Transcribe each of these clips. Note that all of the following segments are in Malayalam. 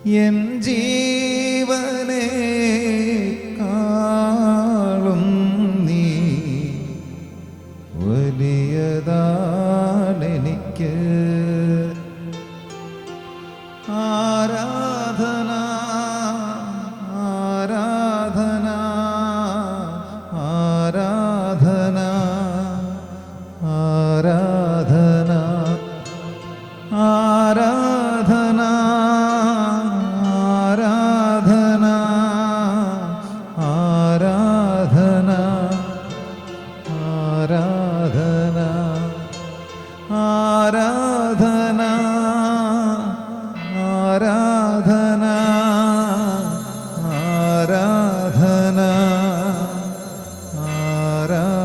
എൻ ജീവനേക്കാളും നീ വലിയതാണെനിക്ക്. ആരാധന ആരാധന ആരാധന ആരാധന ആരാധന ആരാധന ആരാധന ആരാധന ആരാധന ആരാധന ആരാധന ആരാധന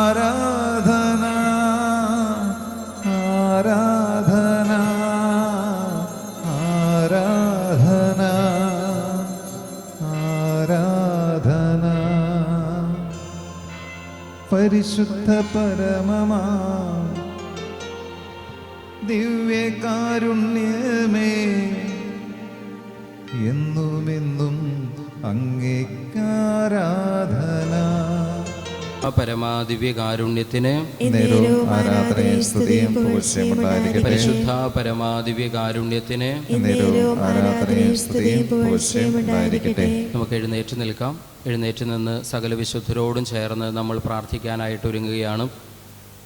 ആരാധന ആരാധന ആരാധന ആരാധന. പരിശുദ്ധ പരമമാ ദിവ്യകാരുണ്യമേ, എന്നുമെന്നും അങ്ങേക്കാരാധന. പരമാദിവ്യകാരുണ്യത്തിന് ആരാധനയും സ്തുതിയും പുകഴ്ചയുമുണ്ടായിരിക്കട്ടെ. പരിശുദ്ധ പരമാദിവ്യകാരുണ്യത്തിന് ആരാധനയും സ്തുതിയും പുകഴ്ചയുമുണ്ടായിരിക്കട്ടെ. നമുക്ക് എഴുന്നേറ്റ് നിൽക്കാം. എഴുന്നേറ്റ് നിന്ന് സകല വിശുദ്ധരോടും ചേർന്ന് നമ്മൾ പ്രാർത്ഥിക്കാനായിട്ട് ഒരുങ്ങുകയാണ്.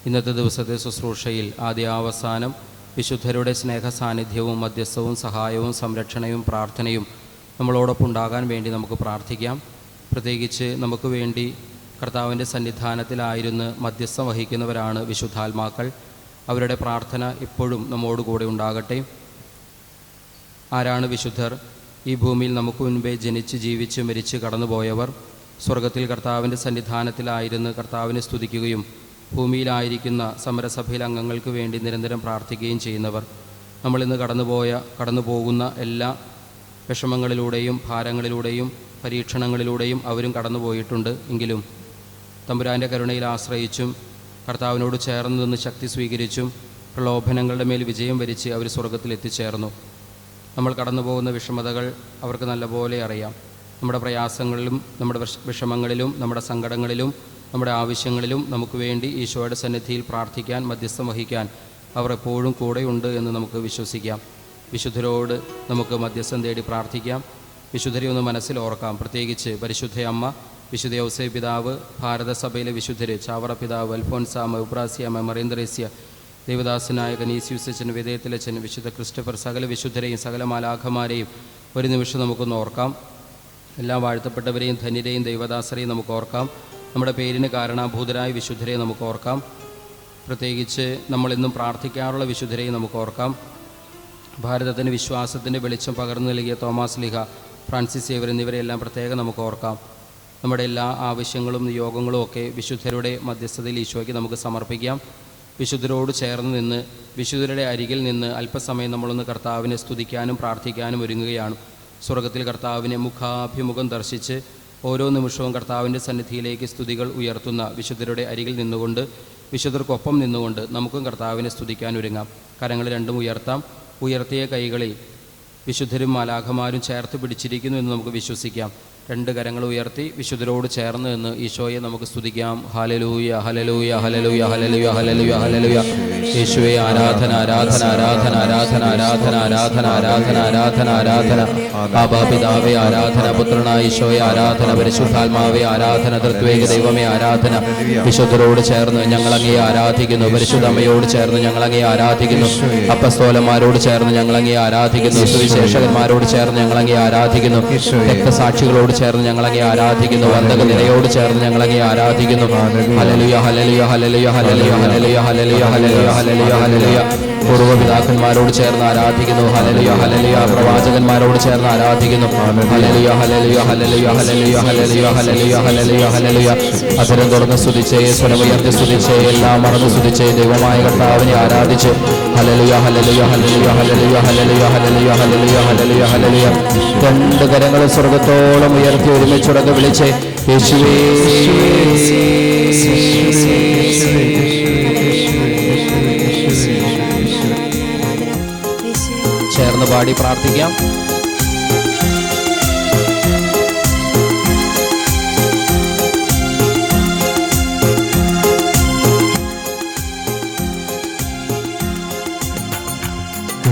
ഇന്നത്തെ ദിവസത്തെ ശുശ്രൂഷയിൽ ആദ്യാവസാനം വിശുദ്ധരുടെ സ്നേഹ സാന്നിധ്യവും മധ്യസ്ഥവും സഹായവും സംരക്ഷണയും പ്രാർത്ഥനയും നമ്മളോടൊപ്പം ഉണ്ടാകാൻ വേണ്ടി നമുക്ക് പ്രാർത്ഥിക്കാം. പ്രത്യേകിച്ച് നമുക്ക് വേണ്ടി കർത്താവിൻ്റെ സന്നിധാനത്തിലായിരുന്ന് മധ്യസ്ഥം വഹിക്കുന്നവരാണ് വിശുദ്ധാത്മാക്കൾ. അവരുടെ പ്രാർത്ഥന എപ്പോഴും നമ്മോടുകൂടെ ഉണ്ടാകട്ടെ. ആരാണ് വിശുദ്ധർ? ഈ ഭൂമിയിൽ നമുക്ക് മുൻപേ ജനിച്ച് ജീവിച്ച് മരിച്ച് കടന്നുപോയവർ, സ്വർഗത്തിൽ കർത്താവിൻ്റെ സന്നിധാനത്തിലായിരുന്ന് കർത്താവിനെ സ്തുതിക്കുകയും ഭൂമിയിലായിരിക്കുന്ന സമരസഭയിലെ അംഗങ്ങൾക്ക് വേണ്ടി നിരന്തരം പ്രാർത്ഥിക്കുകയും ചെയ്യുന്നവർ. നമ്മളിന്ന് കടന്നു പോകുന്ന എല്ലാ വിഷമങ്ങളിലൂടെയും ഭാരങ്ങളിലൂടെയും പരീക്ഷണങ്ങളിലൂടെയും അവരും കടന്നുപോയിട്ടുണ്ട്. എങ്കിലും തമ്പുരാൻ്റെ കരുണയിൽ ആശ്രയിച്ചും കർത്താവിനോട് ചേർന്ന് നിന്ന് ശക്തി സ്വീകരിച്ചും പ്രലോഭനങ്ങളുടെ മേൽ വിജയം വരിച്ച് അവർ സ്വർഗത്തിൽ എത്തിച്ചേർന്നു. നമ്മൾ കടന്നു പോകുന്ന വിഷമതകൾ അവർക്ക് നല്ലപോലെ അറിയാം. നമ്മുടെ പ്രയാസങ്ങളിലും നമ്മുടെ വിഷമങ്ങളിലും നമ്മുടെ സങ്കടങ്ങളിലും നമ്മുടെ ആവശ്യങ്ങളിലും നമുക്ക് വേണ്ടി ഈശോയുടെ സന്നിധിയിൽ പ്രാർത്ഥിക്കാൻ മധ്യസ്ഥം വഹിക്കാൻ അവർ എപ്പോഴും കൂടെയുണ്ട് എന്ന് നമുക്ക് വിശ്വസിക്കാം. വിശുദ്ധരോട് നമുക്ക് മധ്യസ്ഥം തേടി പ്രാർത്ഥിക്കാം. വിശുദ്ധരെ ഒന്ന് മനസ്സിൽ ഓർക്കാം. പ്രത്യേകിച്ച് പരിശുദ്ധ അമ്മ, വിശുദ്ധ ഔസേ പിതാവ്, ഭാരതസഭയിലെ വിശുദ്ധര്, ചാവറ പിതാവ്, അൽഫോൻസാമ, ഉബ്രാസിയാമ, മറീന്ദ്രേസ്യ, ദേവദാസനായ കനീസ്യൂസച്ചൻ, വിധേയത്തിലച്ചൻ, വിശുദ്ധ ക്രിസ്റ്റഫർ, സകല വിശുദ്ധരെയും സകല മാലാഖമാരെയും ഒരു നിമിഷം നമുക്കൊന്ന് ഓർക്കാം. എല്ലാ വാഴ്ത്തപ്പെട്ടവരെയും ധന്യരെയും ദൈവദാസരെയും നമുക്ക് ഓർക്കാം. നമ്മുടെ പേരിന് കാരണഭൂതരായ വിശുദ്ധരെ നമുക്ക് ഓർക്കാം. പ്രത്യേകിച്ച് നമ്മളിന്നും പ്രാർത്ഥിക്കാറുള്ള വിശുദ്ധരെയും നമുക്ക് ഓർക്കാം. ഭാരതത്തിന് വിശ്വാസത്തിൻ്റെ വെളിച്ചം പകർന്നു നൽകിയ തോമാസ് ലീഹ, ഫ്രാൻസിസ് സേവ്യർ എന്നിവരെല്ലാം പ്രത്യേകം നമുക്ക് ഓർക്കാം. നമ്മുടെ എല്ലാ ആവശ്യങ്ങളും നിയോഗങ്ങളും ഒക്കെ വിശുദ്ധരുടെ മധ്യസ്ഥതയിൽ ഈശോയ്ക്ക് നമുക്ക് സമർപ്പിക്കാം. വിശുദ്ധരോട് ചേർന്ന് നിന്ന് വിശുദ്ധരുടെ അരികിൽ നിന്ന് അല്പസമയം നമ്മളൊന്ന് കർത്താവിനെ സ്തുതിക്കാനും പ്രാർത്ഥിക്കാനും ഒരുങ്ങുകയാണ്. സ്വർഗത്തിൽ കർത്താവിനെ മുഖാഭിമുഖം ദർശിച്ച് ഓരോ നിമിഷവും കർത്താവിൻ്റെ സന്നിധിയിലേക്ക് സ്തുതികൾ ഉയർത്തുന്ന വിശുദ്ധരുടെ അരികിൽ നിന്നുകൊണ്ട്, വിശുദ്ധർക്കൊപ്പം നിന്നുകൊണ്ട് നമുക്കും കർത്താവിനെ സ്തുതിക്കാൻ ഒരുങ്ങാം. കരങ്ങൾ രണ്ടും ഉയർത്താം. ഉയർത്തിയ കൈകളിൽ വിശുദ്ധരും മാലാഖമാരും ചേർത്ത് പിടിച്ചിരിക്കുന്നു എന്ന് നമുക്ക് വിശ്വസിക്കാം. രണ്ട് കരങ്ങൾ ഉയർത്തി വിശുദ്ധരോട് ചേർന്ന് എന്ന് ഈശോയെ നമുക്ക് സ്തുതിക്കാം. ഹല്ലേലൂയ ഹല്ലേലൂയ ഹല്ലേലൂയ ഹല്ലേലൂയ ഹല്ലേലൂയ ഹല്ലേലൂയ. യേശുവേ ആരാധന ആരാധന ആരാധന ആരാധന ആരാധന ആരാധന ആരാധന ആരാധന ആരാധന. ആബാ പിതാവേ ആരാധന, പുത്രനായ ഈശോയെ ആരാധന, പരിശുദ്ധാത്മാവേ ആരാധന, തൃത്വൈക ദൈവമേ ആരാധന. വിശുദ്ധരോട് ചേർന്ന് ഞങ്ങളങ്ങയെ ആരാധിക്കുന്നു. പരിശുദ്ധ അമ്മയോട് ചേർന്ന് ഞങ്ങളങ്ങയെ ആരാധിക്കുന്നു. അപ്പസ്തോലന്മാരോട് ചേർന്ന് ഞങ്ങളങ്ങയെ ആരാധിക്കുന്നു. സുവിശേഷകന്മാരോട് ചേർന്ന് ഞങ്ങളങ്ങയെ ആരാധിക്കുന്നു. രക്തസാക്ഷികളോട് ചേർന്ന് ഞങ്ങളങ്ങയെ ആരാധിക്കുന്നു. വന്ദക നിരയോട് ചേർന്ന് ഞങ്ങളങ്ങയെ ആരാധിക്കുന്നു. ഹല്ലേലൂയ ഹല്ലേലൂയ ഹല്ലേലൂയ ഹല്ലേലൂയ ഹല്ലേലൂയ ഹല്ലേലൂയ ഹല്ലേലൂയ ഹല്ലേലൂയ ഹല്ലേലൂയ. പൂർവ്വപിതാക്കന്മാരോട് ചേർന്ന് ആരാധിക്കുന്നു. ഹല്ലേലൂയ ഹല്ലേലൂയ. പ്രവാചകന്മാരോട് ചേർന്ന് ആരാധിക്കുന്നു. ഹല്ലേലൂയ ഹല്ലേലൂയ ഹല്ലേലൂയ ഹല്ലേലൂയ ഹല്ലേലൂയ ഹല്ലേലൂയ ഹല്ലേലൂയ ഹല്ലേലൂയ. അധരം തുറന്ന് സ്തുതിച്ചേ, സ്വരമുയർത്തി സ്തുതിച്ചേ, എല്ലാം മറന്ന് സ്തുതിച്ചേ, ദൈവമായ കർത്താവിനെ ആരാധിച്ച് ഹല്ലേലൂയ ഹല്ലേലൂയ ഹല്ലേലൂയ ഹല്ലേലൂയ ഹല്ലേലൂയ ഹല്ലേലൂയ ഹല്ലേലൂയ ഹല്ലേലൂയ ഹല്ലേലൂയ. രണ്ട് കരങ്ങളും സ്വർഗ്ഗത്തോളം ഉയർത്തി ഒരുമിച്ചുറങ്ങ് വിളിച്ചേ, യേശുവേ ചേർന്ന് പാടി പ്രാർത്ഥിക്കാം.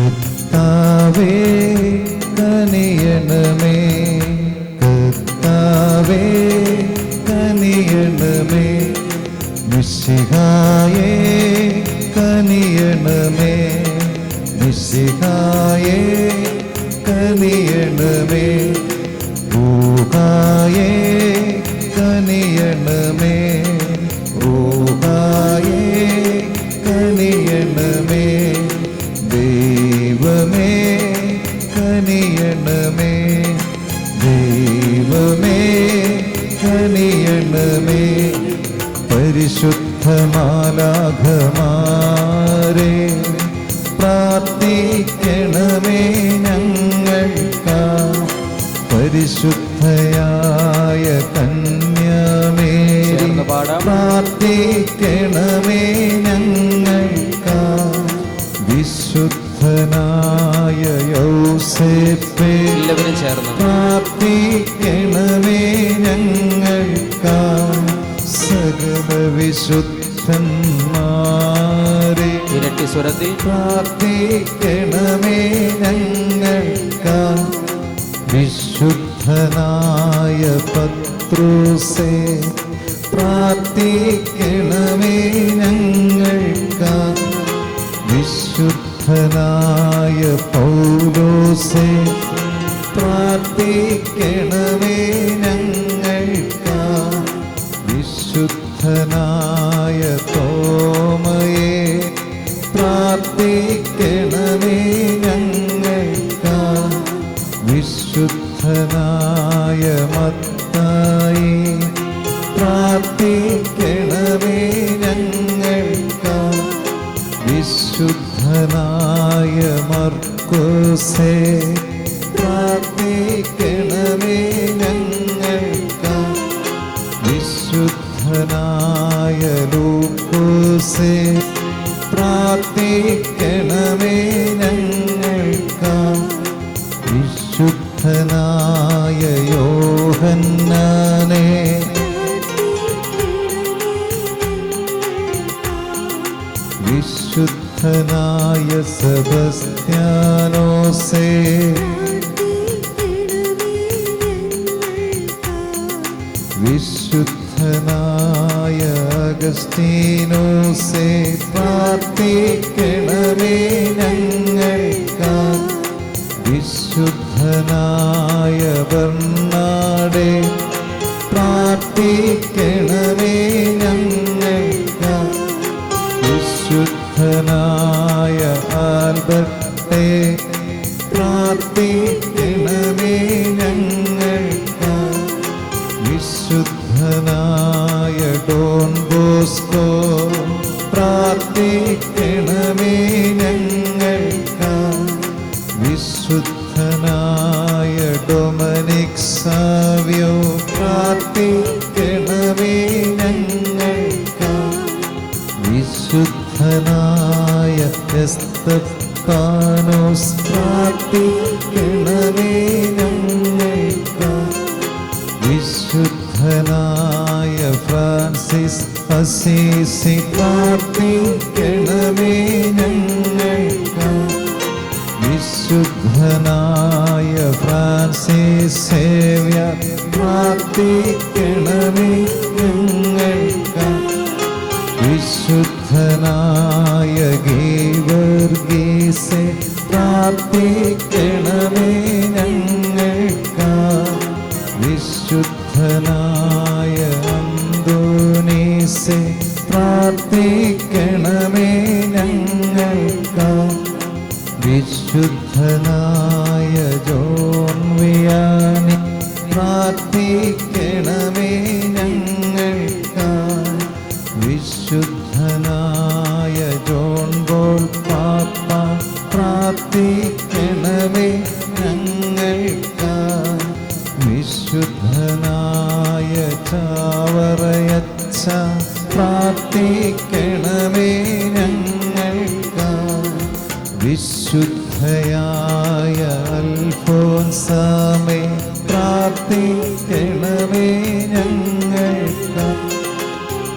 കർത്താവേ കനിയണമേ, കർത്താവേ കനിയണമേ, മിശിഹായേ കനിയണമേ, മിശിഹായേ കനിയണമേ, റൂഹായേ കനിയണമേ, റൂഹായേ കനിയണമേ, ദൈവമേ കനിയണമേ, ദൈവമേ കനിയണമേ, പരിശുദ്ധ മാലാഖമാരേ പ്രാർത്ഥിക്കണമേ ഞങ്ങൾക്കാ, പരിശുദ്ധയായ കന്യാമേരി പ്രാർത്ഥിക്കണമേ ഞങ്ങൾക്കാ, വിശുദ്ധനായ യൗസേപ്പേ എല്ലാവരും ചേർന്ന് പ്രാർത്ഥിക്കണമേ ഞങ്ങൾക്കാ, സകല വിശുദ്ധന്മാരെ ഇരട്ടി സ്വരത്തിൽ പ്രാർത്ഥിക്കണമേ ഞങ്ങൾക്കാ, വിശുദ്ധനായ പത്രോസേ പ്രാർത്ഥിക്കണമേ ഞങ്ങൾക്കാ, വിശുദ്ധനായ പൗലോസേ പ്രാർത്ഥിക്കണമേ ഞങ്ങൾക്കാ, വിശുദ്ധനായ തോമയേ പ്രാർത്ഥിക്കണമേ ഞങ്ങൾക്കാ, വിശുദ്ധനായ മത്തായി പ്രാർത്ഥിക്കണമേ ഞങ്ങൾക്കാ, വിശുദ്ധനായ മർക്കോസേ പ്രാർത്ഥിക്കണമേ ഞങ്ങൾക്കാ, വിശുദ്ധനായ ലൂക്കോസേ പ്രാർത്ഥിക്കണമേ ഞങ്ങൾക്കാ, വിശുദ്ധനായ യോഹന്നാനേ വിശുദ്ധനായ സെബസ്ത്യാനോസേ വിശുദ്ധനായ അഗസ്തീനോസേ പ്രാർത്ഥിക്കണമേ ഞങ്ങൾക്കാ, വിശുദ്ധനായ ബർണാഡേ പ്രാർത്ഥിക്കണമേ ഞങ്ങൾക്കാ, വിശുദ്ധനായ ആൽബർട്ടേ പ്രാർത്ഥിക്കണമേ ഞങ്ങൾക്കാ, വിശുദ്ധനായ ഡോൺ ബോസ്കോ പ്രാർത്ഥിക്കണമേ ഞങ്ങൾക്കാ, വിശുദ്ധനായ ഡൊമിനിക് സാവിയോ പ്രാർത്ഥിക്കണമേ ഞങ്ങൾക്കാ, വിശുദ്ധനായ എസ്തഫാനോസ് പ്രാർത്ഥിക്കണമേ ഞങ്ങൾക്കാ, വിശുദ്ധനായ ഫ്രാൻസിസ് അസീസി പ്രാർത്ഥിക്കണമേ ഞങ്ങൾക്കാ, വിശുദ്ധനായ ഫ്രാൻസിസ് സേവ്യർ പ്രാർത്ഥിക്കണമേ ഞങ്ങൾക്കാ, വിശുദ്ധനായ ഗീവർഗീസേ പ്രാർത്ഥിക്കണമേ ഞങ്ങൾക്കാ, വിശുദ്ധനായ അന്തോനീസേ പ്രാർത്ഥിക്കണമേ ഞങ്ങൾക്കാ, വിശുദ്ധനായ ജോൺ വിയാനി പ്രാർത്ഥിക്കണമേ ഞങ്ങൾക്കാ, വിശുദ്ധനായ ജോൺ ബോൾ പാപ്പ പ്രാർത്ഥിക്കണമേ ഞങ്ങൾക്കാ, വിശുദ്ധനായ ചാവറയച്ച പ്രാർത്ഥിക്കണമേ ഞങ്ങൾക്കാ, വിശുദ്ധ വിശുദ്ധയായ അൽഫോൻസാമേ പ്രാർത്ഥിക്കണമേ ഞങ്ങൾക്കായി.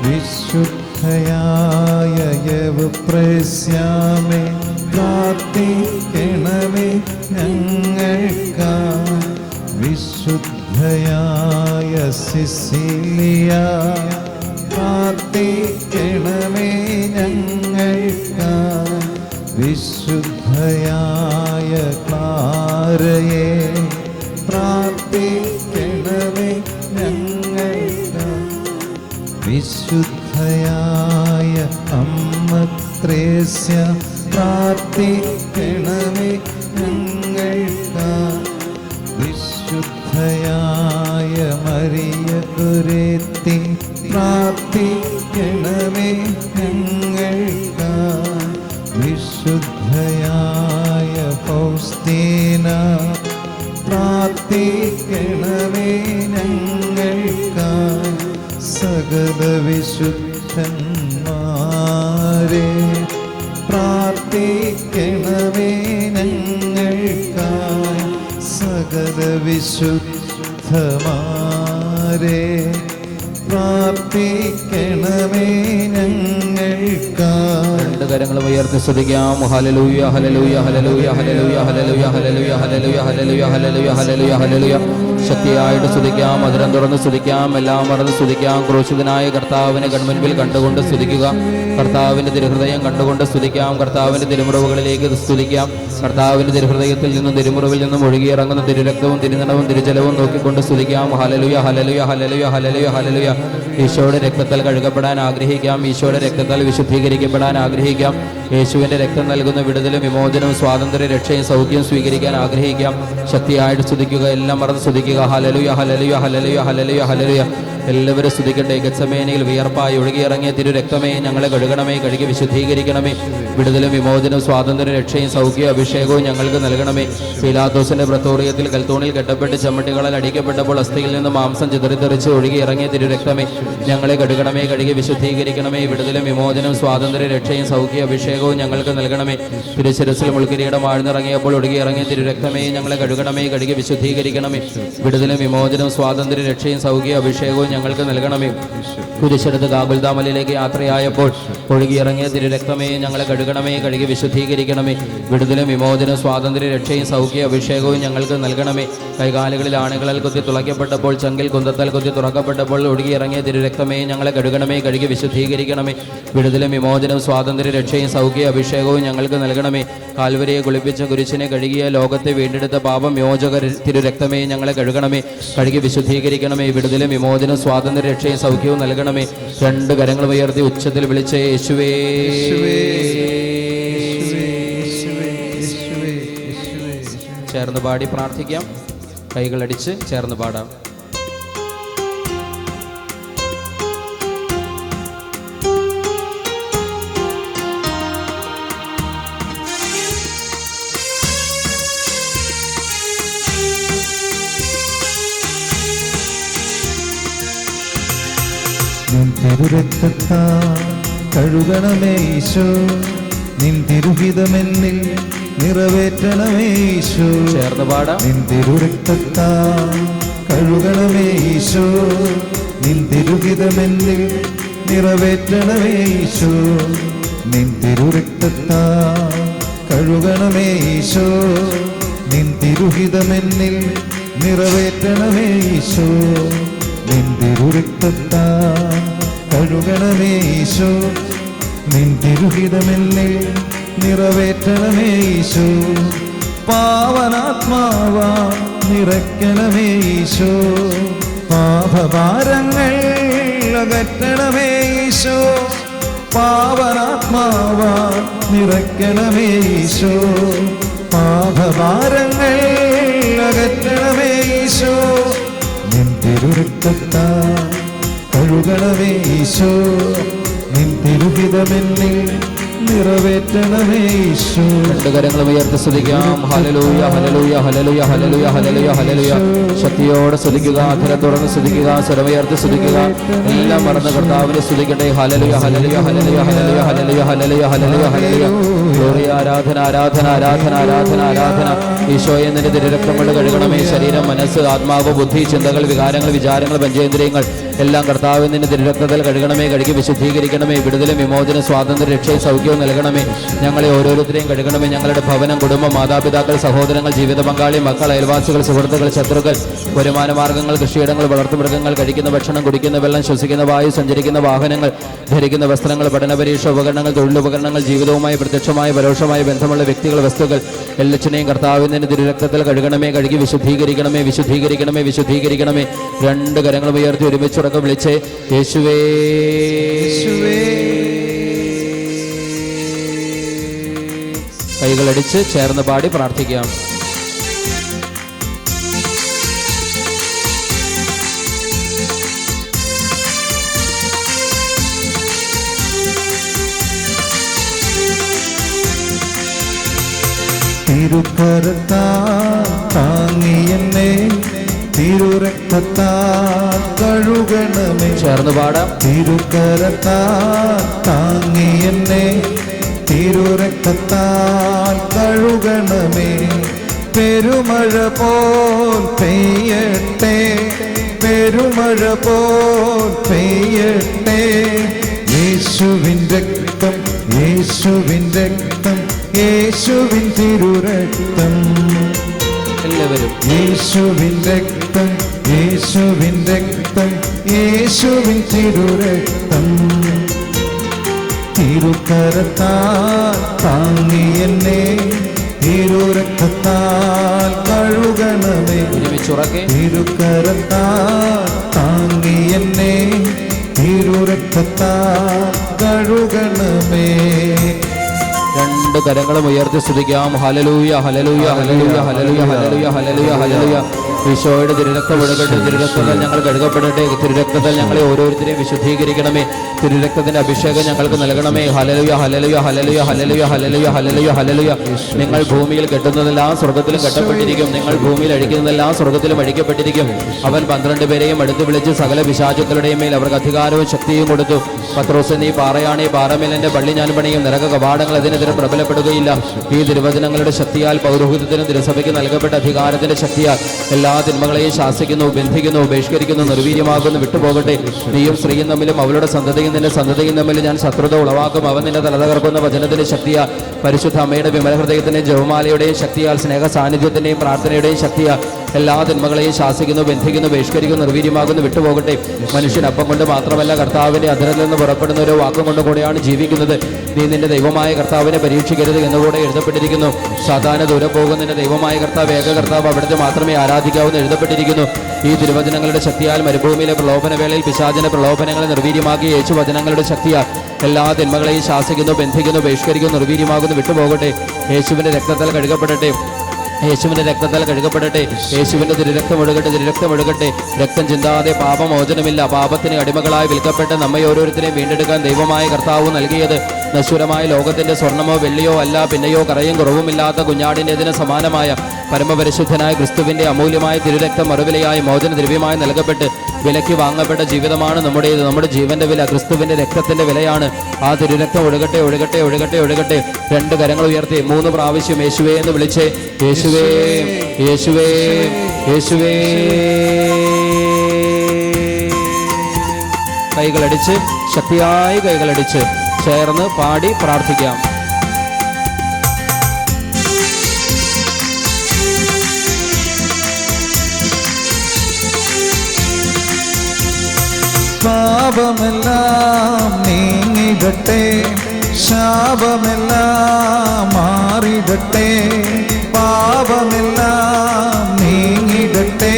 വിശുദ്ധയായ യവപ്രസ്യാമേ പ്രാർത്ഥിക്കണമേ ഞങ്ങൾക്കായി. വിശുദ്ധയായ സിസിലിയ പ്രാർത്ഥിക്കണമേ ഞങ്ങൾക്കായി. വിശുദ്ധയായ ക്ലാരയെ പ്രാർത്ഥിക്കണമേ ഞങ്ങൾക്കായി. വിശുദ്ധയായ അമ്മ ത്രേസ്യ പ്രാർത്ഥിക്കണമേ ഞങ്ങൾക്കായി. വിശുദ്ധയായ മരിയ കുരേത്തി പ്രാർത്ഥിക്കണമേ ഞങ്ങൾക്കായി. വിശുദ്ധയായ ഫൗസ്തീന പ്രാർത്ഥിക്കണമേ ഞങ്ങൾക്കായി. സകല വിശുദ്ധന്മാരെ പ്രാർത്ഥിക്കണമേ ഞങ്ങൾക്കായി. സകല വിശുദ്ധമാരെ പ്രാർത്ഥിക്കണമേ ഞങ്ങൾക്കായി. രണ്ട് കരങ്ങളും ഉയർത്തി സ്തുതിക്കാം. ഹല്ലേലൂയ ഹല്ലേലൂയ ഹല്ലേലൂയ ഹല്ലേലൂയ ഹല്ലേലൂയ ഹല്ലേലൂയ ഹല്ലേലൂയ ഹല്ലേലൂയ ഹല്ലേലൂയ ഹല്ലേലൂയ ഹല്ലേലൂയ. ശക്തിയായിട്ട് സ്തുതിക്കാം, മധുരം തുറന്ന് സ്തുതിക്കാം, എല്ലാം മറന്ന് സ്തുതിക്കാം. ക്രൂശിതനായ കർത്താവിനെ കൺമുൻപിൽ കണ്ടുകൊണ്ട് സ്തുതിക്കുക. കർത്താവിൻ്റെ തിരുഹൃദയം കണ്ടുകൊണ്ട് സ്തുതിക്കാം. കർത്താവിൻ്റെ തിരുമുറിവുകളിലേക്ക് സ്തുതിക്കാം. കർത്താവിൻ്റെ തിരുഹൃദയത്തിൽ നിന്നും തിരുമുറിവിൽ നിന്നും ഒഴുകിയിറങ്ങുന്ന തിരുരക്തവും തിരുനടവും തിരുജലവും നോക്കിക്കൊണ്ട് സ്തുതിക്കാം. ഹല്ലേലൂയ ഹല്ലേലൂയ ഹല്ലേലൂയ ഹല്ലേലൂയ ഹല്ലേലൂയ. ഈശോയുടെ രക്തത്താൽ കഴുകപ്പെടാൻ ആഗ്രഹിക്കാം. ഈശോയുടെ രക്തത്താൽ വിശുദ്ധീകരിക്കപ്പെടാൻ ആഗ്രഹിക്കാം. യേശുവിൻ്റെ രക്തം നൽകുന്ന വിടുതലും വിമോചനവും സ്വാതന്ത്ര്യ രക്ഷയും സൗഖ്യവും സ്വീകരിക്കാൻ ആഗ്രഹിക്കാം. ശക്തിയായിട്ട് സ്തുതിക്കുക, എല്ലാം മറന്ന് സ്തുതിക്കുക. ഹല്ലേലൂയ ഹല്ലേലൂയ ഹല്ലേലൂയ ഹല്ലേലൂയ ഹല്ലേലൂയ. എല്ലാവരും സ്തുതിക്കട്ടെ. ഗത്സമേനയിൽ വിയർപ്പായി ഒഴുകിയിറങ്ങിയ തിരു രക്തമേ ഞങ്ങളെ കഴുകണമേ, കഴുകി വിശുദ്ധീകരിക്കണമേ. വിടുതലും വിമോചനവും സ്വാതന്ത്ര്യ രക്ഷയും സൗഖ്യവും അഭിഷേകവും ഞങ്ങൾക്ക് നൽകണമേ. പീലാത്തോസിന്റെ പ്രത്തോറിയത്തിൽ കൽത്തൂണിൽ കെട്ടപ്പെട്ട് ചമ്മട്ടികളാൽ അടിക്കപ്പെട്ടപ്പോൾ അസ്ഥിയിൽ നിന്ന് മാംസം ചിതറിത്തെറിച്ച് ഒഴുകിയിറങ്ങിയ തിരു രക്തമേ ഞങ്ങളെ കഴുകണമേ, കഴുകി വിശുദ്ധീകരിക്കണമേ. വിടുതലും വിമോചനവും സ്വാതന്ത്ര്യ രക്ഷയും സൗഖ്യ അഭിഷേകവും ഞങ്ങൾക്ക് നൽകണമേ. തിരുശിരസിൽ മുൾക്കിരീടം ആഴ്ന്നിറങ്ങിയപ്പോൾ ഒഴുകിയിറങ്ങിയ തിരു രക്തമേ ഞങ്ങളെ കഴുകണമേ, കഴുകി വിശുദ്ധീകരിക്കണമേ. വിടുതലും വിമോചനവും സ്വാതന്ത്ര്യ രക്ഷയും സൗഖ്യ അഭിഷേകവും ഞങ്ങൾക്ക് നൽകണമേ. കുരിശെടുത്ത് ഗാഗുൽതാമലിലേക്ക് യാത്രയായപ്പോൾ ഒഴുകിയിറങ്ങിയ തിരു രക്തമേ ഞങ്ങളെ കഴുകണമേ, കഴുകി വിശുദ്ധീകരിക്കണമേ. വിടുതലും വിമോചനവും സ്വാതന്ത്ര്യ രക്ഷയും സൗഖ്യ അഭിഷേകവും ഞങ്ങൾക്ക് നൽകണമേ. കൈകാലുകളിൽ ആണികളാൽ കുത്തി തുളയ്ക്കപ്പെട്ടപ്പോൾ ചങ്കിൽ കുന്തത്താൽ കുത്തി തുറക്കപ്പെട്ടപ്പോൾ ഒഴുകിയിറങ്ങിയ തിരു രക്തമേ ഞങ്ങളെ കഴുകണമേ, കഴുകി വിശുദ്ധീകരിക്കണമേ. വിടുതലും വിമോചനവും സ്വാതന്ത്ര്യ രക്ഷയും സൗഖ്യ അഭിഷേകവും ഞങ്ങൾക്ക് നൽകണമേ. കാൽവരിയെ കുളിപ്പിച്ച കുരിശിനെ കഴുകിയ ലോകത്തെ വീണ്ടെടുത്ത പാപം യോജക തിരു രക്തമേ ഞങ്ങളെ കഴുകണമേ, കഴുകി വിശുദ്ധീകരിക്കണമേ. വിടുതലും വിമോചനവും സ്വാതന്ത്ര്യ രക്ഷയും സൗഖ്യവും നൽകണമേ. രണ്ട് കരങ്ങളും ഉയർത്തി ഉച്ചത്തിൽ വിളിച്ച് യേശുവേ ചേർന്ന് പാടി പ്രാർത്ഥിക്കാം. കൈകളടിച്ച് ചേർന്ന് പാടാം. നിൻ തിരുരക്തത്താൽ കഴുകണമേ ഈശോ, നിൻ തിരുഹിതമെന്നിൽ നിറവേറ്റണമേ ഈശോ. ചേർന്ന് പാടാം. നിൻ തിരുരക്തത്താൽ കഴുകണമേ ഈശോ, നിൻ തിരുഹിതമെന്നിൽ നിറവേറ്റണമേ ഈശോ. നിൻ തിരുരക്തത്താൽ കഴുകണമേ ഈശോ, നിൻ തിരുഹിതമെന്നിൽ നിറവേറ്റണമേ ഈശോ. നിൻ തിരുരക്തത്താൽ കഴുകണമേ ഈശോ, നിൻ തിരുഹിതമെന്നിൽ നിറവേറ്റണമേ ഈശോ. പാവനാത്മാവാ നിറയ്ക്കണമേ ഈശോ, പാപഭാരങ്ങൾ അകറ്റണമേ ഈശോ. പാവനാത്മാവാ നിറയ്ക്കണമേ ഈശോ, പാപഭാരങ്ങൾ അകറ്റണമേ ഈശോ. നിൻ തിരുരക്തത്താൽ കഴുകണമേ ഈശോ, നിൻ തിരുഹിതമെന്നിൽ നിറവേറ്റണമേ ഈശോ. രണ്ട് കരങ്ങളും ഉയർത്തി സ്തുതിക്കാം. ഹല്ലേലൂയ ഹല്ലേലൂയ ഹല്ലേലൂയ ഹല്ലേലൂയ ഹല്ലേലൂയ ഹല്ലേലൂയ. ശക്തിയോടെ സ്തുതിക്കുക, അധരം തുറന്ന് സ്തുതിക്കുക, സ്വരമുയർത്തി സ്തുതിക്കുക. എല്ലാം മറന്ന് കർത്താവിനെ സ്തുതിക്കട്ടെ. ഹല്ലേലൂയ ഹല്ലേലൂയ ഹല്ലേലൂയ ഹല്ലേലൂയ ഹല്ലേലൂയ ഹല്ലേലൂയ ഹല്ലേലൂയ ഹല്ലേലൂയ. ഗ്ലോറിയ, ആരാധന ആരാധന ആരാധന ആരാധന ആരാധന. ഈശോയെ നിന്റെ തിരുരക്തം കൊണ്ട് കഴുകണമേ. ശരീരം, മനസ്സ്, ആത്മാവ്, ബുദ്ധി, ചിന്തകൾ, വികാരങ്ങൾ, വിചാരങ്ങൾ, പഞ്ചേന്ദ്രിയങ്ങൾ എല്ലാം കർത്താവിൽ നിന്റെ തിരുരക്തത്തിൽ കഴുകണമേ. കഴുകി വിശുദ്ധീകരിക്കണമേ. വിടുതലും വിമോചന, സ്വാതന്ത്ര്യ, രക്ഷയും സൗഖ്യവും നൽകണമേ. ഞങ്ങളെ ഓരോരുത്തരെയും കഴുകണമേ. ഞങ്ങളുടെ ഭവനം, കുടുംബം, മാതാപിതാക്കൾ, സഹോദരങ്ങൾ, ജീവിത പങ്കാളി, മക്കൾ, അയൽവാസികൾ, സുഹൃത്തുക്കൾ, ശത്രുക്കൾ, വരുമാന മാർഗ്ഗങ്ങൾ, കൃഷിയിടങ്ങൾ, വളർത്തുമൃഗങ്ങൾ, കഴിക്കുന്ന ഭക്ഷണം, കുടിക്കുന്ന വെള്ളം, ശ്വസിക്കുന്ന വായു, സഞ്ചരിക്കുന്ന വാഹനങ്ങൾ, ധരിക്കുന്ന വസ്ത്രങ്ങൾ, പഠന പരീക്ഷ ഉപകരണങ്ങൾ, തൊഴിലുപകരണങ്ങൾ, ജീവിതവുമായി പ്രത്യക്ഷമായ പരോക്ഷമായ ബന്ധമുള്ള വ്യക്തികൾ, വസ്തുക്കൾ എല്ലാറ്റിനെയും കർത്താവിൽ നിന്ന് തിരുരക്തത്തിൽ കഴുകണമേ. കഴുകി വിശുദ്ധീകരിക്കണമേ, വിശുദ്ധീകരിക്കണമേ, വിശുദ്ധീകരിക്കണമേ. രണ്ട് കരങ്ങളും ഉയർത്തി ഒരുമിച്ചുറക്കം വിളിച്ച് യേശുവേ യേശുവേ. കൈകളടിച്ച് ചേർന്ന് പാടി പ്രാർത്ഥിക്കാം. തിരുക്കരത്താൽ താങ്ങി എന്നെ തിരുരക്തത്താൽ കഴുകണമേ. ചേർന്ന് പാടാം. തിരുക്കരത്താൽ താങ്ങി എന്നെ തിരുരക്തത്താൽ കഴുകണമേ. പെരുമഴ പോൽ പെയ്യട്ടെ, പെരുമഴ പോൽ പെയ്യട്ടെ. യേശുവിൻ രക്തം, യേശുവിൻ രക്തം, യേശുവിൻ തിരുരക്തം. എല്ലാവരും യേശുവിൻ രക്തം, യേശുവിൻ രക്തം, യേശുവിൻ തിരുരക്തം. തിരുക്കരത്താൽ താങ്ങി എന്നെ തിരുരക്തത്താൽ കഴുകണമേ. ഒരുമിച്ചുറക്കെ തിരുക്കരത്താൽ താങ്ങി എന്നെ തിരുരക്തത്താൽ കഴുകണമേ. രണ്ട് കരങ്ങളും ഉയർത്തി സ്തുതിക്കാം. ഹല്ലേലൂയ ഹല്ലേലൂയ ഹല്ലേലൂയ ഹല്ലേലൂയ ഹല്ലേലൂയ ഹല്ലേലൂയ ഹല്ലേലൂയ. ഈശോയുടെ തിരുരക്തം ഒഴുകട്ടെ. തിരുരക്തത്താൽ ഞങ്ങൾ കഴുകപ്പെടട്ടെ. തിരുരക്തത്താൽ ഞങ്ങളെ ഓരോരുത്തരെയും വിശുദ്ധീകരിക്കണമേ. തിരുരക്തത്തിന്റെ അഭിഷേകം ഞങ്ങൾക്ക് നൽകണമേ. ഹല്ലേലൂയ ഹല്ലേലൂയ ഹല്ലേലൂയ ഹല്ലേലൂയ ഹല്ലേലൂയ ഹല്ലേലൂയ ഹല്ലേലൂയ. നിങ്ങൾ ഭൂമിയിൽ കെട്ടുന്നതെല്ലാം സ്വർഗ്ഗത്തിലും കെട്ടപ്പെട്ടിരിക്കും. നിങ്ങൾ ഭൂമിയിൽ അഴിക്കുന്നതെല്ലാം സ്വർഗ്ഗത്തിലും അഴിക്കപ്പെട്ടിരിക്കും. അവൻ 12 പേരെയും അടുത്ത് വിളിച്ച് സകല പിശാചുക്കളുടെയും മേൽ അവർക്ക് അധികാരവും ശക്തിയും കൊടുത്തു. പത്രോസേ, നീ പാറയാണ്, ഈ പാറമേൽ എൻ്റെ പള്ളി ഞാൻ പണിയും. നരക കവാടങ്ങൾ അതിനെതിരെ പ്രബലപ്പെടുകയില്ല. ഈ തിരുവചനങ്ങളുടെ ശക്തിയാൽ പൗരോഹിത്യത്തിനും തിരുസഭയ്ക്ക് നൽകപ്പെട്ട അധികാരത്തിന്റെ ശക്തിയാൽ എല്ലാ തിന്മകളെയും ശാസിക്കുന്നു, ബന്ധിക്കുന്നു, ബഹിഷ്കരിക്കുന്നു, നിർവീര്യമാകുന്നു. വിട്ടുപോകട്ടെ. നീയും സ്ത്രീയും തമ്മിലും അവളുടെ സന്തതിയും നിന്റെ സന്തതിയും തമ്മിൽ ഞാൻ ശത്രുത ഉളവാക്കും. അവൻ നിന്നെ തല തകർക്കുന്ന വചനത്തിന്റെ ശക്തിയാൽ, പരിശുദ്ധ അമ്മയുടെ വിമല ഹൃദയത്തിന്റെയും ജപമാലയുടെയും ശക്തിയാൽ, സ്നേഹ സാന്നിധ്യത്തിന്റെയും പ്രാർത്ഥനയുടെയും ശക്തിയാൽ എല്ലാ തിന്മകളെയും ശാസിക്കുന്നു, ബന്ധിക്കുന്നു, ബഹിഷ്കരിക്കുന്നു, നിർവീര്യമാകുന്നു. വിട്ടുപോകട്ടെ. മനുഷ്യൻ അപ്പം കൊണ്ട് മാത്രമല്ല, കർത്താവിന്റെ അതിരിൽ നിന്ന് പുറപ്പെടുന്ന ഒരു വാക്കും കൊണ്ട് കൂടെയാണ് ജീവിക്കുന്നത്. നീ നിന്റെ ദൈവമായ കർത്താവിനെ പരീക്ഷിക്കരുത് എന്നുകൂടെ എഴുതപ്പെട്ടിരിക്കുന്നു. സാധാരണ ദൂരം പോകുന്ന നിന്റെ ദൈവമായ കർത്താവ്, ഏക കർത്താവ്, അവിടുത്തെ മാത്രമേ ആരാധിക്കാവൂന്ന് എഴുതപ്പെട്ടിരിക്കുന്നു. ഈ തിരുവചനങ്ങളുടെ ശക്തിയാൽ മരുഭൂമിയിലെ പ്രലോഭന വേളയിൽ പിശാചിന്റെ പ്രലോഭനങ്ങളെ നിർവീര്യമാക്കി യേശു വചനങ്ങളുടെ ശക്തിയാൽ എല്ലാ തിന്മകളെയും ശാസിക്കുന്നു, ബന്ധിക്കുന്നു, ബഹിഷ്കരിക്കുന്നു, നിർവീര്യമാകുന്നു. വിട്ടുപോകട്ടെ. യേശുവിന്റെ രക്തത്താൽ കഴുകപ്പെടട്ടെ. യേശുവിന്റെ രക്തത്താൽ കഴുകപ്പെടട്ടെ. യേശുവിന്റെ തിരുരക്തം ഒഴുകട്ടെ. തിരുരക്തം ഒഴുകട്ടെ. രക്തം ചിന്താതെ പാപമോചനമില്ല. പാപത്തിന് അടിമകളായി വിൽക്കപ്പെട്ട് നമ്മെ ഓരോരുത്തരെയും വീണ്ടെടുക്കാൻ ദൈവമായ കർത്താവ് നൽകിയത് നശ്വരമായ ലോകത്തിന്റെ സ്വർണ്ണമോ വെള്ളിയോ അല്ല, പിന്നെയോ കറയും കുറവുമില്ലാത്ത കുഞ്ഞാടിൻ്റെതിന് സമാനമായ പരമപരിശുദ്ധനായ ക്രിസ്തുവിന്റെ അമൂല്യമായ തിരുരക്തം മറുവിലയായി മോചന ദ്രവ്യമായി നൽകപ്പെട്ട് വിലയ്ക്ക് വാങ്ങപ്പെട്ട ജീവിതമാണ് നമ്മുടേത്. നമ്മുടെ ജീവന്റെ വില ക്രിസ്തുവിന്റെ രക്തത്തിന്റെ വിലയാണ്. ആ തിരുരക്തം ഒഴുകട്ടെ, ഒഴുകട്ടെ, ഒഴുകട്ടെ, ഒഴുകട്ടെ. രണ്ട് കരങ്ങൾ ഉയർത്തി 3 പ്രാവശ്യം യേശുവേ എന്ന് വിളിച്ച് യേശുവേ യേശുവേ യേശുവേ. കൈകളടിച്ച്, ശക്തിയായി കൈകളടിച്ച് ചേർന്ന് പാടി പ്രാർത്ഥിക്കാം. പാപമെല്ലാം നീങ്ങിടട്ടെ, ശാപമെല്ലാം മാറിടട്ടെ. പാപമെല്ലാം നീങ്ങിടട്ടെ,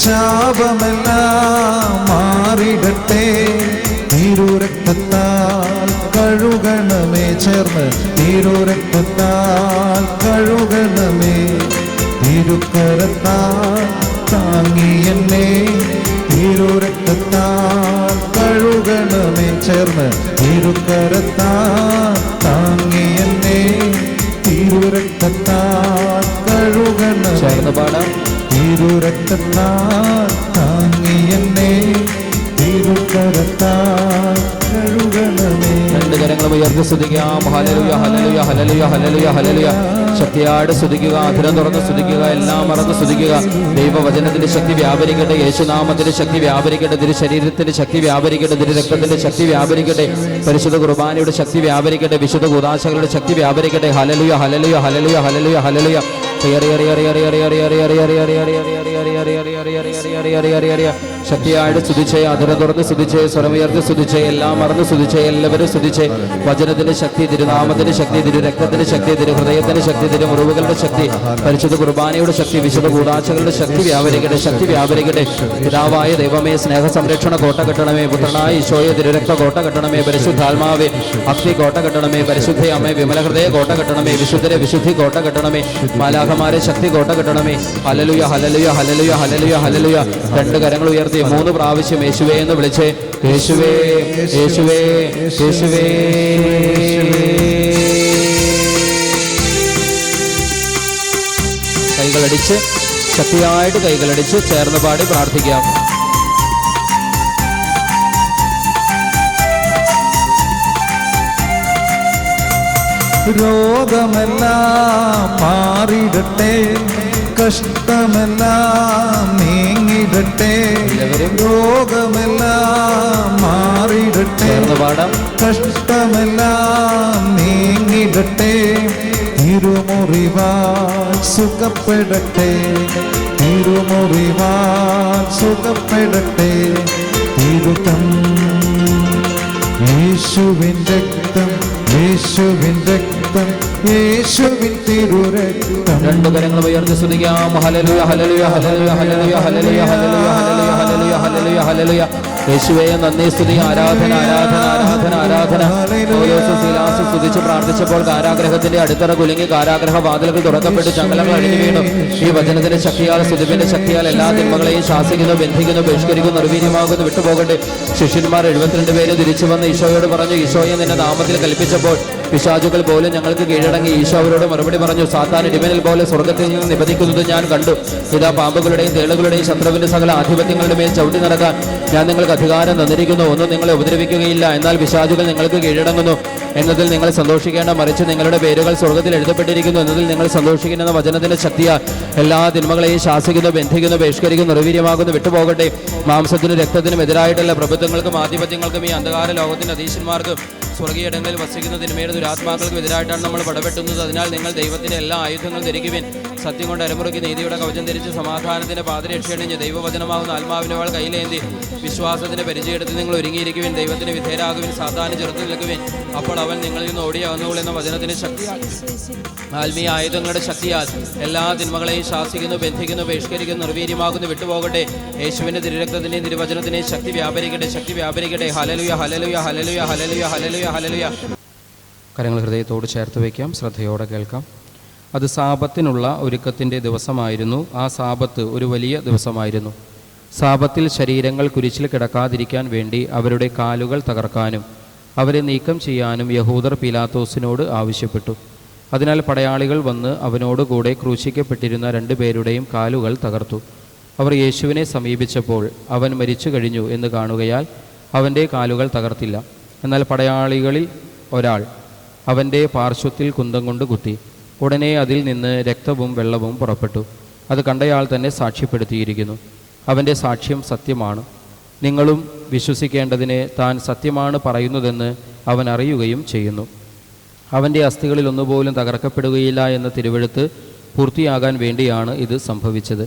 ശാപമെല്ലാം മാറിടട്ടെ. തിരുരക്തത്താൽ കഴുകണമേ. ചേർന്ന് തിരുരക്തത്താൽ കഴുകണമേ. തിരുക്കരത്താൽ താങ്ങി എന്നെ തിരുരക്തത്താൽ കഴുകണമേ ചേർന്ന് തിരുക്കരത്താൽ താങ്ങി എന്നെ തിരുരക്തത്താൽ കഴുകണമേ ചേർന്ന് പാടാം. തിരുരക്തത്താൽ താങ്ങി എന്നെ തിരുക്കരത്താൽ കഴുകണമേ. രണ്ട് കരങ്ങളും ഉയർത്തി സ്തുതിക്കാം. ഹല്ലേലൂയ ഹല്ലേലൂയ ഹല്ലേലൂയ ഹല്ലേലൂയ ഹല്ലേലൂയ. ശക്തിയായിട്ട് സ്തുതിക്കുക, അധരം തുറന്ന് സ്തുതിക്കുക, എല്ലാം മറന്ന് സ്തുതിക്കുക. ദൈവവചനത്തിന്റെ ശക്തി വ്യാപരിക്കട്ടെ, യേശുനാമത്തിന്റെ ശക്തി വ്യാപരിക്കട്ടെ, തിരു ശരീരത്തിന്റെ ശക്തി വ്യാപരിക്കട്ടെ, തിരു രക്തത്തിന്റെ ശക്തി വ്യാപരിക്കട്ടെ, പരിശുദ്ധ കുർബാനയുടെ ശക്തി വ്യാപരിക്കട്ടെ, വിശുദ്ധ കൂദാശകളുടെ ശക്തി വ്യാപരിക്കട്ടെ. ഹല്ലേലൂയ ഹല്ലേലൂയ ഹല്ലേലൂയ ഹല്ലേലൂയ ഹല്ലേലൂയ. ശക്തിയായിട്ട് സ്തുതിച്ചേ, അധരം തുറന്ന് സ്തുതിച്ചേ, സ്വരമുയർത്തി സ്തുതിച്ചേ, എല്ലാം മറന്ന് സ്തുതിച്ചേ, എല്ലാവരും സ്തുതിച്ചേ. വചനത്തിന്റെ ശക്തി, തിരുനാമത്തിന്റെ ശക്തി, തിരു രക്തത്തിന്റെ ശക്തി, തിരു ഹൃദയത്തിന്റെ ശക്തി, തിരു മുറിവുകളുടെ ശക്തി, പരിശുദ്ധ കുർബാനയുടെ ശക്തി, വിശുദ്ധ കൂദാശകളുടെ ശക്തി വ്യാപരിക്കട്ടെ, ശക്തി വ്യാപരിക്കട്ടെ. പിതാവായ ദൈവമേ, സ്നേഹ സംരക്ഷണ കോട്ട കെട്ടണമേ. പുത്രനായ ഈശോയെ, തിരുരക്ത കോട്ട കെട്ടണമേ. പരിശുദ്ധാത്മാവേ, അഗ്നി കോട്ട കെട്ടണമേ. പരിശുദ്ധ അമ്മേ, വിമല ഹൃദയ കോട്ട കെട്ടണമേ. വിശുദ്ധരെ വിശുദ്ധി കോട്ട കെട്ടണമേ. മാലാഖമാരെ ശക്തി കോട്ട കെട്ടണമേ. ഹല്ലേലൂയ ഹല്ലേലൂയ ഹല്ലേലൂയ ഹല്ലേലൂയ ഹല്ലേലൂയ. രണ്ട് കരങ്ങൾ ഉയർത്തി 3 പ്രാവശ്യം യേശുവേ എന്ന് വിളിച്ചേ. യേശുവേ യേശുവേ യേശുവേ. കൈകളടിച്ച്, ശക്തിയായിട്ട് കൈകളടിച്ച് ചേർന്ന് പാടി പ്രാർത്ഥിക്കാം. രോഗമെല്ലാം മാറിടട്ടെ, കഷ്ടമെല്ലാം നീങ്ങിടട്ടെ. രോഗമെല്ലാം മാറിടട്ടെ, കഷ്ടമെല്ലാം നീങ്ങിടട്ടെ. തിരുമുറിവാൽ സുഖപ്പെടട്ടെ, തിരുമുറിവാൽ സുഖപ്പെടട്ടെ. തിരുത്തം യേശുവിൻ രക്തം, യേശുവിൻ രക്തം, യേശുവിൻ തിരുരക്തം. രണ്ട് കരങ്ങൾ ഉയർത്തി സ്തുതിക്കാം. ഹല്ലേലൂയ ഹല്ലേലൂയ ഹല്ലേലൂയ ഹല്ലേലൂയ ഹല്ലേലൂയ ഹല്ലേലൂയ ഹല്ലേലൂയ ഹല്ലേലൂയ ഹല്ലേലൂയ. യേശുവേ നന്ദി, സ്തുതി, ആരാധന ആരാധന ആരാധന ആരാധന. ശീലാസ് സ്തുതിച്ച് പ്രാർത്ഥിച്ചപ്പോൾ കാരാഗ്രഹത്തിന്റെ അടിത്തറ കുലുങ്ങി, കാരാഗ്രഹ വാതിലുകൾ തുറക്കപ്പെട്ട് ചങ്ങലങ്ങൾ അടിഞ്ഞു വീണു. ഈ വചനത്തിന്റെ ശക്തിയാൽ, സ്തുതിപ്പിന്റെ ശക്തിയാൽ എല്ലാ തിന്മകളെയും ശാസിക്കുന്നു, ബന്ധിക്കുന്നു, ബഹിഷ്കരിക്കുന്നു, നിർവീര്യമാകുന്നു, വിട്ടുപോകട്ടെ. ശിഷ്യന്മാർ 72 പേര് തിരിച്ചു വന്ന് ഈശോയോട് പറഞ്ഞു, ഈശോയെ നിന്റെ നാമത്തിൽ കൽപ്പിച്ചപ്പോൾ പിശാചുകൾ പോലും ഞങ്ങൾക്ക് കീഴടങ്ങി. ഈശോ അവരോട് മറുപടി പറഞ്ഞു, സാത്താൻ ഇടിമിന്നൽ പോലെ സ്വർഗത്തിൽ നിന്ന് നിപതിക്കുന്നത് ഞാൻ കണ്ടു. ഇതാ പാമ്പുകളുടെയും തേളുകളുടെയും ശത്രുവിന്റെ സകല ആധിപത്യങ്ങളുടെ മേൽ ചവിട്ടി നടക്കാൻ ഞാൻ നിങ്ങൾക്ക് അധികാരം തന്നിരിക്കുന്നു. ഒന്നും നിങ്ങളെ ഉപദ്രവിക്കുകയില്ല. എന്നാൽ പിശാചുകൾ നിങ്ങൾക്ക് കീഴടങ്ങുന്നു എന്നതിൽ നിങ്ങൾ സന്തോഷിക്കേണ്ട, മറിച്ച് നിങ്ങളുടെ പേരുകൾ സ്വർഗത്തിൽ എഴുതപ്പെട്ടിരിക്കുന്നു എന്നതിൽ നിങ്ങൾ സന്തോഷിക്കുന്ന വചനത്തിന്റെ ശക്തിയാൽ എല്ലാ തിന്മകളെയും ശാസിക്കുന്നു, ബന്ധിക്കുന്നു, ബഹിഷ്കരിക്കുന്നു, നിർവീര്യമാകുന്നു, വിട്ടുപോകട്ടെ. മാംസത്തിനും രക്തത്തിനും എതിരായിട്ടല്ല, പ്രഭുത്വങ്ങൾക്കും ആധിപത്യങ്ങൾക്കും ഈ അന്ധകാര ലോകത്തിന്റെ അധീശന്മാർക്കും സ്വർഗീയടങ്ങളിൽ വസിക്കുന്ന തിന്മയുടെ ദുരാത്മാക്കൾക്കും എതിരായിട്ടാണ് നമ്മൾ പടപെട്ടുന്നത്. അതിനാൽ നിങ്ങൾ ദൈവത്തിന്റെ എല്ലാ ആയുധങ്ങളും ധരിക്കുവിൻ. സത്യം കൊണ്ട് അരമുറുക്കി നീതിയുടെ കവചം ധരിച്ച് സമാധാനത്തിന്റെ പാദരക്ഷയണിഞ്ഞ് ദൈവവചനമാകുന്ന ആത്മാവിനവാൾ കയ്യിലേന്തി വിശ്വാസത്തിന്റെ പരിചയമെടുത്ത് നിങ്ങൾ ഒരുങ്ങിയിരിക്കുവിൻ. ദൈവത്തിന് വിധേയരാകുവിൻ, സാത്താന് ചെറുത്തു നിൽക്കുവിൻ. അപ്പോൾ അവൻ നിങ്ങളിൽ നിന്ന് ഓടിയാകുന്നുകൊള്ളുന്ന വചനത്തിന്റെ ശക്തിയാൽ, ആത്മീയ ആയുധങ്ങളുടെ ശക്തിയാൽ എല്ലാ തിന്മകളെയും ശാസിക്കുന്നു, ബന്ധിക്കുന്നു, ബഹിഷ്കരിക്കുന്നു, നിർവീര്യമാകുന്നു, വിട്ടുപോകട്ടെ. യേശുവിന്റെ തിരുരക്തത്തിന്റെയും തിരുവചനത്തിന്റെയും ശക്തി വ്യാപരിക്കട്ടെ, ശക്തി വ്യാപരിക്കട്ടെ. ഹല്ലേലൂയ ഹല്ലേലൂയ ഹല്ലേലൂയ ഹല്ലേലൂയ ഹല്ലേലൂയ ഹല്ലേലൂയ. കരങ്ങൾ ഹൃദയത്തോട് ചേർത്ത് വയ്ക്കാം, ശ്രദ്ധയോടെ കേൾക്കാം. അത് സാബത്തിനുള്ള ഒരുക്കത്തിൻ്റെ ദിവസമായിരുന്നു. ആ സാബത്ത് ഒരു വലിയ ദിവസമായിരുന്നു. സാബത്തിൽ ശരീരങ്ങൾ കുരിശിൽ കിടക്കാതിരിക്കാൻ വേണ്ടി അവരുടെ കാലുകൾ തകർക്കാനും അവരെ നീക്കം ചെയ്യാനും യഹൂദർ പീലാത്തോസിനോട് ആവശ്യപ്പെട്ടു. അതിനാൽ പടയാളികൾ വന്ന് അവനോടുകൂടെ ക്രൂശിക്കപ്പെട്ടിരുന്ന 2 പേരുടെയും കാലുകൾ തകർത്തു. അവർ യേശുവിനെ സമീപിച്ചപ്പോൾ അവൻ മരിച്ചു കഴിഞ്ഞു എന്ന് കാണുകയാൽ അവൻ്റെ കാലുകൾ തകർത്തില്ല. എന്നാൽ പടയാളികളിൽ ഒരാൾ അവൻ്റെ പാർശ്വത്തിൽ കുന്തം കൊണ്ട് കുത്തി. ഉടനെ അതിൽ നിന്ന് രക്തവും വെള്ളവും പുറപ്പെട്ടു. അത് കണ്ടയാൾ തന്നെ സാക്ഷ്യപ്പെടുത്തിയിരിക്കുന്നു. അവൻ്റെ സാക്ഷ്യം സത്യമാണ്. നിങ്ങളും വിശ്വസിക്കേണ്ടതിന് താൻ സത്യമാണ് പറയുന്നതെന്ന് അവൻ അറിയുകയും ചെയ്യുന്നു. അവൻ്റെ അസ്ഥികളിൽ ഒന്നുപോലും തകർക്കപ്പെടുകയില്ല എന്ന തിരുവെഴുത്ത് പൂർത്തിയാകാൻ വേണ്ടിയാണ് ഇത് സംഭവിച്ചത്.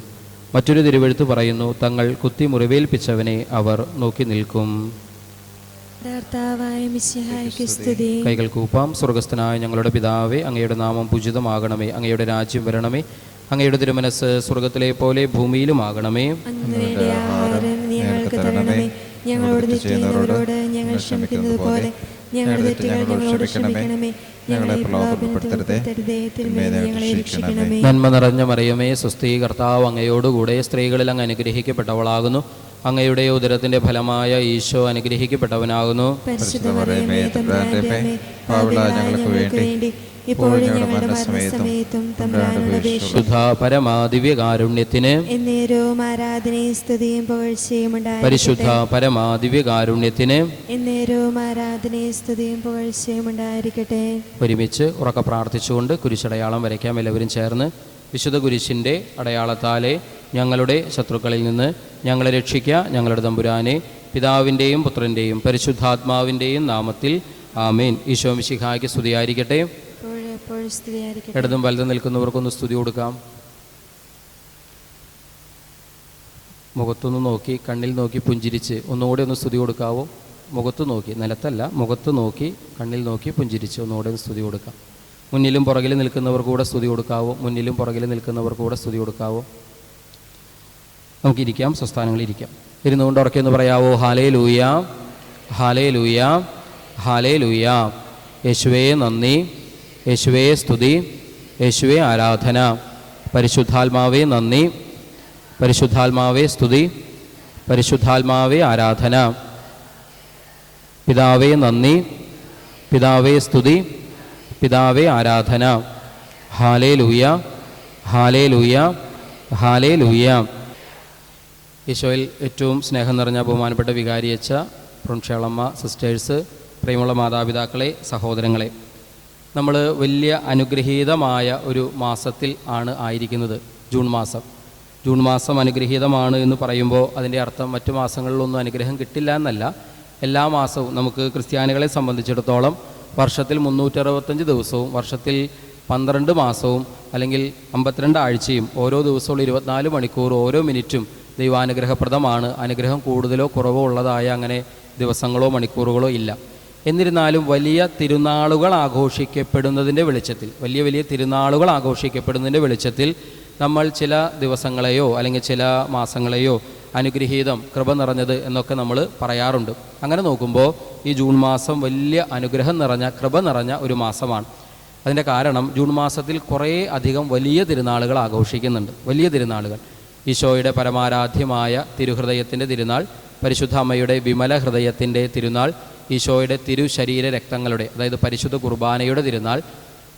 മറ്റൊരു തിരുവെഴുത്ത് പറയുന്നു, തങ്ങൾ കുത്തി മുറിവേൽപ്പിച്ചവനെ അവർ നോക്കി നിൽക്കും. കൈകൾ കൂപ്പാം. സ്വർഗസ്ഥനായ ഞങ്ങളുടെ പിതാവേ, അങ്ങയുടെ നാമം പൂജിതമാകണമേ. അങ്ങയുടെ രാജ്യം വരണമേ. അങ്ങയുടെ തിരുമനസ് സ്വർഗത്തിലെ പോലെ ഭൂമിയിലുമാകണമേ. ഞങ്ങളോട് ചെയ്യുന്നവരോട് ഞങ്ങൾ ക്ഷമിക്കുന്നത് പോലെ ഞങ്ങളുടെ തെറ്റുകൾ ഞങ്ങളോട് ക്ഷമിക്കണമേ. ഞങ്ങളെ പ്രലോഭനപ്പെടുത്തരുതേ, ഞങ്ങളെ രക്ഷിക്കണമേ. നന്മ നിറഞ്ഞ മറിയമേ, സ്വസ്തി, കർത്താവ് അങ്ങയോടുകൂടെ സ്ത്രീകളിൽ അങ്ങ് അനുഗ്രഹിക്കപ്പെട്ടവളാകുന്നു. അങ്ങയുടെ ഉദരത്തിൻ്റെ ഫലമായ ഈശോ അനുഗ്രഹിക്കപ്പെട്ടവനാകുന്നു. പരിശുദ്ധ മറിയമേ, തമ്പുരാന്റെ അമ്മേ, പാപികളായ ഞങ്ങൾക്ക് വേണ്ടി ഇപ്പോഴും ഞങ്ങളുടെ മരണസമയത്തും തമ്പുരാനോട് അപേക്ഷിക്കണമേ. ശുദ്ധ പരമാദിവ്യകാരുണ്യത്തിന് എന്നേരവും ആരാധനയും സ്തുതിയും പുകഴ്ചയും പരിശുദ്ധ ഉണ്ടായിരിക്കട്ടെ. പരമാദിവ്യകാരുണ്യത്തിന് എന്നേരവും ആരാധനയും സ്തുതിയും പുകഴ്ചയും ഉണ്ടായിരിക്കട്ടെ. ഒരുമിച്ച് ഉറക്കെ പ്രാർത്ഥിച്ചുകൊണ്ട് കുരിശടയാളം വരയ്ക്കാം. എല്ലാവരും ചേർന്ന് വിശുദ്ധ കുരിശിൻ്റെ അടയാളത്താലെ ഞങ്ങളുടെ ശത്രുക്കളിൽ നിന്ന് ഞങ്ങളെ രക്ഷിക്കുക ഞങ്ങളുടെ തമ്പുരാനെ. പിതാവിൻ്റെയും പുത്രൻ്റെയും പരിശുദ്ധാത്മാവിൻ്റെയും നാമത്തിൽ ആമേൻ. ഈശോ മിശിഹായ്ക്ക് സ്തുതിയായിരിക്കട്ടെ. എപ്പോഴും സ്തുതിയായിരിക്കട്ടെ. ഇടതും വലതും നിൽക്കുന്നവർക്കൊന്ന് സ്തുതി കൊടുക്കാം. മുഖത്തൊന്ന് നോക്കി, കണ്ണിൽ നോക്കി പുഞ്ചിരിച്ച് ഒന്നുകൂടെ ഒന്ന് സ്തുതി കൊടുക്കാവോ? മുഖത്ത് നോക്കി, നിലത്തല്ല, മുഖത്ത് നോക്കി, കണ്ണിൽ നോക്കി പുഞ്ചിരിച്ച് ഒന്നുകൂടെ ഒന്ന് സ്തുതി കൊടുക്കാം. മുന്നിലും പുറകിലും നിൽക്കുന്നവർ കൂടെ സ്തുതി കൊടുക്കാവോ? മുന്നിലും പുറകിലും നിൽക്കുന്നവർ കൂടെ സ്തുതി കൊടുക്കാവോ? നമുക്കിരിക്കാം, സ്വസ്ഥാനങ്ങളിരിക്കാം. ഇരുന്നുകൊണ്ട് ഉറക്കെന്ന് പറയാവോ? ഹല്ലേലൂയ, ഹല്ലേലൂയ, ഹല്ലേലൂയ. യേശുവേ നന്ദി, യേശുവേ സ്തുതി, യേശുവേ ആരാധന. പരിശുദ്ധാത്മാവേ നന്ദി, പരിശുദ്ധാത്മാവേ സ്തുതി, പരിശുദ്ധാത്മാവേ ആരാധന. പിതാവേ നന്ദി, പിതാവേ സ്തുതി, പിതാവേ ആരാധന. ഹല്ലേലൂയ, ഹല്ലേലൂയ, ഹല്ലേലൂയ. ഈശോയിൽ ഏറ്റവും സ്നേഹം നിറഞ്ഞ ബഹുമാനപ്പെട്ട വികാരിയച്ച, പ്രൊൻഷേളമ്മ, സിസ്റ്റേഴ്സ്, പ്രിയമുള്ള മാതാപിതാക്കളെ, സഹോദരങ്ങളെ, നമ്മൾ വലിയ അനുഗ്രഹീതമായ ഒരു മാസത്തിൽ ആണ് ആയിരിക്കുന്നത്. ജൂൺ മാസം. ജൂൺ മാസം അനുഗ്രഹീതമാണ് എന്ന് പറയുമ്പോൾ അതിൻ്റെ അർത്ഥം മറ്റു മാസങ്ങളിലൊന്നും അനുഗ്രഹം കിട്ടില്ല എന്നല്ല. എല്ലാ മാസവും നമുക്ക് ക്രിസ്ത്യാനികളെ സംബന്ധിച്ചിടത്തോളം വർഷത്തിൽ 365 ദിവസവും, വർഷത്തിൽ 12 മാസവും അല്ലെങ്കിൽ 52 ആഴ്ചയും, ഓരോ ദിവസവും 24 മണിക്കൂർ, ഓരോ മിനിറ്റും ദൈവാനുഗ്രഹപ്രദമാണ്. അനുഗ്രഹം കൂടുതലോ കുറവോ ഉള്ളതായ അങ്ങനെ ദിവസങ്ങളോ മണിക്കൂറുകളോ ഇല്ല. എന്നിരുന്നാലും വലിയ തിരുനാളുകൾ ആഘോഷിക്കപ്പെടുന്നതിൻ്റെ വെളിച്ചത്തിൽ, വലിയ വലിയ തിരുനാളുകൾ ആഘോഷിക്കപ്പെടുന്നതിൻ്റെ വെളിച്ചത്തിൽ നമ്മൾ ചില ദിവസങ്ങളെയോ അല്ലെങ്കിൽ ചില മാസങ്ങളെയോ അനുഗ്രഹീതം, കൃപ നിറഞ്ഞത് എന്നൊക്കെ നമ്മൾ പറയാറുണ്ട്. അങ്ങനെ നോക്കുമ്പോൾ ഈ ജൂൺ മാസം വലിയ അനുഗ്രഹം നിറഞ്ഞ, കൃപ നിറഞ്ഞ ഒരു മാസമാണ്. അതിൻ്റെ കാരണം ജൂൺ മാസത്തിൽ കുറേ അധികം വലിയ തിരുനാളുകൾ ആഘോഷിക്കുന്നുണ്ട്. വലിയ തിരുനാളുകൾ. ഈശോയുടെ പരമാരാധ്യമായ തിരുഹൃദയത്തിൻ്റെ തിരുനാൾ, പരിശുദ്ധ അമ്മയുടെ വിമല ഹൃദയത്തിൻ്റെ തിരുനാൾ, ഈശോയുടെ തിരുശരീര രക്തങ്ങളുടെ, അതായത് പരിശുദ്ധ കുർബാനയുടെ തിരുനാൾ.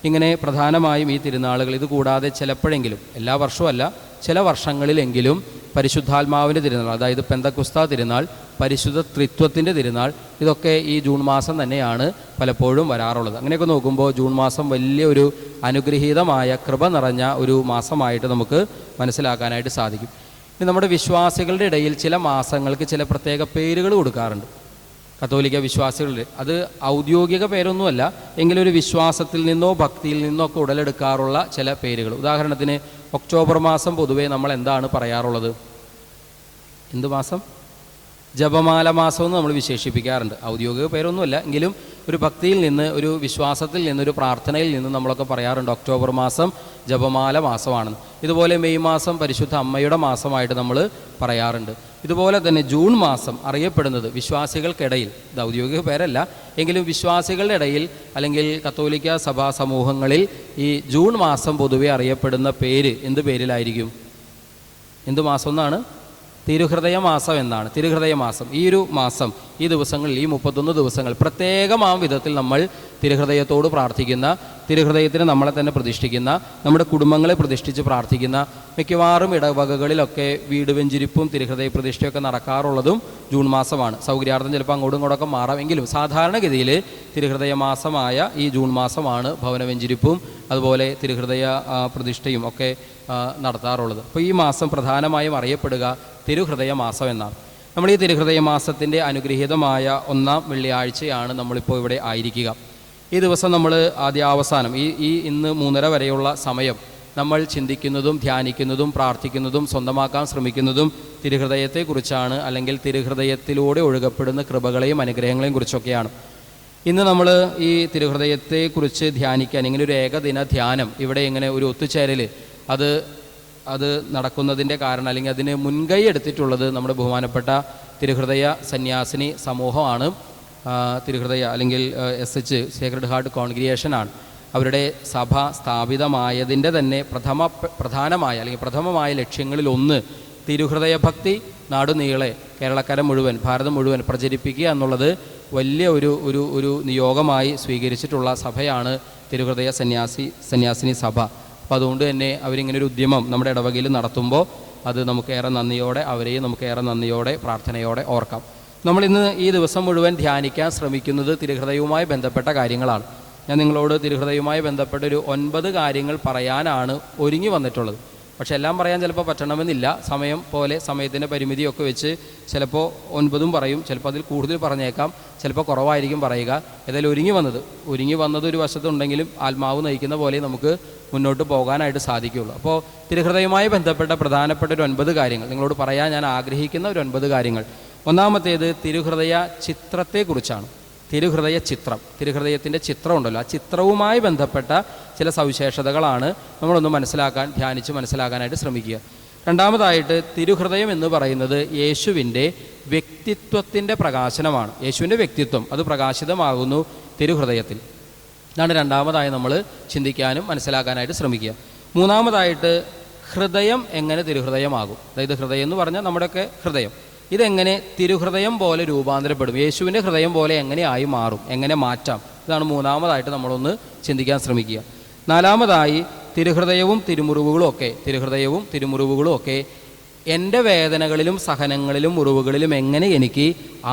ഇങ്ങനെ പ്രധാനമായും ഈ തിരുനാളുകൾ, ഇതുകൂടാതെ ചിലപ്പോഴെങ്കിലും, എല്ലാ വർഷവും അല്ല, ചില വർഷങ്ങളിലെങ്കിലും പരിശുദ്ധാത്മാവിൻ്റെ തിരുനാൾ, അതായത് പെന്തക്കുസ്ത തിരുനാൾ, പരിശുദ്ധ ത്രിത്വത്തിൻ്റെ തിരുനാൾ, ഇതൊക്കെ ഈ ജൂൺ മാസം തന്നെയാണ് പലപ്പോഴും വരാറുള്ളത്. അങ്ങനെയൊക്കെ നോക്കുമ്പോൾ ജൂൺ മാസം വലിയ ഒരു അനുഗ്രഹീതമായ, കൃപ നിറഞ്ഞ ഒരു മാസമായിട്ട് നമുക്ക് മനസ്സിലാക്കാനായിട്ട് സാധിക്കും. ഇനി നമ്മുടെ വിശ്വാസികളുടെ ഇടയിൽ ചില മാസങ്ങൾക്ക് ചില പ്രത്യേക പേരുകൾ കൊടുക്കാറുണ്ട്. കത്തോലിക്ക വിശ്വാസികളുടെ, അത് ഔദ്യോഗിക പേരൊന്നുമല്ല, എങ്കിലും ഒരു വിശ്വാസത്തിൽ നിന്നോ ഭക്തിയിൽ നിന്നോ ഒക്കെ ഉടലെടുക്കാറുള്ള ചില പേരുകൾ. ഉദാഹരണത്തിന് ഒക്ടോബർ മാസം പൊതുവേ നമ്മൾ എന്താണ് പറയാറുള്ളത്? എന്ത് മാസം? ജപമാല മാസം എന്ന് നമ്മൾ വിശേഷിപ്പിക്കാറുണ്ട്. ഔദ്യോഗിക പേരൊന്നുമല്ല, എങ്കിലും ഒരു ഭക്തിയിൽ നിന്ന്, ഒരു വിശ്വാസത്തിൽ നിന്ന്, ഒരു പ്രാർത്ഥനയിൽ നിന്ന് നമ്മളൊക്കെ പറയാറുണ്ട് ഒക്ടോബർ മാസം ജപമാല മാസമാണെന്ന്. ഇതുപോലെ മെയ് മാസം പരിശുദ്ധ അമ്മയുടെ മാസമായിട്ട് നമ്മൾ പറയാറുണ്ട്. ഇതുപോലെ തന്നെ ജൂൺ മാസം അറിയപ്പെടുന്നത് വിശ്വാസികൾക്കിടയിൽ, ഇത് ഔദ്യോഗിക പേരല്ല, എങ്കിലും വിശ്വാസികളുടെ ഇടയിൽ അല്ലെങ്കിൽ കത്തോലിക്ക സഭാ സമൂഹങ്ങളിൽ ഈ ജൂൺ മാസം പൊതുവെ അറിയപ്പെടുന്ന പേര് എന്ത് പേരിലായിരിക്കും? എന്ത് മാസം എന്നാണ്? തിരുഹൃദയ മാസം എന്നാണ്. തിരുഹൃദയ മാസം. ഈ ഒരു മാസം, ഈ ദിവസങ്ങളിൽ, ഈ 31 ദിവസങ്ങൾ പ്രത്യേകമാം വിധത്തിൽ നമ്മൾ തിരുഹൃദയത്തോട് പ്രാർത്ഥിക്കുന്ന, തിരുഹൃദയത്തിന് നമ്മളെ തന്നെ പ്രതിഷ്ഠിക്കുന്ന, നമ്മുടെ കുടുംബങ്ങളെ പ്രതിഷ്ഠിച്ച് പ്രാർത്ഥിക്കുന്ന, മിക്കവാറും ഇടവകകളിലൊക്കെ വീട് വെഞ്ചിരിപ്പും തിരുഹൃദയ പ്രതിഷ്ഠയൊക്കെ നടക്കാറുള്ളതും ജൂൺ മാസമാണ്. സൗകര്യാർത്ഥം ചിലപ്പോൾ അങ്ങോട്ടും ഇങ്ങോട്ടൊക്കെ മാറാം, എങ്കിലും സാധാരണഗതിയിൽ തിരുഹൃദയ മാസമായ ഈ ജൂൺ മാസമാണ് ഭവന വെഞ്ചിരിപ്പും അതുപോലെ തിരുഹൃദയ പ്രതിഷ്ഠയും ഒക്കെ നടത്താറുള്ളത്. അപ്പോൾ ഈ മാസം പ്രധാനമായും അറിയപ്പെടുക തിരുഹൃദയ മാസം എന്നാണ്. നമ്മൾ ഈ തിരുഹൃദയ മാസത്തിൻ്റെ അനുഗ്രഹീതമായ 1-ാം വെള്ളിയാഴ്ചയാണ് നമ്മളിപ്പോൾ ഇവിടെ ആയിരിക്കുക. ഈ ദിവസം നമ്മൾ ആദ്യാവസാനം ഈ ഇന്ന് 3:30 വരെയുള്ള സമയം നമ്മൾ ചിന്തിക്കുന്നതും ധ്യാനിക്കുന്നതും പ്രാർത്ഥിക്കുന്നതും സ്വന്തമാക്കാൻ ശ്രമിക്കുന്നതും തിരുഹൃദയത്തെക്കുറിച്ചാണ്, അല്ലെങ്കിൽ തിരുഹൃദയത്തിലൂടെ ഒഴുകപ്പെടുന്ന കൃപകളെയും അനുഗ്രഹങ്ങളെയും കുറിച്ചൊക്കെയാണ്. ഇന്ന് നമ്മൾ ഈ തിരുഹൃദയത്തെക്കുറിച്ച് ധ്യാനിക്കാൻ ഇങ്ങനെ ഒരു ഏകദിന ധ്യാനം, ഇവിടെ ഇങ്ങനെ ഒരു ഒത്തുചേരൽ അത് നടക്കുന്നതിൻ്റെ കാരണം, അല്ലെങ്കിൽ അതിന് മുൻകൈ എടുത്തിട്ടുള്ളത് നമ്മുടെ ബഹുമാനപ്പെട്ട തിരുഹൃദയ സന്യാസിനി സമൂഹമാണ്. തിരുഹൃദയ അല്ലെങ്കിൽ SH സേക്രഡ് ഹാർട്ട് കോൺഗ്രിഗേഷനാണ്. അവരുടെ സഭ സ്ഥാപിതമായതിൻ്റെ തന്നെ പ്രഥമമായ ലക്ഷ്യങ്ങളിലൊന്ന് തിരുഹൃദയ ഭക്തി നാടുനീളെ കേരളക്കര മുഴുവൻ, ഭാരതം മുഴുവൻ പ്രചരിപ്പിക്കുക എന്നുള്ളത് വലിയ ഒരു നിയോഗമായി സ്വീകരിച്ചിട്ടുള്ള സഭയാണ് തിരുഹൃദയ സന്യാസിനി സഭ. അപ്പോൾ അതുകൊണ്ട് തന്നെ അവരിങ്ങനെ ഒരു ഉദ്യമം നമ്മുടെ ഇടവകയിൽ നടത്തുമ്പോൾ അത് നമുക്കേറെ നന്ദിയോടെ, അവരെയും നമുക്കേറെ നന്ദിയോടെ പ്രാർത്ഥനയോടെ ഓർക്കാം. നമ്മളിന്ന് ഈ ദിവസം മുഴുവൻ ധ്യാനിക്കാൻ ശ്രമിക്കുന്നത് തിരുഹൃദയവുമായി ബന്ധപ്പെട്ട കാര്യങ്ങളാണ്. ഞാൻ നിങ്ങളോട് തിരുഹൃദയവുമായി ബന്ധപ്പെട്ട ഒരു 9 കാര്യങ്ങൾ പറയാനാണ് ഒരുങ്ങി വന്നിട്ടുള്ളത്. പക്ഷെ എല്ലാം പറയാൻ ചിലപ്പോൾ പറ്റണമെന്നില്ല. സമയം പോലെ സമയത്തിൻ്റെ പരിമിതിയൊക്കെ വെച്ച് ചിലപ്പോൾ 9 പറയും, ചിലപ്പോൾ അതിൽ കൂടുതൽ പറഞ്ഞേക്കാം, ചിലപ്പോൾ കുറവായിരിക്കും പറയുക. ഏതായാലും ഒരുങ്ങി വന്നത് ഒരു വശത്തുണ്ടെങ്കിലും ആത്മാവ് നയിക്കുന്ന പോലെ നമുക്ക് മുന്നോട്ട് പോകാനായിട്ട് സാധിക്കുകയുള്ളൂ. അപ്പോൾ തിരുഹൃദയവുമായി ബന്ധപ്പെട്ട പ്രധാനപ്പെട്ട ഒരു 9 കാര്യങ്ങൾ നിങ്ങളോട് പറയാൻ ഞാൻ ആഗ്രഹിക്കുന്ന ഒരു 9 കാര്യങ്ങൾ. ഒന്നാമത്തേത് തിരുഹൃദയ ചിത്രത്തെക്കുറിച്ചാണ്. തിരുഹൃദയ ചിത്രം, തിരുഹൃദയത്തിൻ്റെ ചിത്രം ഉണ്ടല്ലോ, ആ ചിത്രവുമായി ബന്ധപ്പെട്ട ചില സവിശേഷതകളാണ് നമ്മളൊന്ന് ധ്യാനിച്ച് മനസ്സിലാക്കാനായിട്ട് ശ്രമിക്കുക. രണ്ടാമതായിട്ട് തിരുഹൃദയം എന്ന് പറയുന്നത് യേശുവിൻ്റെ വ്യക്തിത്വത്തിൻ്റെ പ്രകാശനമാണ്. യേശുവിൻ്റെ വ്യക്തിത്വം അത് പ്രകാശിതമാകുന്നു തിരുഹൃദയത്തിൽ. ഇതാണ് രണ്ടാമതായി നമ്മൾ ചിന്തിക്കാനും മനസ്സിലാക്കാനായിട്ട് ശ്രമിക്കുക. മൂന്നാമതായിട്ട് ഹൃദയം എങ്ങനെ തിരുഹൃദയമാകും. അതായത് ഹൃദയം എന്ന് പറഞ്ഞാൽ നമ്മുടെയൊക്കെ ഹൃദയം, ഇതെങ്ങനെ തിരുഹൃദയം പോലെ രൂപാന്തരപ്പെടും, യേശുവിൻ്റെ ഹൃദയം പോലെ എങ്ങനെയായി മാറും, എങ്ങനെ മാറ്റാം. ഇതാണ് മൂന്നാമതായിട്ട് നമ്മളൊന്ന് ചിന്തിക്കാൻ ശ്രമിക്കുക. നാലാമതായി തിരുഹൃദയവും തിരുമുറിവുകളും ഒക്കെ എൻ്റെ വേദനകളിലും സഹനങ്ങളിലും മുറിവുകളിലും എങ്ങനെ എനിക്ക്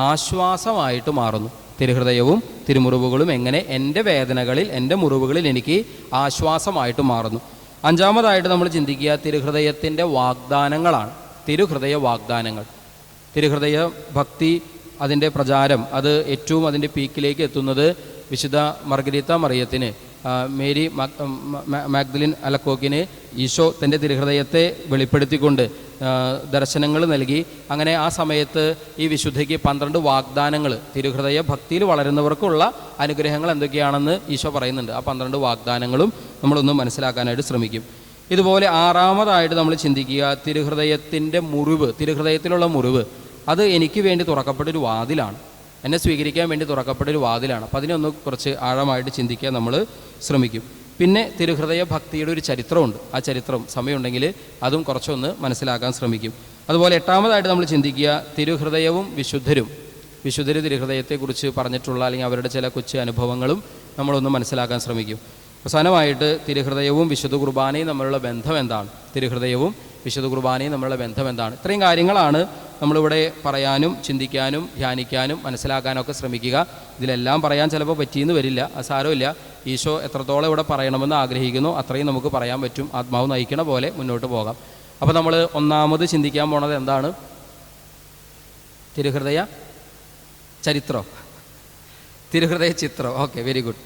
ആശ്വാസമായിട്ട് മാറുന്നു. തിരുഹൃദയവും തിരുമുറിവുകളും എങ്ങനെ എൻ്റെ വേദനകളിൽ, എൻ്റെ മുറിവുകളിൽ എനിക്ക് ആശ്വാസമായിട്ട് മാറുന്നു. അഞ്ചാമതായിട്ട് നമ്മൾ ചിന്തിക്കുക തിരുഹൃദയത്തിൻ്റെ വാഗ്ദാനങ്ങളാണ്. തിരുഹൃദയ വാഗ്ദാനങ്ങൾ, തിരുഹൃദയ ഭക്തി, അതിൻ്റെ പ്രചാരം, അത് ഏറ്റവും അതിൻ്റെ പീക്കിലേക്ക് എത്തുന്നത് വിശുദ്ധ മർഗരീത്ത മറിയത്തിന്, മേരി മാഗ്ദലിൻ അലക്കോക്കിന് ഈശോ തൻ്റെ തിരുഹൃദയത്തെ വെളിപ്പെടുത്തിക്കൊണ്ട് ദർശനങ്ങൾ നൽകി. അങ്ങനെ ആ സമയത്ത് ഈ വിശുദ്ധയ്ക്ക് 12 വാഗ്ദാനങ്ങൾ, തിരുഹൃദയ ഭക്തിയിൽ വളരുന്നവർക്കുള്ള അനുഗ്രഹങ്ങൾ എന്തൊക്കെയാണെന്ന് ഈശോ പറയുന്നുണ്ട്. ആ 12 വാഗ്ദാനങ്ങളും നമ്മളൊന്ന് മനസ്സിലാക്കാനായിട്ട് ശ്രമിക്കും. ഇതുപോലെ ആറാമതായിട്ട് നമ്മൾ ചിന്തിക്കുക തിരുഹൃദയത്തിൻ്റെ മുറിവ്, തിരുഹൃദയത്തിലുള്ള മുറിവ്, അത് എനിക്ക് വേണ്ടി തുറക്കപ്പെട്ടൊരു വാതിലാണ്, എന്നെ സ്വീകരിക്കാൻ വേണ്ടി തുറക്കപ്പെട്ടൊരു വാതിലാണ്. അപ്പോൾ അതിനൊന്ന് കുറച്ച് ആഴമായിട്ട് ചിന്തിക്കാൻ നമ്മൾ ശ്രമിക്കും. പിന്നെ തിരുഹൃദയ ഭക്തിയുടെ ഒരു ചരിത്രമുണ്ട്. ആ ചരിത്രം സമയമുണ്ടെങ്കിൽ അതും കുറച്ചൊന്ന് മനസ്സിലാക്കാൻ ശ്രമിക്കും. അതുപോലെ എട്ടാമതായിട്ട് നമ്മൾ ചിന്തിക്കുക തിരുഹൃദയവും വിശുദ്ധർ തിരുഹൃദയത്തെക്കുറിച്ച് പറഞ്ഞിട്ടുള്ള അല്ലെങ്കിൽ അവരുടെ ചില കൊച്ചു അനുഭവങ്ങളും നമ്മളൊന്ന് മനസ്സിലാക്കാൻ ശ്രമിക്കും. അവസാനമായിട്ട് തിരുഹൃദയവും വിശുദ്ധ കുർബാനയും തമ്മിലുള്ള ബന്ധം എന്താണ്, തിരുഹൃദയവും വിശുദ്ധ കുർബാനയും തമ്മിലുള്ള ബന്ധം എന്താണ്. ഇത്രയും കാര്യങ്ങളാണ് നമ്മളിവിടെ പറയാനും ചിന്തിക്കാനും ധ്യാനിക്കാനും മനസ്സിലാക്കാനൊക്കെ ശ്രമിക്കുക. ഇതിലെല്ലാം പറയാൻ ചിലപ്പോൾ പറ്റിയെന്ന് വരില്ല, അത് സാരമില്ല. ഈശോ എത്രത്തോളം ഇവിടെ പറയണമെന്ന് ആഗ്രഹിക്കുന്നു അത്രയും നമുക്ക് പറയാൻ പറ്റും. ആത്മാവ് നയിക്കണ പോലെ മുന്നോട്ട് പോകാം. അപ്പോൾ നമ്മൾ ഒന്നാമത് ചിന്തിക്കാൻ പോണത് എന്താണ്? തിരുഹൃദയ ചരിത്രം, തിരുഹൃദയ ചിത്രം. Okay, very good.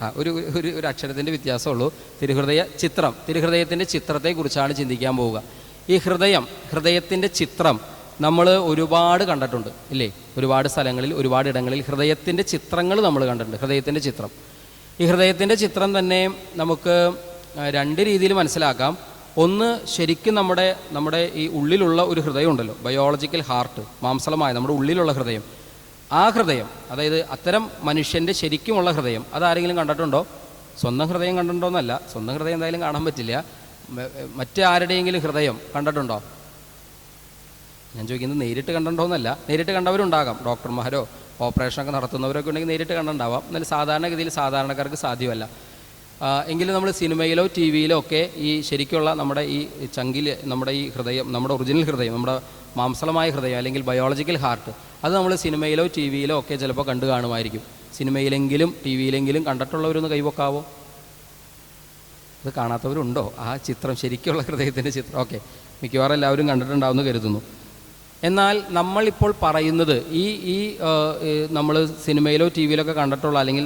ഒരു അക്ഷരത്തിൻ്റെ വ്യത്യാസമുള്ളൂ. തിരുഹൃദയ ചിത്രം, തിരുഹൃദയത്തിൻ്റെ ചിത്രത്തെക്കുറിച്ചാണ് ചിന്തിക്കാൻ പോവുക. ഈ ഹൃദയത്തിൻ്റെ ചിത്രം നമ്മൾ ഒരുപാട് കണ്ടിട്ടുണ്ട് ഇല്ലേ? ഒരുപാട് സ്ഥലങ്ങളിൽ, ഒരുപാട് ഇടങ്ങളിൽ ഹൃദയത്തിൻ്റെ ചിത്രങ്ങൾ നമ്മൾ കണ്ടിട്ടുണ്ട്. ഹൃദയത്തിൻ്റെ ചിത്രം, ഈ ഹൃദയത്തിൻ്റെ ചിത്രം തന്നെ നമുക്ക് 2 രീതിയിൽ മനസ്സിലാക്കാം. ഒന്ന്, ശരിക്കും നമ്മുടെ ഈ ഉള്ളിലുള്ള ഒരു ഹൃദയം ഉണ്ടല്ലോ, ബയോളജിക്കൽ ഹാർട്ട്, മാംസളമായ നമ്മുടെ ഉള്ളിലുള്ള ഹൃദയം. ആ ഹൃദയം, അതായത് അത്തരം മനുഷ്യൻ്റെ ശരിക്കുമുള്ള ഹൃദയം, അതാരെങ്കിലും കണ്ടിട്ടുണ്ടോ? സ്വന്തം ഹൃദയം കണ്ടിട്ടുണ്ടോയെന്നല്ല, സ്വന്തം ഹൃദയം എന്തായാലും കാണാൻ പറ്റില്ല. മറ്റാരുടെയെങ്കിലും ഹൃദയം കണ്ടിട്ടുണ്ടോ? ഞാൻ ചോദിക്കുന്നത് നേരിട്ട് കണ്ടിട്ടുണ്ടോയെന്നല്ല. നേരിട്ട് കണ്ടവരുണ്ടാകാം, ഡോക്ടർമാരോ ഓപ്പറേഷനൊക്കെ നടത്തുന്നവരൊക്കെ ഉണ്ടെങ്കിൽ നേരിട്ട് കണ്ടിട്ടുണ്ടാവാം. എന്നാലും സാധാരണഗതിയിൽ സാധാരണക്കാർക്ക് സാധ്യമല്ല. എങ്കിലും നമ്മൾ സിനിമയിലോ ടി വിയിലോ ഒക്കെ ഈ ശരിക്കുള്ള നമ്മുടെ ഈ ചങ്കിൽ, നമ്മുടെ ഈ ഹൃദയം, നമ്മുടെ ഒറിജിനൽ ഹൃദയം, നമ്മുടെ മാംസളമായ ഹൃദയം അല്ലെങ്കിൽ ബയോളജിക്കൽ ഹാർട്ട്, അത് നമ്മൾ സിനിമയിലോ ടി വിയിലോ ഒക്കെ ചിലപ്പോൾ കണ്ടു കാണുമായിരിക്കും. സിനിമയിലെങ്കിലും ടി വിയിലെങ്കിലും കണ്ടിട്ടുള്ളവരൊന്ന് കൈവക്കാവോ? അത് കാണാത്തവരുണ്ടോ? ആ ചിത്രം, ശരിക്കുള്ള ഹൃദയത്തിൻ്റെ ചിത്രം. ഓക്കെ, മിക്കവാറും എല്ലാവരും കണ്ടിട്ടുണ്ടാവുമെന്ന് കരുതുന്നു. എന്നാൽ നമ്മളിപ്പോൾ പറയുന്നത് ഈ നമ്മൾ സിനിമയിലോ ടി വിയിലൊക്കെ കണ്ടിട്ടുള്ള അല്ലെങ്കിൽ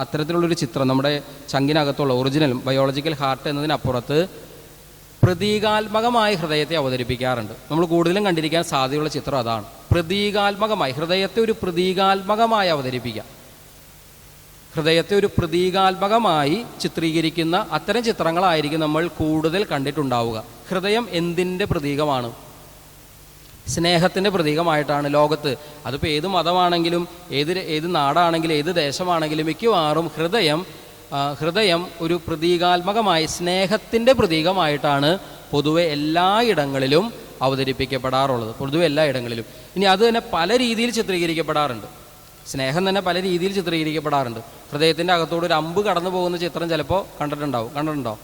അത്തരത്തിലുള്ളൊരു ചിത്രം, നമ്മുടെ ചങ്കിനകത്തുള്ള ഒറിജിനൽ ബയോളജിക്കൽ ഹാർട്ട് എന്നതിനപ്പുറത്ത് പ്രതീകാത്മകമായ ഹൃദയത്തെ അവതരിപ്പിക്കാറുണ്ട്. നമ്മൾ കൂടുതലും കണ്ടിരിക്കാൻ സാധ്യതയുള്ള ചിത്രം അതാണ്. പ്രതീകാത്മകമായി ഹൃദയത്തെ ഒരു പ്രതീകാത്മകമായി അവതരിപ്പിക്കുക, ഹൃദയത്തെ ഒരു പ്രതീകാത്മകമായി ചിത്രീകരിക്കുന്ന അത്തരം ചിത്രങ്ങളായിരിക്കും നമ്മൾ കൂടുതൽ കണ്ടിട്ടുണ്ടാവുക. ഹൃദയം എന്തിൻ്റെ പ്രതീകമാണ്? സ്നേഹത്തിൻ്റെ പ്രതീകമായിട്ടാണ് ലോകത്ത്. അതിപ്പോൾ ഏത് മതമാണെങ്കിലും ഏത് നാടാണെങ്കിലും ഏത് ദേശമാണെങ്കിലും മിക്കവാറും ഹൃദയം ഒരു പ്രതീകാത്മകമായി സ്നേഹത്തിൻ്റെ പ്രതീകമായിട്ടാണ് പൊതുവെ എല്ലായിടങ്ങളിലും അവതരിപ്പിക്കപ്പെടാറുള്ളത്, പൊതുവെ എല്ലാ ഇടങ്ങളിലും. ഇനി അത് തന്നെ പല രീതിയിൽ ചിത്രീകരിക്കപ്പെടാറുണ്ട്. സ്നേഹം തന്നെ പല രീതിയിൽ ചിത്രീകരിക്കപ്പെടാറുണ്ട്. ഹൃദയത്തിൻ്റെ അകത്തോട് ഒരു അമ്പ് കടന്നു പോകുന്ന ചിത്രം ചിലപ്പോൾ കണ്ടിട്ടുണ്ടോ?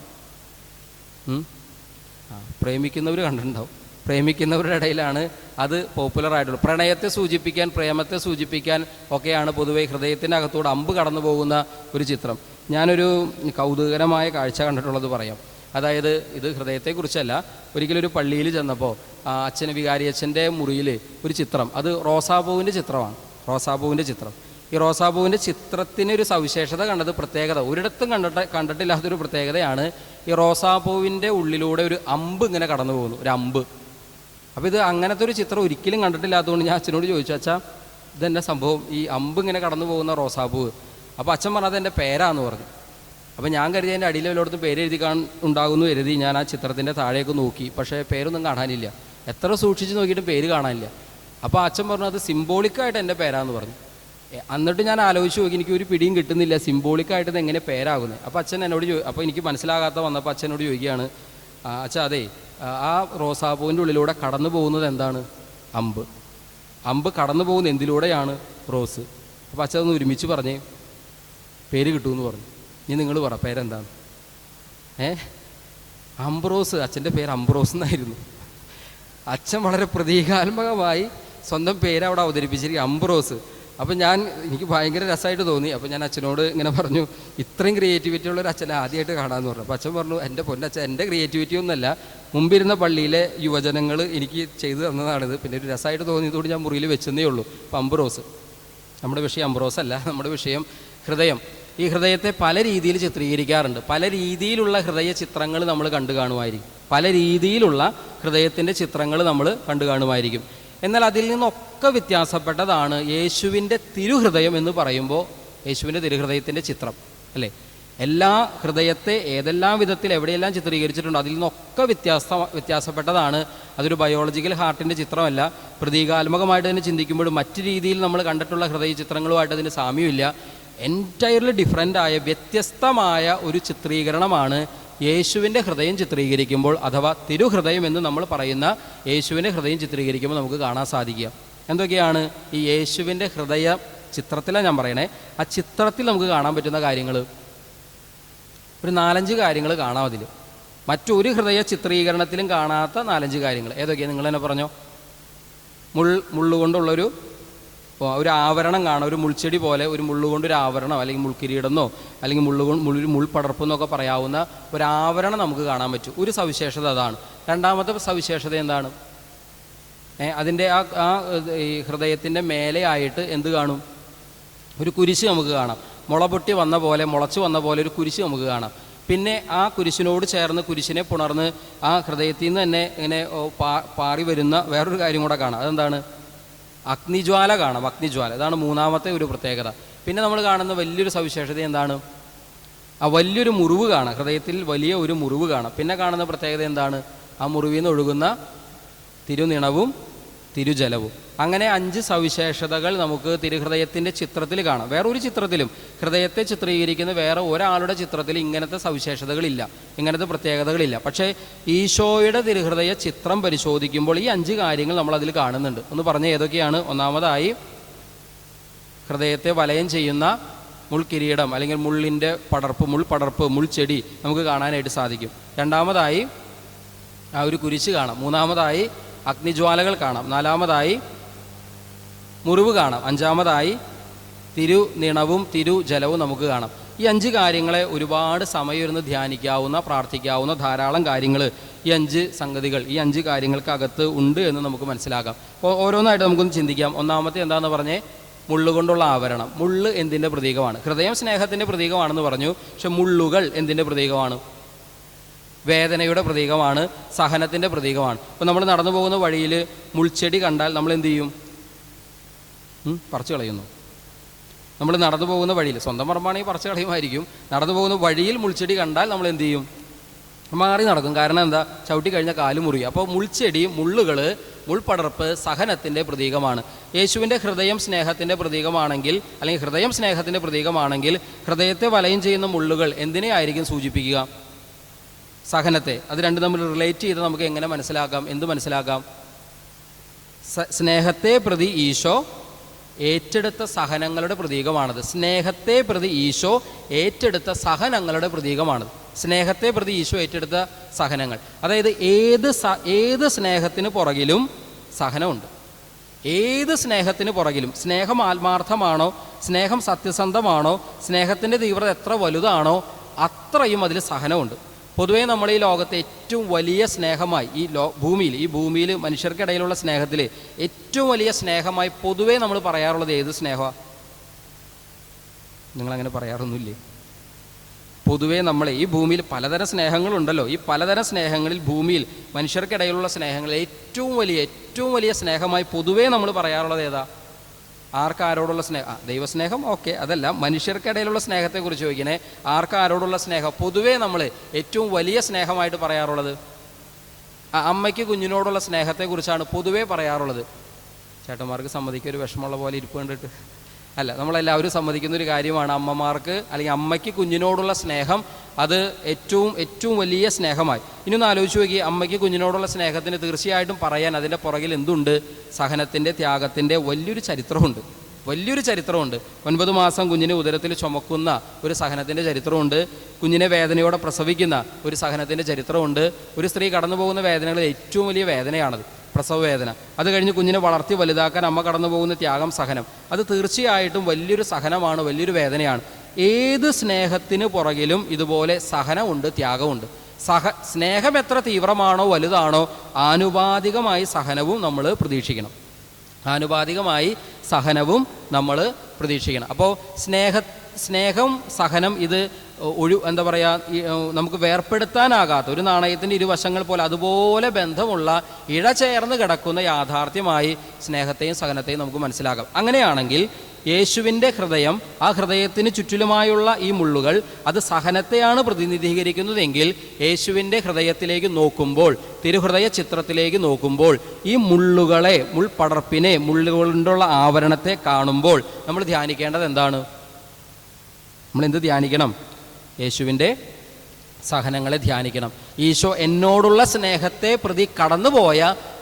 പ്രേമിക്കുന്നവർ കണ്ടിട്ടുണ്ടാവും. പ്രേമിക്കുന്നവരുടെ ഇടയിലാണ് അത് പോപ്പുലറായിട്ടുള്ളത്. പ്രണയത്തെ സൂചിപ്പിക്കാൻ, പ്രേമത്തെ സൂചിപ്പിക്കാൻ ഒക്കെയാണ് പൊതുവേ ഹൃദയത്തിൻ്റെ അകത്തോട് അമ്പ് കടന്നു പോകുന്ന ഒരു ചിത്രം. ഞാനൊരു കൗതുകകരമായ കാഴ്ച കണ്ടിട്ടുള്ളത് പറയാം. അതായത് ഇത് ഹൃദയത്തെക്കുറിച്ചല്ല. ഒരിക്കലൊരു പള്ളിയിൽ ചെന്നപ്പോൾ വികാരിയച്ഛൻ്റെ മുറിയിൽ ഒരു ചിത്രം, അത് റോസാപ്പൂവിൻ്റെ ചിത്രമാണ്. റോസാപ്പൂവിൻ്റെ ചിത്രം. ഈ റോസാപ്പൂവിൻ്റെ ചിത്രത്തിനൊരു സവിശേഷത കണ്ടത്, പ്രത്യേകത ഒരിടത്തും കണ്ടിട്ടില്ലാത്തൊരു പ്രത്യേകതയാണ്. ഈ റോസാപ്പൂവിൻ്റെ ഉള്ളിലൂടെ ഒരു അമ്പ് ഇങ്ങനെ കടന്നു പോകുന്നു, ഒരു അമ്പ്. അപ്പോൾ ഇത് അങ്ങനത്തെ ഒരു ചിത്രം ഒരിക്കലും കണ്ടിട്ടില്ലാത്തതുകൊണ്ട് ഞാൻ അച്ഛനോട് ചോദിച്ചു, അച്ഛാ ഇതെന്നെ സംഭവം, ഈ അമ്പ് ഇങ്ങനെ കടന്നു പോകുന്ന റോസാപ്പൂവ്? അപ്പോൾ അച്ഛൻ പറഞ്ഞത് എൻ്റെ പേരാന്ന് പറഞ്ഞു. അപ്പോൾ ഞാൻ കരുതി എൻ്റെ അടിയിൽ വല്ലയിടത്തും പേര് എഴുതി ഉണ്ടാകുന്നു കരുതി ഞാൻ ആ ചിത്രത്തിൻ്റെ താഴേക്ക് നോക്കി. പക്ഷേ പേരൊന്നും കാണാനില്ല. എത്ര സൂക്ഷിച്ച് നോക്കിയിട്ടും പേര് കാണാനില്ല. അപ്പോൾ അച്ഛൻ പറഞ്ഞു അത് സിംബോളിക്കായിട്ട് എൻ്റെ പേരാന്ന് പറഞ്ഞു. എന്നിട്ട് ഞാൻ ആലോചിച്ച് നോക്കി, എനിക്ക് ഒരു പിടിയും കിട്ടുന്നില്ല സിംബോളിക്കായിട്ട് ഇത് എങ്ങനെ പേരാകുന്നത്. അപ്പോൾ അച്ഛൻ എന്നോട് അപ്പോൾ എനിക്ക് മനസ്സിലാകാത്ത വന്നപ്പോൾ അച്ഛനോട് ചോദിക്കുകയാണ്, അച്ഛാ അതെ, ആ റോസാപ്പൂവിൻ്റെ ഉള്ളിലൂടെ കടന്നു പോകുന്നത് എന്താണ്? അമ്പ്. അമ്പ് കടന്നു പോകുന്നത് എന്തിലൂടെയാണ്? റോസ്. അപ്പോൾ അച്ഛൻ ഒന്ന് ഒരുമിച്ച് പറഞ്ഞേ, പേര് കിട്ടുമെന്ന് പറഞ്ഞു. ഇനി നിങ്ങൾ പറ പേരെന്താണ്? അംബ്രോസ്. അച്ഛൻ്റെ പേര് അംബ്രോസ് എന്നായിരുന്നു. അച്ഛൻ വളരെ പ്രതീകാത്മകമായി സ്വന്തം പേര് അവിടെ അവതരിപ്പിച്ചിരിക്കുക, അംബ്രോസ്. അപ്പം എനിക്ക് ഭയങ്കര രസമായിട്ട് തോന്നി. അപ്പോൾ ഞാൻ അച്ഛനോട് ഇങ്ങനെ പറഞ്ഞു, ഇത്രയും ക്രിയേറ്റിവിറ്റി ഉള്ളൊരു അച്ഛനെ ആദ്യമായിട്ട് കാണാമെന്ന് പറഞ്ഞു. അപ്പോൾ അച്ഛൻ പറഞ്ഞു, എൻ്റെ പൊന്നച്ഛൻ, എൻ്റെ ക്രിയേറ്റിവിറ്റി ഒന്നുമല്ല, മുമ്പിരുന്ന പള്ളിയിലെ യുവജനങ്ങൾ എനിക്ക് ചെയ്തു തന്നതാണിത്. പിന്നെ ഒരു രസമായിട്ട് തോന്നിയതോട് ഞാൻ മുറിയിൽ വെച്ചെന്നേ ഉള്ളൂ. അപ്പം അംബ്രോസ്, നമ്മുടെ വിഷയം അംബ്രോസ് അല്ല, നമ്മുടെ വിഷയം ഹൃദയം. ഈ ഹൃദയത്തെ പല രീതിയിൽ ചിത്രീകരിക്കാറുണ്ട്. പല രീതിയിലുള്ള ഹൃദയ ചിത്രങ്ങൾ നമ്മൾ കണ്ടു കാണുമായിരിക്കും. പല രീതിയിലുള്ള ഹൃദയത്തിൻ്റെ ചിത്രങ്ങൾ നമ്മൾ കണ്ടു കാണുമായിരിക്കും. എന്നാൽ അതിൽ നിന്നൊക്കെ വ്യത്യാസപ്പെട്ടതാണ് യേശുവിൻ്റെ തിരുഹൃദയം എന്ന് പറയുമ്പോൾ യേശുവിൻ്റെ തിരുഹൃദയത്തിൻ്റെ ചിത്രം, അല്ലേ? എല്ലാ ഹൃദയത്തെ ഏതെല്ലാം വിധത്തിൽ എവിടെയെല്ലാം ചിത്രീകരിച്ചിട്ടുണ്ടോ അതിൽ നിന്നൊക്കെ വ്യത്യാസപ്പെട്ടതാണ്. അതൊരു ബയോളജിക്കൽ ഹാർട്ടിൻ്റെ ചിത്രമല്ല. പ്രതീകാത്മകമായിട്ട് തന്നെ ചിന്തിക്കുമ്പോഴും മറ്റു രീതിയിൽ നമ്മൾ കണ്ടിട്ടുള്ള ഹൃദയ ചിത്രങ്ങളുമായിട്ട് അതിന് സാമ്യമില്ല. എൻറ്റയർലി ഡിഫറൻ്റായ വ്യത്യസ്തമായ ഒരു ചിത്രീകരണമാണ് യേശുവിൻ്റെ ഹൃദയം ചിത്രീകരിക്കുമ്പോൾ, അഥവാ തിരുഹൃദയം എന്ന് നമ്മൾ പറയുന്ന യേശുവിൻ്റെ ഹൃദയം ചിത്രീകരിക്കുമ്പോൾ നമുക്ക് കാണാൻ സാധിക്കുക. എന്തൊക്കെയാണ് ഈ യേശുവിൻ്റെ ഹൃദയ ചിത്രത്തിലാണ് ഞാൻ പറയണേ. ആ ചിത്രത്തിൽ നമുക്ക് കാണാൻ പറ്റുന്ന കാര്യങ്ങൾ ഒരു 4-5 കാര്യങ്ങൾ കാണാം അതിൽ. മറ്റൊരു ഹൃദയ ചിത്രീകരണത്തിലും കാണാത്ത 4-5 കാര്യങ്ങൾ. ഏതൊക്കെയാണ്? നിങ്ങൾ തന്നെ പറഞ്ഞോ. മുള്ളുകൊണ്ടുള്ളൊരു ആവരണം കാണാം. ഒരു മുൾച്ചെടി പോലെ ഒരു മുള്ളുകൊണ്ടൊരു ആവരണം, അല്ലെങ്കിൽ മുൾക്കിരീടെന്നോ അല്ലെങ്കിൽ മുൾപടർപ്പെന്നൊക്കെ പറയാവുന്ന ഒരു ആവരണം നമുക്ക് കാണാൻ പറ്റും. ഒരു സവിശേഷത അതാണ്. രണ്ടാമത്തെ സവിശേഷത എന്താണ്? അതിൻ്റെ ഈ ഹൃദയത്തിൻ്റെ മേലെയായിട്ട് എന്ത് കാണും? ഒരു കുരിശ് നമുക്ക് കാണാം. മുളച്ച് വന്ന പോലെ ഒരു കുരിശ് നമുക്ക് കാണാം. പിന്നെ ആ കുരിശിനോട് ചേർന്ന് കുരിശിനെ പുണർന്ന് ആ ഹൃദയത്തിൽ നിന്ന് തന്നെ ഇങ്ങനെ പാറി വരുന്ന വേറൊരു കാര്യം കൂടെ കാണാം. അതെന്താണ്? അഗ്നിജ്വാല കാണാം. അഗ്നിജ്വാല, ഇതാണ് മൂന്നാമത്തെ ഒരു പ്രത്യേകത. പിന്നെ നമ്മൾ കാണുന്ന വലിയൊരു സവിശേഷത എന്താണ്? ആ വലിയൊരു മുറിവ് കാണാം. ഹൃദയത്തിൽ വലിയ ഒരു മുറിവ് കാണാം. പിന്നെ കാണുന്ന പ്രത്യേകത എന്താണ്? ആ മുറിവിൽ നിന്ന് ഒഴുകുന്ന തിരുനിണവും തിരുജലവും. അങ്ങനെ 5 സവിശേഷതകൾ നമുക്ക് തിരുഹൃദയത്തിൻ്റെ ചിത്രത്തിൽ കാണാം. വേറൊരു ചിത്രത്തിലും ഹൃദയത്തെ ചിത്രീകരിക്കുന്ന വേറെ ഒരാളുടെ ചിത്രത്തിൽ ഇങ്ങനത്തെ സവിശേഷതകളില്ല, ഇങ്ങനത്തെ പ്രത്യേകതകളില്ല. പക്ഷേ ഈശോയുടെ തിരുഹൃദയ ചിത്രം പരിശോധിക്കുമ്പോൾ ഈ 5 കാര്യങ്ങൾ നമ്മളതിൽ കാണുന്നുണ്ട്. ഒന്ന് പറഞ്ഞ ഏതൊക്കെയാണ്? ഒന്നാമതായി ഹൃദയത്തെ വലയം ചെയ്യുന്ന മുൾക്കിരീടം അല്ലെങ്കിൽ മുള്ളിൻ്റെ മുൾപടർപ്പ്, മുൾച്ചെടി നമുക്ക് കാണാനായിട്ട് സാധിക്കും. രണ്ടാമതായി ആ ഒരു കുരിശ് കാണാം. മൂന്നാമതായി അഗ്നിജ്വാലകൾ കാണാം. നാലാമതായി മുറിവ് കാണാം. അഞ്ചാമതായി തിരുനിണവും തിരുജലവും നമുക്ക് കാണാം. ഈ 5 കാര്യങ്ങളെ ഒരുപാട് സമയം ഇരുന്ന് ധ്യാനിക്കാവുന്ന, പ്രാർത്ഥിക്കാവുന്ന ധാരാളം കാര്യങ്ങൾ ഈ 5 സംഗതികൾ, ഈ 5 കാര്യങ്ങൾക്കകത്ത് ഉണ്ട് എന്ന് നമുക്ക് മനസ്സിലാക്കാം. അപ്പോൾ ഓരോന്നായിട്ട് നമുക്കൊന്ന് ചിന്തിക്കാം. ഒന്നാമത്തെ എന്താണെന്ന് പറഞ്ഞേ? മുള്ളുകൊണ്ടുള്ള ആവരണം. മുള്ള് എന്തിൻ്റെ പ്രതീകമാണ്? ഹൃദയം സ്നേഹത്തിൻ്റെ പ്രതീകമാണെന്ന് പറഞ്ഞു. പക്ഷെ മുള്ളുകൾ എന്തിൻ്റെ പ്രതീകമാണ്? വേദനയുടെ പ്രതീകമാണ്, സഹനത്തിൻ്റെ പ്രതീകമാണ്. ഇപ്പോൾ നമ്മൾ നടന്നു പോകുന്ന വഴിയിൽ മുൾച്ചെടി കണ്ടാൽ നമ്മൾ എന്ത് ചെയ്യും? പറിച്ചു കളയുന്നു. നമ്മൾ നടന്നു പോകുന്ന വഴിയിൽ, സ്വന്തം പറമ്പാണെങ്കിൽ പറിച്ചു കളയുമായിരിക്കും. നടന്നു പോകുന്ന വഴിയിൽ മുൾച്ചെടി കണ്ടാൽ നമ്മൾ എന്ത് ചെയ്യും? മാറി നടക്കും. കാരണം എന്താ? ചവിട്ടി കഴിഞ്ഞ കാല് മുറിയും. അപ്പോൾ മുൾച്ചെടി, മുള്ളുകൾ, മുൾപടർപ്പ് സഹനത്തിൻ്റെ പ്രതീകമാണ്. യേശുവിൻ്റെ ഹൃദയം സ്നേഹത്തിൻ്റെ പ്രതീകമാണെങ്കിൽ, അല്ലെങ്കിൽ ഹൃദയം സ്നേഹത്തിൻ്റെ പ്രതീകമാണെങ്കിൽ, ഹൃദയത്തെ വലയം ചെയ്യുന്ന മുള്ളുകൾ എന്തിനെ ആയിരിക്കും സൂചിപ്പിക്കുക? സഹനത്തെ, അത് രണ്ടും തമ്മിൽ റിലേറ്റ് ചെയ്ത് നമുക്ക് എങ്ങനെ മനസ്സിലാക്കാം? എന്ത് മനസ്സിലാക്കാം? സ്നേഹത്തെ പ്രതി ഈശോ ഏറ്റെടുത്ത സഹനങ്ങളുടെ പ്രതീകമാണത്. സ്നേഹത്തെ പ്രതി ഈശോ ഏറ്റെടുത്ത സഹനങ്ങളുടെ പ്രതീകമാണത്. സ്നേഹത്തെ പ്രതി ഈശോ ഏറ്റെടുത്ത സഹനങ്ങൾ, അതായത് ഏത് സ്നേഹത്തിന് പുറകിലും സഹനമുണ്ട്. ഏത് സ്നേഹത്തിന് പുറകിലും, സ്നേഹം ആത്മാർത്ഥമാണോ, സ്നേഹം സത്യസന്ധമാണോ, സ്നേഹത്തിൻ്റെ തീവ്രത എത്ര വലുതാണോ അത്രയും അതിൽ സഹനമുണ്ട്. പൊതുവേ നമ്മൾ ഈ ലോകത്തെ ഏറ്റവും വലിയ സ്നേഹമായി ഈ ഭൂമിയിൽ മനുഷ്യർക്കിടയിലുള്ള സ്നേഹത്തിൽ ഏറ്റവും വലിയ സ്നേഹമായി പൊതുവേ നമ്മൾ പറയാറുള്ളത് ഏത് സ്നേഹമാണ്? നിങ്ങളങ്ങനെ പറയാറൊന്നുമില്ലേ? പൊതുവേ നമ്മൾ ഈ ഭൂമിയിൽ പലതരം സ്നേഹങ്ങളുണ്ടല്ലോ. ഈ പലതരം സ്നേഹങ്ങളിൽ ഭൂമിയിൽ മനുഷ്യർക്കിടയിലുള്ള സ്നേഹങ്ങളിൽ ഏറ്റവും വലിയ സ്നേഹമായി പൊതുവേ നമ്മൾ പറയാറുള്ളത് ഏതാ? ആർക്കാരോടുള്ള സ്നേഹം? ദൈവസ്നേഹം, ഓക്കെ, അതല്ല. മനുഷ്യർക്കിടയിലുള്ള സ്നേഹത്തെക്കുറിച്ച് ചോദിക്കണേ. ആർക്കാരോടുള്ള സ്നേഹം പൊതുവേ നമ്മൾ ഏറ്റവും വലിയ സ്നേഹമായിട്ട് പറയാറുള്ളത്? അമ്മയ്ക്ക് കുഞ്ഞിനോടുള്ള സ്നേഹത്തെക്കുറിച്ചാണ് പൊതുവേ പറയാറുള്ളത്. ചേട്ടന്മാർക്ക് സമ്മതിക്കൊരു വിഷമമുള്ള പോലെ ഇരിപ്പ് കണ്ടിട്ട് അല്ല, നമ്മളെല്ലാവരും സമ്മതിക്കുന്ന ഒരു കാര്യമാണ്. അമ്മമാർക്ക് അല്ലെങ്കിൽ അമ്മയ്ക്ക് കുഞ്ഞിനോടുള്ള സ്നേഹം അത് ഏറ്റവും വലിയ സ്നേഹമായി. ഇനി ഒന്ന് ആലോചിച്ച് നോക്കി, അമ്മയ്ക്ക് കുഞ്ഞിനോടുള്ള സ്നേഹത്തിന് തീർച്ചയായിട്ടും പറയാൻ അതിൻ്റെ പുറകിൽ എന്തുണ്ട്? സഹനത്തിൻ്റെ, ത്യാഗത്തിൻ്റെ വലിയൊരു ചരിത്രമുണ്ട്. 9 മാസം കുഞ്ഞിനെ ഉദരത്തിൽ ചുമക്കുന്ന ഒരു സഹനത്തിൻ്റെ ചരിത്രമുണ്ട്. കുഞ്ഞിനെ വേദനയോടെ പ്രസവിക്കുന്ന ഒരു സഹനത്തിൻ്റെ ചരിത്രമുണ്ട്. ഒരു സ്ത്രീ കടന്നു പോകുന്ന വേദനകളിൽ ഏറ്റവും വലിയ വേദനയാണത്, പ്രസവ വേദന. അത് കഴിഞ്ഞ് കുഞ്ഞിനെ വളർത്തി വലുതാക്കാൻ അമ്മ കടന്നു പോകുന്ന ത്യാഗം, സഹനം, അത് തീർച്ചയായിട്ടും വലിയൊരു സഹനമാണ്, വലിയൊരു വേദനയാണ്. ഏത് സ്നേഹത്തിന് പുറകിലും ഇതുപോലെ സഹനമുണ്ട്, ത്യാഗമുണ്ട്. സ്നേഹം എത്ര തീവ്രമാണോ, വലുതാണോ, ആനുപാതികമായി സഹനവും നമ്മൾ പ്രതീക്ഷിക്കണം. അപ്പോൾ സ്നേഹം, സഹനം, ഇത് എന്താ പറയുക, നമുക്ക് വേർപ്പെടുത്താനാകാത്ത ഒരു നാണയത്തിൻ്റെ ഇരുവശങ്ങൾ പോലെ അതുപോലെ ബന്ധമുള്ള ഇഴചേർന്ന് കിടക്കുന്ന യാഥാർത്ഥ്യമായി സ്നേഹത്തെയും സഹനത്തെയും നമുക്ക് മനസ്സിലാക്കാം. അങ്ങനെയാണെങ്കിൽ യേശുവിൻ്റെ ഹൃദയം, ആ ഹൃദയത്തിന് ചുറ്റിലുമായുള്ള ഈ മുള്ളുകൾ, അത് സഹനത്തെയാണ് പ്രതിനിധീകരിക്കുന്നതെങ്കിൽ യേശുവിൻ്റെ ഹൃദയത്തിലേക്ക് നോക്കുമ്പോൾ, തിരുഹൃദയ ചിത്രത്തിലേക്ക് നോക്കുമ്പോൾ, ഈ മുള്ളുകളെ, മുൾപടർപ്പിനെ, മുള്ളുകൊണ്ടുള്ള ആവരണത്തെ കാണുമ്പോൾ നമ്മൾ ധ്യാനിക്കേണ്ടത് എന്താണ്? നമ്മളെന്ത് ധ്യാനിക്കണം? യേശുവിൻ്റെ സഹനങ്ങളെ ധ്യാനിക്കണം. ഈശോ എന്നോടുള്ള സ്നേഹത്തെ പ്രതി കടന്നുപോയ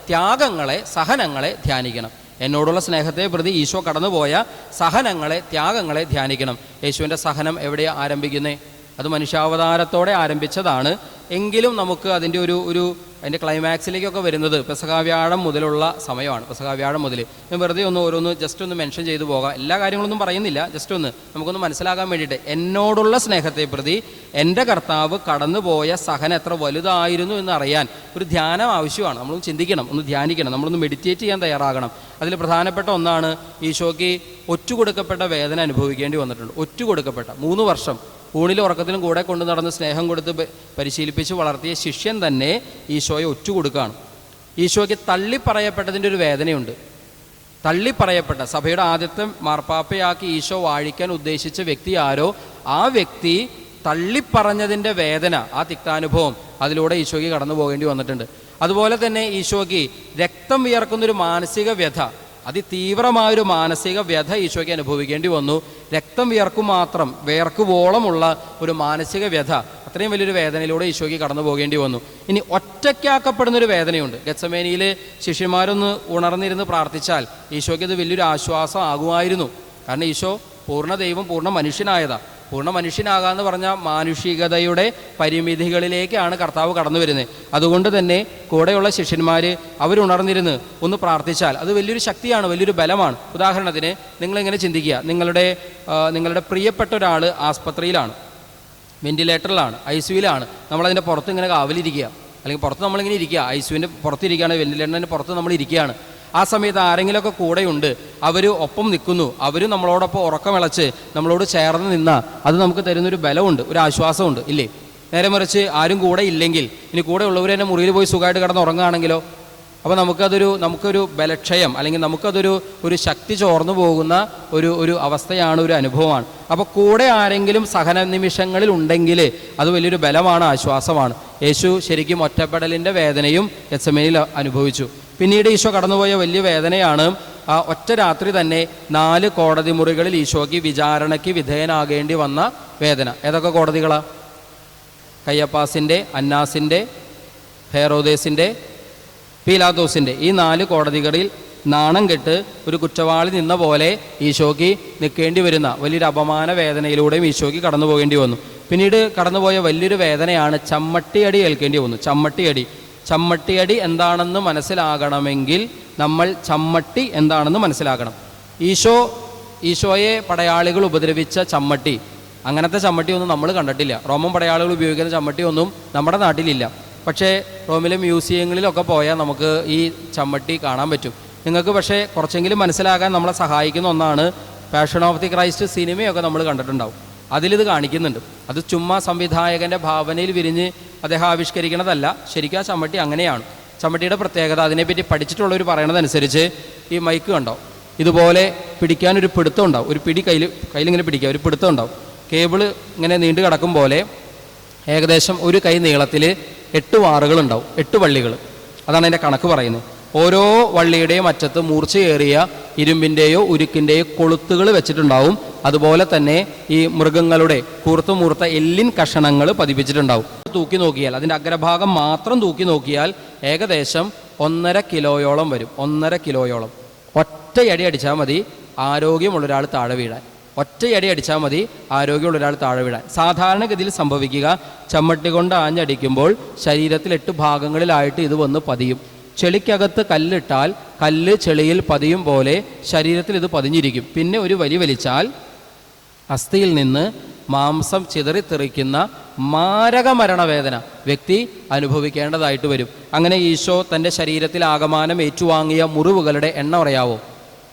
ത്യാഗങ്ങളെ, സഹനങ്ങളെ ധ്യാനിക്കണം. എന്നോടുള്ള സ്നേഹത്തെ പ്രതി ഈശോ കടന്നുപോയ സഹനങ്ങളെ, ത്യാഗങ്ങളെ ധ്യാനിക്കണം. യേശുവിൻ്റെ സഹനം എവിടെയാണ് ആരംഭിക്കുന്നത്? അത് മനുഷ്യാവതാരത്തോടെ ആരംഭിച്ചതാണ്. എങ്കിലും നമുക്ക് അതിൻ്റെ അതിൻ്റെ ക്ലൈമാക്സിലേക്കൊക്കെ വരുന്നത് പെസഹാവ്യാഴം മുതലുള്ള സമയമാണ്. പെസഹാവ്യാഴം മുതൽ ഞാൻ വെറുതെ ഓരോന്ന് ജസ്റ്റ് ഒന്ന് മെൻഷൻ ചെയ്തു പോകാം. എല്ലാ കാര്യങ്ങളൊന്നും പറയുന്നില്ല, ജസ്റ്റ് നമുക്കൊന്ന് മനസ്സിലാകാൻ വേണ്ടിയിട്ട്. എന്നോടുള്ള സ്നേഹത്തെ പ്രതി എൻ്റെ കർത്താവ് കടന്നുപോയ സഹനം എത്ര വലുതായിരുന്നു എന്നറിയാൻ ഒരു ധ്യാനം ആവശ്യമാണ്. നമ്മളൊന്ന് ചിന്തിക്കണം, ഒന്ന് ധ്യാനിക്കണം, നമ്മളൊന്ന് മെഡിറ്റേറ്റ് ചെയ്യാൻ തയ്യാറാകണം. അതിൽ പ്രധാനപ്പെട്ട ഒന്നാണ്, ഈശോയ്ക്ക് ഒറ്റുകൊടുക്കപ്പെട്ട വേദന അനുഭവിക്കേണ്ടി വന്നിട്ടുണ്ട്. ഒറ്റുകൊടുക്കപ്പെട്ട 3 വർഷം ഊണിലും ഉറക്കത്തിലും കൂടെ കൊണ്ടു നടന്ന് സ്നേഹം കൊടുത്ത് പരിശീലിപ്പിച്ച് വളർത്തിയ ശിഷ്യൻ തന്നെ ഈശോയെ ഒറ്റുകൊടുക്കുകയാണ്. ഈശോയ്ക്ക് തള്ളിപ്പറയപ്പെട്ടതിൻ്റെ ഒരു വേദനയുണ്ട്. തള്ളിപ്പറയപ്പെട്ട, സഭയുടെ ആദ്യത്തെ മാർപ്പാപ്പയാക്കി ഈശോ വാഴിക്കാൻ ഉദ്ദേശിച്ച വ്യക്തി ആരോ, ആ വ്യക്തി തള്ളിപ്പറഞ്ഞതിൻ്റെ വേദന, ആ തിക്താനുഭവം അതിലൂടെ ഈശോയ്ക്ക് കടന്നു പോകേണ്ടി വന്നിട്ടുണ്ട്. അതുപോലെ തന്നെ ഈശോയ്ക്ക് രക്തം വിയർക്കുന്നൊരു മാനസിക വ്യഥ, അതിതീവ്രമായൊരു മാനസിക വ്യഥ ഈശോയ്ക്ക് അനുഭവിക്കേണ്ടി വന്നു. രക്തം വിയർക്കുവോളമുള്ള ഒരു മാനസിക വ്യഥ, അത്രയും വലിയൊരു വേദനയിലൂടെ ഈശോയ്ക്ക് കടന്നു പോകേണ്ടി വന്നു. ഇനി ഒറ്റയ്ക്കാക്കപ്പെടുന്നൊരു വേദനയുണ്ട്. ഗെത്സമേനിയിൽ ശിഷ്യന്മാരൊന്ന് ഉണർന്നിരുന്ന് പ്രാർത്ഥിച്ചാൽ ഈശോയ്ക്ക് അത് വലിയൊരു ആശ്വാസം ആകുമായിരുന്നു. കാരണം ഈശോ പൂർണ്ണ ദൈവം, പൂർണ്ണ മനുഷ്യനായതാണ്. പൂർണ്ണ മനുഷ്യനാകാന്ന് പറഞ്ഞാൽ മാനുഷികതയുടെ പരിമിതികളിലേക്കാണ് കർത്താവ് കടന്നു വരുന്നത്. അതുകൊണ്ട് തന്നെ കൂടെയുള്ള ശിഷ്യന്മാർ അവരുണർന്നിരുന്ന് ഒന്ന് പ്രാർത്ഥിച്ചാൽ അത് വലിയൊരു ശക്തിയാണ്, വലിയൊരു ബലമാണ്. ഉദാഹരണത്തിന് നിങ്ങളിങ്ങനെ ചിന്തിക്കുക, നിങ്ങളുടെ പ്രിയപ്പെട്ട ഒരാൾ ആസ്പത്രിയിലാണ്, വെന്റിലേറ്ററിലാണ്, ICUവിലാണ്. നമ്മളതിൻ്റെ പുറത്ത് ഇങ്ങനെ കാവലിരിക്കുക, അല്ലെങ്കിൽ പുറത്ത് നമ്മളിങ്ങനെ ഇരിക്കുക, ICUവിൻ്റെ പുറത്തിരിക്കുകയാണ്, വെന്റിലേറ്ററിൻ്റെ പുറത്ത് നമ്മൾ ഇരിക്കുകയാണ്. ആ സമയത്ത് ആരെങ്കിലുമൊക്കെ കൂടെയുണ്ട്, അവർ ഒപ്പം നിൽക്കുന്നു, അവർ നമ്മളോടൊപ്പം ഉറക്കമിളച്ച് നമ്മളോട് ചേർന്ന് നിന്നാൽ അത് നമുക്ക് തരുന്നൊരു ബലമുണ്ട്, ഒരു ആശ്വാസമുണ്ട്, ഇല്ലേ? നേരെ മറിച്ച് ആരും കൂടെ ഇല്ലെങ്കിൽ, ഇനി കൂടെ ഉള്ളവർ തന്നെ മുറിയിൽ പോയി സുഖമായിട്ട് കിടന്ന് ഉറങ്ങുകയാണെങ്കിലോ? അപ്പോൾ നമുക്കൊരു ബലക്ഷയം, അല്ലെങ്കിൽ ഒരു ശക്തി ചോർന്നു പോകുന്ന ഒരു അവസ്ഥയാണ്, ഒരു അനുഭവമാണ്. അപ്പോൾ കൂടെ ആരെങ്കിലും സഹന നിമിഷങ്ങളിൽ ഉണ്ടെങ്കിൽ അത് വലിയൊരു ബലമാണ്, ആശ്വാസമാണ്. യേശു ശരിക്കും ഒറ്റപ്പെടലിൻ്റെ വേദനയും ഗെത്സമേനിയിൽ അനുഭവിച്ചു. പിന്നീട് ഈശോ കടന്നുപോയ വലിയ വേദനയാണ് ആ ഒറ്റ രാത്രി തന്നെ 4 കോടതി മുറികളിൽ ഈശോയ്ക്ക് വിചാരണയ്ക്ക് വിധേയനാകേണ്ടി വന്ന വേദന. ഏതൊക്കെ കോടതികളാണ്? കയ്യപ്പാസിൻ്റെ, അന്നാസിൻ്റെ, ഹെറോദേസിൻ്റെ, പീലാത്തോസിൻ്റെ ഈ 4 കോടതികളിൽ നാണം കെട്ട് ഒരു കുറ്റവാളി നിന്ന പോലെ ഈശോയ്ക്ക് നിൽക്കേണ്ടി വരുന്ന വലിയൊരു അപമാന വേദനയിലൂടെയും ഈശോയ്ക്ക് കടന്നു പോകേണ്ടി വന്നു. പിന്നീട് കടന്നുപോയ വലിയൊരു വേദനയാണ് ചമ്മട്ടിയടി ഏൽക്കേണ്ടി വന്നു. ചമ്മട്ടിയടി എന്താണെന്ന് മനസ്സിലാകണമെങ്കിൽ നമ്മൾ ചമ്മട്ടി എന്താണെന്ന് മനസ്സിലാക്കണം. ഈശോയെ പടയാളികൾ ഉപദ്രവിച്ച ചമ്മട്ടി, അങ്ങനത്തെ ചമ്മട്ടിയൊന്നും നമ്മൾ കണ്ടിട്ടില്ല. റോമൻ പടയാളികൾ ഉപയോഗിക്കുന്ന ചമ്മട്ടിയൊന്നും നമ്മുടെ നാട്ടിലില്ല. പക്ഷേ റോമിലെ മ്യൂസിയങ്ങളിലൊക്കെ പോയാൽ നമുക്ക് ഈ ചമ്മട്ടി കാണാൻ പറ്റും. നിങ്ങൾക്ക് പക്ഷേ കുറച്ചെങ്കിലും മനസ്സിലാകാൻ നമ്മളെ സഹായിക്കുന്ന ഒന്നാണ് പാഷൻ ഓഫ് ദി ക്രൈസ്റ്റ് സിനിമയൊക്കെ നമ്മൾ കണ്ടിട്ടുണ്ടാവും. അതിലിത് കാണിക്കുന്നുണ്ട്. അത് ചുമ്മാ സംവിധായകൻ്റെ ഭാവനയിൽ വിരിഞ്ഞ് അദ്ദേഹം ആവിഷ്കരിക്കണതല്ല. ശരിക്കും ആ ചമ്മട്ടി അങ്ങനെയാണ്. ചമ്മട്ടിയുടെ പ്രത്യേകത അതിനെപ്പറ്റി പഠിച്ചിട്ടുള്ളവർ പറയണതനുസരിച്ച് ഈ മൈക്ക് കണ്ടോ, ഇതുപോലെ പിടിക്കാനൊരു പിടുത്തം ഉണ്ടാവും. ഒരു പിടി കയ്യിലിങ്ങനെ പിടിക്കുക, ഒരു പിടുത്തം ഉണ്ടാവും. കേബിള് ഇങ്ങനെ നീണ്ടു കിടക്കും പോലെ ഏകദേശം ഒരു കൈ നീളത്തിൽ 8 വാറുകളുണ്ടാവും, 8 വള്ളികൾ. അതാണ് അതിൻ്റെ കണക്ക് പറയുന്നത്. ഓരോ വള്ളിയുടെയും അറ്റത്ത് മൂർച്ചയേറിയ ഇരുമ്പിൻ്റെയോ ഉരുക്കിൻ്റെയോ കൊളുത്തുകൾ വെച്ചിട്ടുണ്ടാവും. അതുപോലെ തന്നെ ഈ മൃഗങ്ങളുടെ കൂർത്ത എല്ലിൻ കഷണങ്ങൾ പതിപ്പിച്ചിട്ടുണ്ടാവും. തൂക്കി നോക്കിയാൽ, അതിൻ്റെ അഗ്രഭാഗം മാത്രം തൂക്കി നോക്കിയാൽ ഏകദേശം 1.5 കിലോയോളം വരും. 1.5 കിലോയോളം. ഒറ്റയടി അടിച്ചാൽ മതി ആരോഗ്യമുള്ളൊരാൾ താഴെ വീഴാൻ. സാധാരണഗതിയിൽ സംഭവിക്കുക, ചമ്മട്ടി കൊണ്ട് ആഞ്ഞടിക്കുമ്പോൾ ശരീരത്തിൽ 8 ഭാഗങ്ങളിലായിട്ട് ഇത് വന്ന് പതിയും. ചെളിക്കകത്ത് കല്ലിട്ടാൽ കല്ല് ചെളിയിൽ പതിയും പോലെ ശരീരത്തിൽ ഇത് പതിഞ്ഞിരിക്കും. പിന്നെ ഒരു വലി വലിച്ചാൽ അസ്ഥിയിൽ നിന്ന് മാംസം ചിതറിത്തെറിക്കുന്ന മാരക മരണവേദന വ്യക്തി അനുഭവിക്കേണ്ടതായിട്ട് വരും. അങ്ങനെ ഈശോ തൻ്റെ ശരീരത്തിൽ ആകമാനം ഏറ്റുവാങ്ങിയ മുറിവുകളുടെ എണ്ണം അറിയാവോ?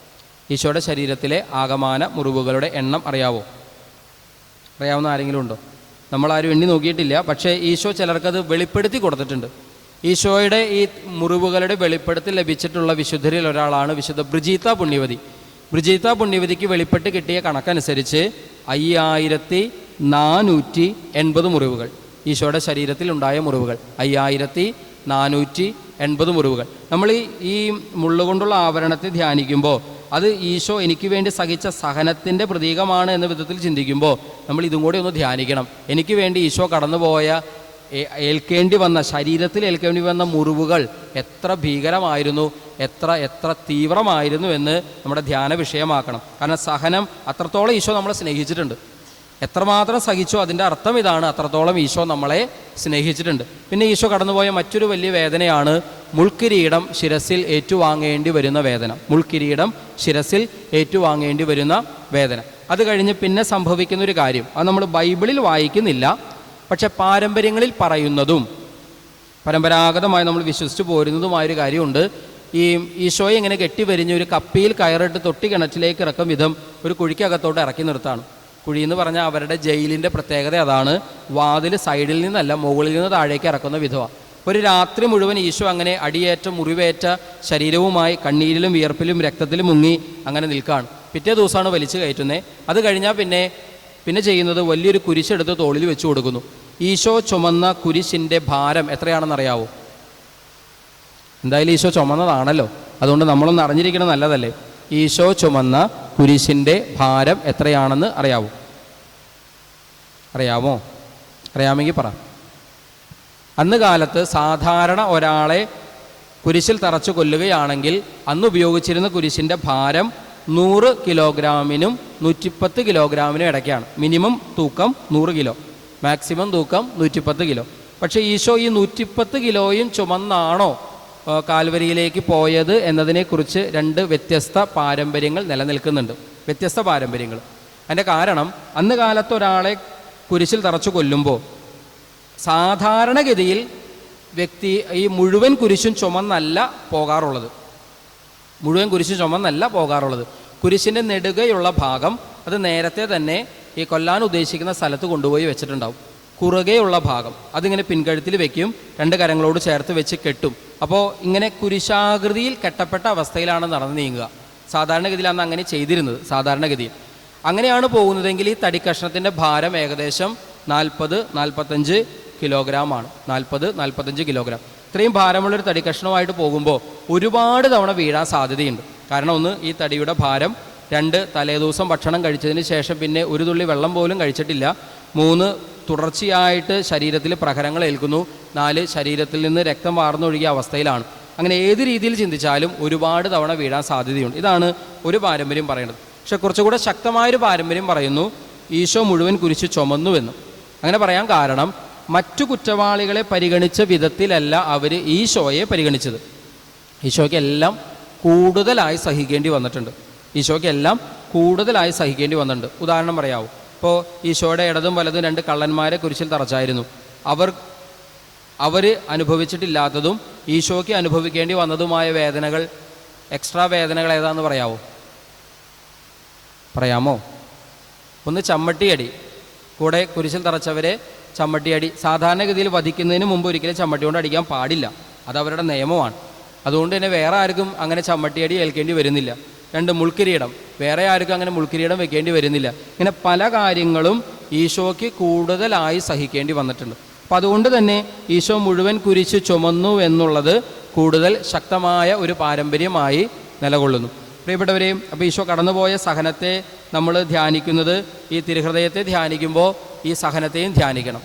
ഈശോയുടെ ശരീരത്തിലെ ആകമാന മുറിവുകളുടെ എണ്ണം അറിയാവോ? അറിയാവുന്ന ആരെങ്കിലും ഉണ്ടോ? നമ്മളാരും എണ്ണി നോക്കിയിട്ടില്ല. പക്ഷേ ഈശോ ചിലർക്കത് വെളിപ്പെടുത്തി കൊടുത്തിട്ടുണ്ട്. ഈശോയുടെ ഈ മുറിവുകളുടെ വെളിപ്പെടുത്തി ലഭിച്ചിട്ടുള്ള വിശുദ്ധരിൽ ഒരാളാണ് വിശുദ്ധ ബ്രിജീത്ത പുണ്യവതി. ബ്രിജീത്ത പുണ്യവതിക്ക് വെളിപ്പെട്ട് കിട്ടിയ കണക്കനുസരിച്ച് 5480 മുറിവുകൾ, ഈശോയുടെ ശരീരത്തിൽ ഉണ്ടായ മുറിവുകൾ 5480 മുറിവുകൾ. നമ്മൾ ഈ മുള്ളുകൊണ്ടുള്ള ആവരണത്തെ ധ്യാനിക്കുമ്പോൾ അത് ഈശോ എനിക്ക് വേണ്ടി സഹിച്ച സഹനത്തിൻ്റെ പ്രതീകമാണ് എന്ന വിധത്തിൽ ചിന്തിക്കുമ്പോൾ നമ്മൾ ഇതും കൂടി ഒന്ന് ധ്യാനിക്കണം. എനിക്ക് വേണ്ടി ഈശോ കടന്നുപോയ ശരീരത്തിൽ ഏൽക്കേണ്ടി വന്ന മുറിവുകൾ എത്ര ഭീകരമായിരുന്നു, എത്ര തീവ്രമായിരുന്നു എന്ന് നമ്മുടെ ധ്യാന വിഷയമാക്കണം. കാരണം സഹനം അത്രത്തോളം ഈശോ നമ്മളെ സ്നേഹിച്ചിട്ടുണ്ട്. എത്രമാത്രം സഹിച്ചോ അതിൻ്റെ അർത്ഥം ഇതാണ്, അത്രത്തോളം ഈശോ നമ്മളെ സ്നേഹിച്ചിട്ടുണ്ട്. പിന്നെ ഈശോ കടന്നുപോയ മറ്റൊരു വലിയ വേദനയാണ് മുൾക്കിരീടം ശിരസിൽ ഏറ്റുവാങ്ങേണ്ടി വരുന്ന വേദന. മുൾക്കിരീടം ശിരസിൽ ഏറ്റുവാങ്ങേണ്ടി വരുന്ന വേദന. അത് കഴിഞ്ഞ് പിന്നെ സംഭവിക്കുന്നൊരു കാര്യം, അത് നമ്മൾ ബൈബിളിൽ വായിക്കുന്നില്ല, പക്ഷെ പാരമ്പര്യങ്ങളിൽ പറയുന്നതും പരമ്പരാഗതമായി നമ്മൾ വിശ്വസിച്ച് പോരുന്നതുമായൊരു കാര്യമുണ്ട്. ഈ ഈശോയെ ഇങ്ങനെ കെട്ടിവരിഞ്ഞ് ഒരു കപ്പിയിൽ കയറിട്ട് തൊട്ടി കിണറ്റിലേക്ക് ഇറക്കും വിധം ഒരു കുഴിക്കകത്തോട്ട് ഇറക്കി നിർത്താണ്. കുഴിയെന്ന് പറഞ്ഞാൽ അവരുടെ ജയിലിൻ്റെ പ്രത്യേകത അതാണ്. വാതിൽ സൈഡിൽ നിന്നല്ല മുകളിൽ നിന്ന് താഴേക്ക് ഇറക്കുന്ന വിധമാണ്. ഒരു രാത്രി മുഴുവൻ ഈശോ അങ്ങനെ അടിയേറ്റ മുറിവേറ്റ ശരീരവുമായി കണ്ണീരിലും വിയർപ്പിലും രക്തത്തിലും മുങ്ങി അങ്ങനെ നിൽക്കുകയാണ്. പിറ്റേ ദിവസമാണ് വലിച്ചു കയറ്റുന്നത്. അത് കഴിഞ്ഞാൽ പിന്നെ ചെയ്യുന്നത് വലിയൊരു കുരിശെടുത്ത് തോളിൽ വെച്ച് കൊടുക്കുന്നു. ഈശോ ചുമന്ന കുരിശിൻ്റെ ഭാരം എത്രയാണെന്നറിയാവോ? എന്തായാലും ഈശോ ചുമന്നതാണല്ലോ, അതുകൊണ്ട് നമ്മളൊന്ന് അറിഞ്ഞിരിക്കണം, നല്ലതല്ലേ? ഈശോ ചുമന്ന കുരിശിൻ്റെ ഭാരം എത്രയാണെന്ന് അറിയാമോ? അറിയാമെങ്കിൽ പറ. അന്ന് കാലത്ത് സാധാരണ ഒരാളെ കുരിശിൽ തറച്ചു കൊല്ലുകയാണെങ്കിൽ അന്ന് ഉപയോഗിച്ചിരുന്ന കുരിശിൻ്റെ ഭാരം 100 കിലോഗ്രാമിനും 110 കിലോഗ്രാമിനും ഇടയ്ക്കാണ്. മിനിമം തൂക്കം 100 കിലോ, മാക്സിമം തൂക്കം 110 കിലോ. പക്ഷേ ഈശോ ഈ 110 കിലോയും ചുമന്നാണോ കാൽവരിയിലേക്ക് പോയത് എന്നതിനെക്കുറിച്ച് 2 വ്യത്യസ്ത പാരമ്പര്യങ്ങൾ നിലനിൽക്കുന്നുണ്ട്. വ്യത്യസ്ത പാരമ്പര്യങ്ങൾ. അതിൻ്റെ കാരണം, അന്ന് കാലത്ത് ഒരാളെ കുരിശിൽ തറച്ചു കൊല്ലുമ്പോൾ സാധാരണഗതിയിൽ വ്യക്തി ഈ മുഴുവൻ കുരിശും ചുമന്നല്ല പോകാറുള്ളത്. കുരിശിൻ്റെ നെടുകയുള്ള ഭാഗം അത് നേരത്തെ തന്നെ ഈ കൊല്ലാൻ ഉദ്ദേശിക്കുന്ന സ്ഥലത്ത് കൊണ്ടുപോയി വെച്ചിട്ടുണ്ടാവും. കുറുകെയുള്ള ഭാഗം അതിങ്ങനെ പിൻകഴുത്തിൽ വെക്കും, 2 കരങ്ങളോട് ചേർത്ത് വെച്ച് കെട്ടും. അപ്പോൾ ഇങ്ങനെ കുരിശാകൃതിയിൽ കെട്ടപ്പെട്ട അവസ്ഥയിലാണ് നടന്നു നീങ്ങുക. സാധാരണഗതിയിലാണ് അങ്ങനെ ചെയ്തിരുന്നത്. സാധാരണഗതിയിൽ അങ്ങനെയാണ് പോകുന്നതെങ്കിൽ ഈ തടിക്കഷ്ണത്തിൻ്റെ ഭാരം ഏകദേശം 40-45 കിലോഗ്രാമാണ്. 40-45 കിലോഗ്രാം. ഇത്രയും ഭാരമുള്ളൊരു തടിക്കഷ്ണമായിട്ട് പോകുമ്പോൾ ഒരുപാട് തവണ വീഴാൻ സാധ്യതയുണ്ട്. കാരണം ഒന്ന്, ഈ തടിയുടെ ഭാരം. 2, തലേദിവസം ഭക്ഷണം കഴിച്ചതിന് ശേഷം പിന്നെ ഒരു തുള്ളി വെള്ളം പോലും കഴിച്ചിട്ടില്ല. 3, തുടർച്ചയായിട്ട് ശരീരത്തിൽ പ്രഹരങ്ങൾ ഏൽക്കുന്നു. 4 ശരീരത്തിൽ നിന്ന് രക്തം വാർന്നൊഴുകിയ അവസ്ഥയിലാണ്. അങ്ങനെ ഏത് രീതിയിൽ ചിന്തിച്ചാലും ഒരുപാട് തവണ വീഴാൻ സാധ്യതയുണ്ട്. ഇതാണ് ഒരു പാരമ്പര്യം പറയുന്നത്. പക്ഷെ കുറച്ചുകൂടെ ശക്തമായൊരു പാരമ്പര്യം പറയുന്നു ഈശോ മുഴുവൻ കുരിശ് ചുമന്നുവെന്ന്. അങ്ങനെ പറയാൻ കാരണം മറ്റു കുറ്റവാളികളെ പരിഗണിച്ച വിധത്തിലല്ല അവർ ഈശോയെ പരിഗണിച്ചത്. ഈശോയ്ക്കെല്ലാം കൂടുതലായി സഹിക്കേണ്ടി വന്നിട്ടുണ്ട്. ഈശോയ്ക്കെല്ലാം കൂടുതലായി സഹിക്കേണ്ടി വന്നിട്ടുണ്ട്. ഉദാഹരണം പറയാവൂ. ഇപ്പോൾ ഈശോയുടെ ഇടതും വലതും 2 കള്ളന്മാരെ കുരിശിൽ തറച്ചായിരുന്നു. അവർ അനുഭവിച്ചിട്ടില്ലാത്തതും ഈശോയ്ക്ക് അനുഭവിക്കേണ്ടി വന്നതുമായ വേദനകൾ, എക്സ്ട്രാ വേദനകൾ ഏതാണെന്ന് പറയാമോ? ഒന്ന് ചമ്മട്ടിയടി. കൂടെ കുരിശിൽ തറച്ചവരെ ചമ്മട്ടിയടി. സാധാരണഗതിയിൽ വധിക്കുന്നതിന് മുമ്പ് ഒരിക്കലും ചമ്മട്ടി കൊണ്ട് അടിക്കാൻ പാടില്ല. അതവരുടെ നിയമമാണ്. അതുകൊണ്ട് തന്നെ വേറെ ആർക്കും അങ്ങനെ ചമ്മട്ടിയടി ഏൽക്കേണ്ടി വരുന്നില്ല. 2 മുൾക്കിരീടം, വേറെ ആർക്കും അങ്ങനെ മുൾക്കിരീടം വെക്കേണ്ടി വരുന്നില്ല. ഇങ്ങനെ പല കാര്യങ്ങളും ഈശോയ്ക്ക് കൂടുതലായി സഹിക്കേണ്ടി വന്നിട്ടുണ്ട്. അപ്പം അതുകൊണ്ട് തന്നെ ഈശോ മുഴുവൻ കുരിശ് ചുമന്നു എന്നുള്ളത് കൂടുതൽ ശക്തമായ ഒരു പാരമ്പര്യമായി നിലകൊള്ളുന്നു. പ്രിയപ്പെട്ടവരെ, അപ്പോൾ ഈശോ കടന്നുപോയ സഹനത്തെ നമ്മൾ ധ്യാനിക്കുന്നത്, ഈ തിരുഹൃദയത്തെ ധ്യാനിക്കുമ്പോൾ ഈ സഹനത്തെയും ധ്യാനിക്കണം.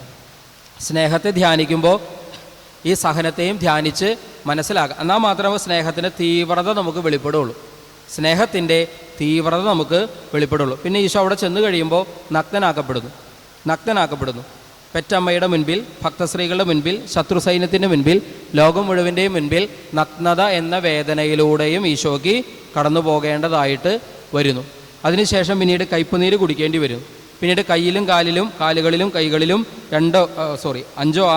സ്നേഹത്തെ ധ്യാനിക്കുമ്പോൾ ഈ സഹനത്തെയും ധ്യാനിച്ച് മനസ്സിലാക്കാം. എന്നാൽ മാത്രമേ സ്നേഹത്തിൻ്റെ തീവ്രത നമുക്ക് വെളിപ്പെടുകയുള്ളൂ. സ്നേഹത്തിൻ്റെ തീവ്രത നമുക്ക് വെളിപ്പെടുള്ളൂ. പിന്നെ ഈശോ അവിടെ ചെന്ന് കഴിയുമ്പോൾ നഗ്നനാക്കപ്പെടുന്നു. പെറ്റമ്മയുടെ മുൻപിൽ, ഭക്തസ്ത്രീകളുടെ മുൻപിൽ, ശത്രു സൈന്യത്തിൻ്റെ മുൻപിൽ, ലോകം മുഴുവൻ്റെയും മുൻപിൽ നഗ്നത എന്ന വേദനയിലൂടെയും ഈശോയ്ക്ക് കടന്നു പോകേണ്ടതായിട്ട് വരുന്നു. അതിനുശേഷം പിന്നീട് കയ്പുനീര് കുടിക്കേണ്ടി വരും. പിന്നീട് കയ്യിലും കാലുകളിലും കൈകളിലും 5 or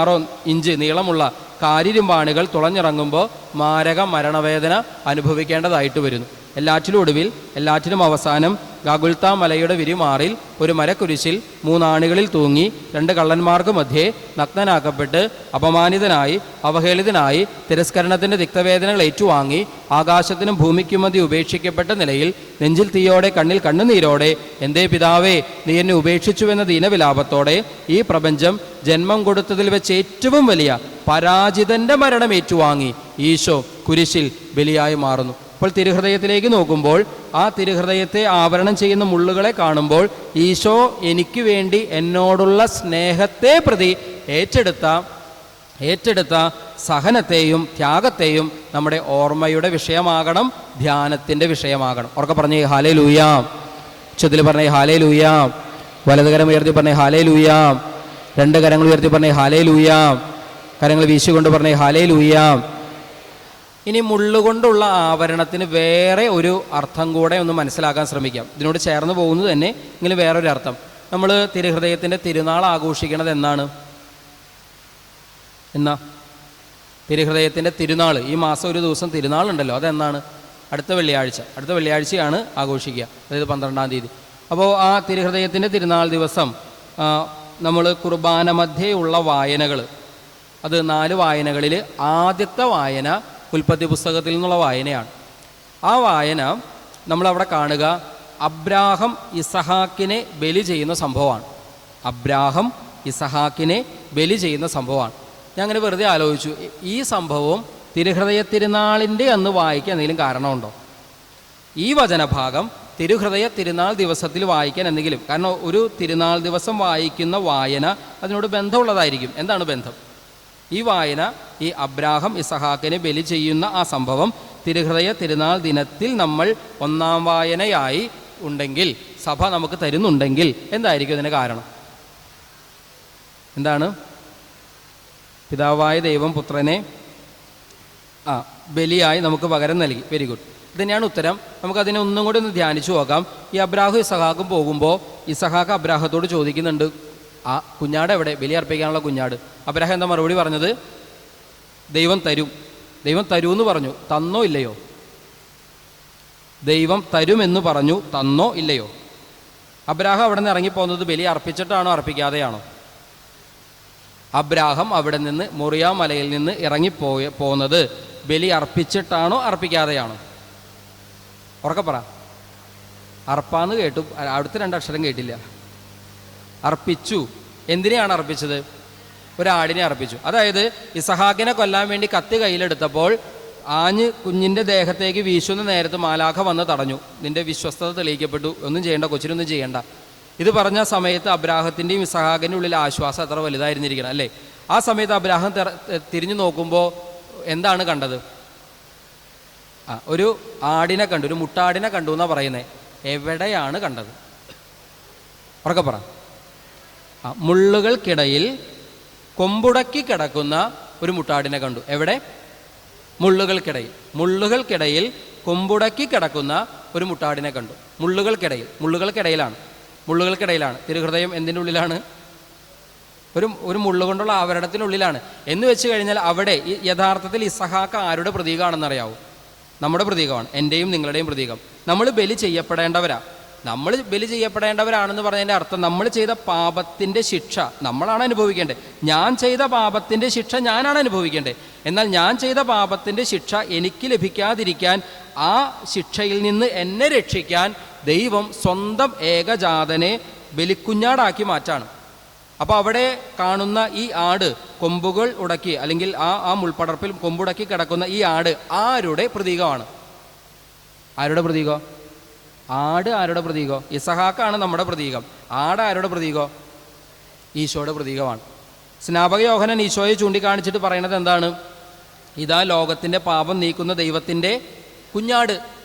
6 ഇഞ്ച് നീളമുള്ള കാരിരുമ്പാണികൾ തുളഞ്ഞിറങ്ങുമ്പോൾ മാരക മരണവേദന അനുഭവിക്കേണ്ടതായിട്ട് വരുന്നു. എല്ലാറ്റിനും അവസാനം ഗാഗുൽത്ത മലയുടെ വിരിമാറിൽ ഒരു മരക്കുരിശിൽ 3 ആണികളിൽ തൂങ്ങി 2 കള്ളന്മാർക്ക് മധ്യേ നഗ്നനാക്കപ്പെട്ട് അപമാനിതനായി, അവഹേളിതനായി, തിരസ്കരണത്തിൻ്റെ തിക്തവേദനകൾ ഏറ്റുവാങ്ങി, ആകാശത്തിനും ഭൂമിക്കും മധ്യ ഉപേക്ഷിക്കപ്പെട്ട നിലയിൽ നെഞ്ചിൽ തീയോടെ കണ്ണിൽ കണ്ണുനീരോടെ എന്തേ പിതാവേ നീ എന്നെ ഉപേക്ഷിച്ചുവെന്ന ദീനവിലാപത്തോടെ ഈ പ്രപഞ്ചം ജന്മം കൊടുത്തതിൽ വെച്ച് ഏറ്റവും വലിയ പരാജിതൻ്റെ മരണം ഏറ്റുവാങ്ങി ഈശോ കുരിശിൽ ബലിയായി മാറുന്നു. അപ്പോൾ തിരുഹൃദയത്തിലേക്ക് നോക്കുമ്പോൾ ആ തിരുഹൃദയത്തെ ആവരണം ചെയ്യുന്ന മുള്ളുകളെ കാണുമ്പോൾ ഈശോ എനിക്ക് വേണ്ടി എന്നോടുള്ള സ്നേഹത്തെ പ്രതി ഏറ്റെടുത്ത സഹനത്തെയും ത്യാഗത്തെയും നമ്മുടെ ഓർമ്മയുടെ വിഷയമാകണം, ധ്യാനത്തിൻ്റെ വിഷയമാകണം. ഉറക്കെ പറഞ്ഞേ ഹല്ലേലൂയാ. ഉച്ചത്തിൽ പറഞ്ഞേ ഹല്ലേലൂയാ. വലതുകരം ഉയർത്തി പറഞ്ഞേ ഹല്ലേലൂയാ. 2 കരങ്ങൾ ഉയർത്തി പറഞ്ഞേ ഹല്ലേലൂയാ. കരങ്ങൾ വീശിക്കൊണ്ട് പറഞ്ഞേ ഹല്ലേലൂയാ. ഇനി മുള്ളുകൊണ്ടുള്ള ആവരണത്തിന് വേറെ ഒരു അർത്ഥം കൂടെ ഒന്ന് മനസ്സിലാക്കാൻ ശ്രമിക്കാം. ഇതിനോട് ചേർന്ന് പോകുന്നത് തന്നെ ഇങ്ങനെ വേറൊരു അർത്ഥം. നമ്മൾ തിരുഹൃദയത്തിൻ്റെ തിരുനാൾ ആഘോഷിക്കണത് എന്നാണ്? തിരുഹൃദയത്തിൻ്റെ തിരുനാൾ, ഈ മാസം ഒരു ദിവസം തിരുനാളുണ്ടല്ലോ, അതെന്നാണ്? അടുത്ത വെള്ളിയാഴ്ചയാണ് ആഘോഷിക്കുക, അതായത് 12-ാം തീയതി. അപ്പോൾ ആ തിരുഹൃദയത്തിൻ്റെ തിരുനാൾ ദിവസം നമ്മൾ കുർബാന മധ്യേയുള്ള വായനകൾ, അത് 4 വായനകളിൽ ആദ്യത്തെ വായന ഉൽപ്പത്തി പുസ്തകത്തിൽ നിന്നുള്ള വായനയാണ്. ആ വായന നമ്മളവിടെ കാണുക അബ്രാഹം ഇസഹാക്കിനെ ബലി ചെയ്യുന്ന സംഭവമാണ്. ഞാൻ അങ്ങനെ വെറുതെ ആലോചിച്ചു, ഈ സംഭവം തിരുഹൃദയ തിരുനാളിൻ്റെ അന്ന് വായിക്കാൻ എന്തെങ്കിലും കാരണമുണ്ടോ? ഈ വചനഭാഗം തിരുഹൃദയ തിരുനാൾ ദിവസത്തിൽ വായിക്കാൻ എന്തെങ്കിലും കാരണം, ഒരു തിരുനാൾ ദിവസം വായിക്കുന്ന വായന അതിനോട് ബന്ധമുള്ളതായിരിക്കും. എന്താണ് ബന്ധം? ഈ വായന, ഈ അബ്രാഹം ഇസഹാക്കിനെ ബലി ചെയ്യുന്ന ആ സംഭവം തിരുഹൃദയ തിരുനാൾ ദിനത്തിൽ നമ്മൾ 1-ാം വായനയായി ഉണ്ടെങ്കിൽ, സഭ നമുക്ക് തരുന്നുണ്ടെങ്കിൽ എന്തായിരിക്കും ഇതിന് കാരണം? എന്താണ്? പിതാവായ ദൈവം പുത്രനെ ബലിയായി നമുക്ക് പകരം നൽകി. Very good. ഇത് തന്നെയാണ് ഉത്തരം. നമുക്കതിനെ ഒന്നും കൂടി ഒന്ന് ധ്യാനിച്ചു നോക്കാം. ഈ അബ്രാഹും ഇസഹാക്കും പോകുമ്പോൾ ഇസഹാക്ക് അബ്രാഹത്തോട് ചോദിക്കുന്നുണ്ട്, ആ കുഞ്ഞാട് എവിടെ? ബലി അർപ്പിക്കാനുള്ള കുഞ്ഞാട്. അബ്രാഹാം എന്താ മറുപടി പറഞ്ഞത്? ദൈവം തരുമെന്ന് പറഞ്ഞു, തന്നോ ഇല്ലയോ? ദൈവം തരുമെന്ന് പറഞ്ഞു, തന്നോ ഇല്ലയോ? അബ്രാഹാം അവിടെ നിന്ന് ഇറങ്ങിപ്പോകുന്നത് ബലി അർപ്പിച്ചിട്ടാണോ അർപ്പിക്കാതെയാണോ? അബ്രാഹാം അവിടെ നിന്ന് മൊറിയ മലയിൽ നിന്ന് പോകുന്നത് ബലി അർപ്പിച്ചിട്ടാണോ അർപ്പിക്കാതെയാണോ? ഉറക്കെ പറ. അർപ്പാന്ന് കേട്ടു, അടുത്ത 2 അക്ഷരം കേട്ടില്ല. അർപ്പിച്ചു. എന്തിനെയാണ് അർപ്പിച്ചത്? ഒരാടിനെ അർപ്പിച്ചു. അതായത് ഇസഹാക്കിനെ കൊല്ലാൻ വേണ്ടി കത്തി കയ്യിലെടുത്തപ്പോൾ ആഞ്ഞ് കുഞ്ഞിൻ്റെ ദേഹത്തേക്ക് വീശുന്ന നേരത്ത് മാലാഖ വന്ന് തടഞ്ഞു. നിന്റെ വിശ്വസ്തത തെളിയിക്കപ്പെട്ടു, ഒന്നും ചെയ്യേണ്ട, കൊച്ചിനൊന്നും ചെയ്യേണ്ട. ഇത് പറഞ്ഞ സമയത്ത് അബ്രാഹത്തിൻ്റെയും ഇസഹാക്കിൻ്റെ ഉള്ളിൽ ആശ്വാസം എത്ര വലുതായിരുന്നിരിക്കണം അല്ലേ? ആ സമയത്ത് അബ്രാഹം തിരിഞ്ഞു നോക്കുമ്പോൾ എന്താണ് കണ്ടത്? ഒരു ആടിനെ കണ്ടു, ഒരു മുട്ടാടിനെ കണ്ടു എന്നാണ് പറയുന്നത്. എവിടെയാണ് കണ്ടത്? ഉറക്കെ പറ. മുള്ളുകൾക്കിടയിൽ കൊമ്പുടക്കി കിടക്കുന്ന ഒരു മുട്ടാടിനെ കണ്ടു. എവിടെ? മുള്ളുകൾക്കിടയിൽ കൊമ്പുടക്കി കിടക്കുന്ന ഒരു മുട്ടാടിനെ കണ്ടു. മുള്ളുകൾക്കിടയിലാണ്. തിരുഹൃദയം എന്തിൻ്റെ ഉള്ളിലാണ്? ഒരു മുള്ളുകൊണ്ടുള്ള ആവരണത്തിനുള്ളിലാണ് എന്ന് വെച്ച് കഴിഞ്ഞാൽ അവിടെ യഥാർത്ഥത്തിൽ ഇസഹാക്ക് ആരുടെ പ്രതീകമാണെന്നറിയാവൂ? നമ്മുടെ പ്രതീകമാണ്, എൻ്റെയും നിങ്ങളുടെയും പ്രതീകം. നമ്മൾ ബലി ചെയ്യപ്പെടേണ്ടവരാണെന്ന് പറഞ്ഞതിൻ്റെ അർത്ഥം നമ്മൾ ചെയ്ത പാപത്തിൻ്റെ ശിക്ഷ നമ്മളാണ് അനുഭവിക്കേണ്ടത്. ഞാൻ ചെയ്ത പാപത്തിൻ്റെ ശിക്ഷ ഞാനാണ് അനുഭവിക്കേണ്ടത്. എന്നാൽ ഞാൻ ചെയ്ത പാപത്തിൻ്റെ ശിക്ഷ എനിക്ക് ലഭിക്കാതിരിക്കാൻ, ആ ശിക്ഷയിൽ നിന്ന് എന്നെ രക്ഷിക്കാൻ ദൈവം സ്വന്തം ഏകജാതനെ ബലിക്കുഞ്ഞാടാക്കി മാറ്റാണ്. അപ്പോൾ അവിടെ കാണുന്ന ഈ ആട് കൊമ്പുകൾ ഉടക്കി, അല്ലെങ്കിൽ ആ മുൾപ്പടർപ്പിൽ കൊമ്പുടക്കി കിടക്കുന്ന ഈ ആട് ആരുടെ പ്രതീകമാണ്? ആരുടെ പ്രതീകം? ആട് ആരുടെ പ്രതീകം? ഇസഹാക്കാണ് നമ്മുടെ പ്രതീകം. ആട് ആരുടെ പ്രതീകം? ഈശോയുടെ പ്രതീകമാണ്. സ്നാപക യോഹന്നാൻ ഈശോയെ ചൂണ്ടിക്കാണിച്ചിട്ട് പറയുന്നത് എന്താണ്? ഇതാ ലോകത്തിൻ്റെ പാപം നീക്കുന്ന ദൈവത്തിൻ്റെ കുഞ്ഞാട്.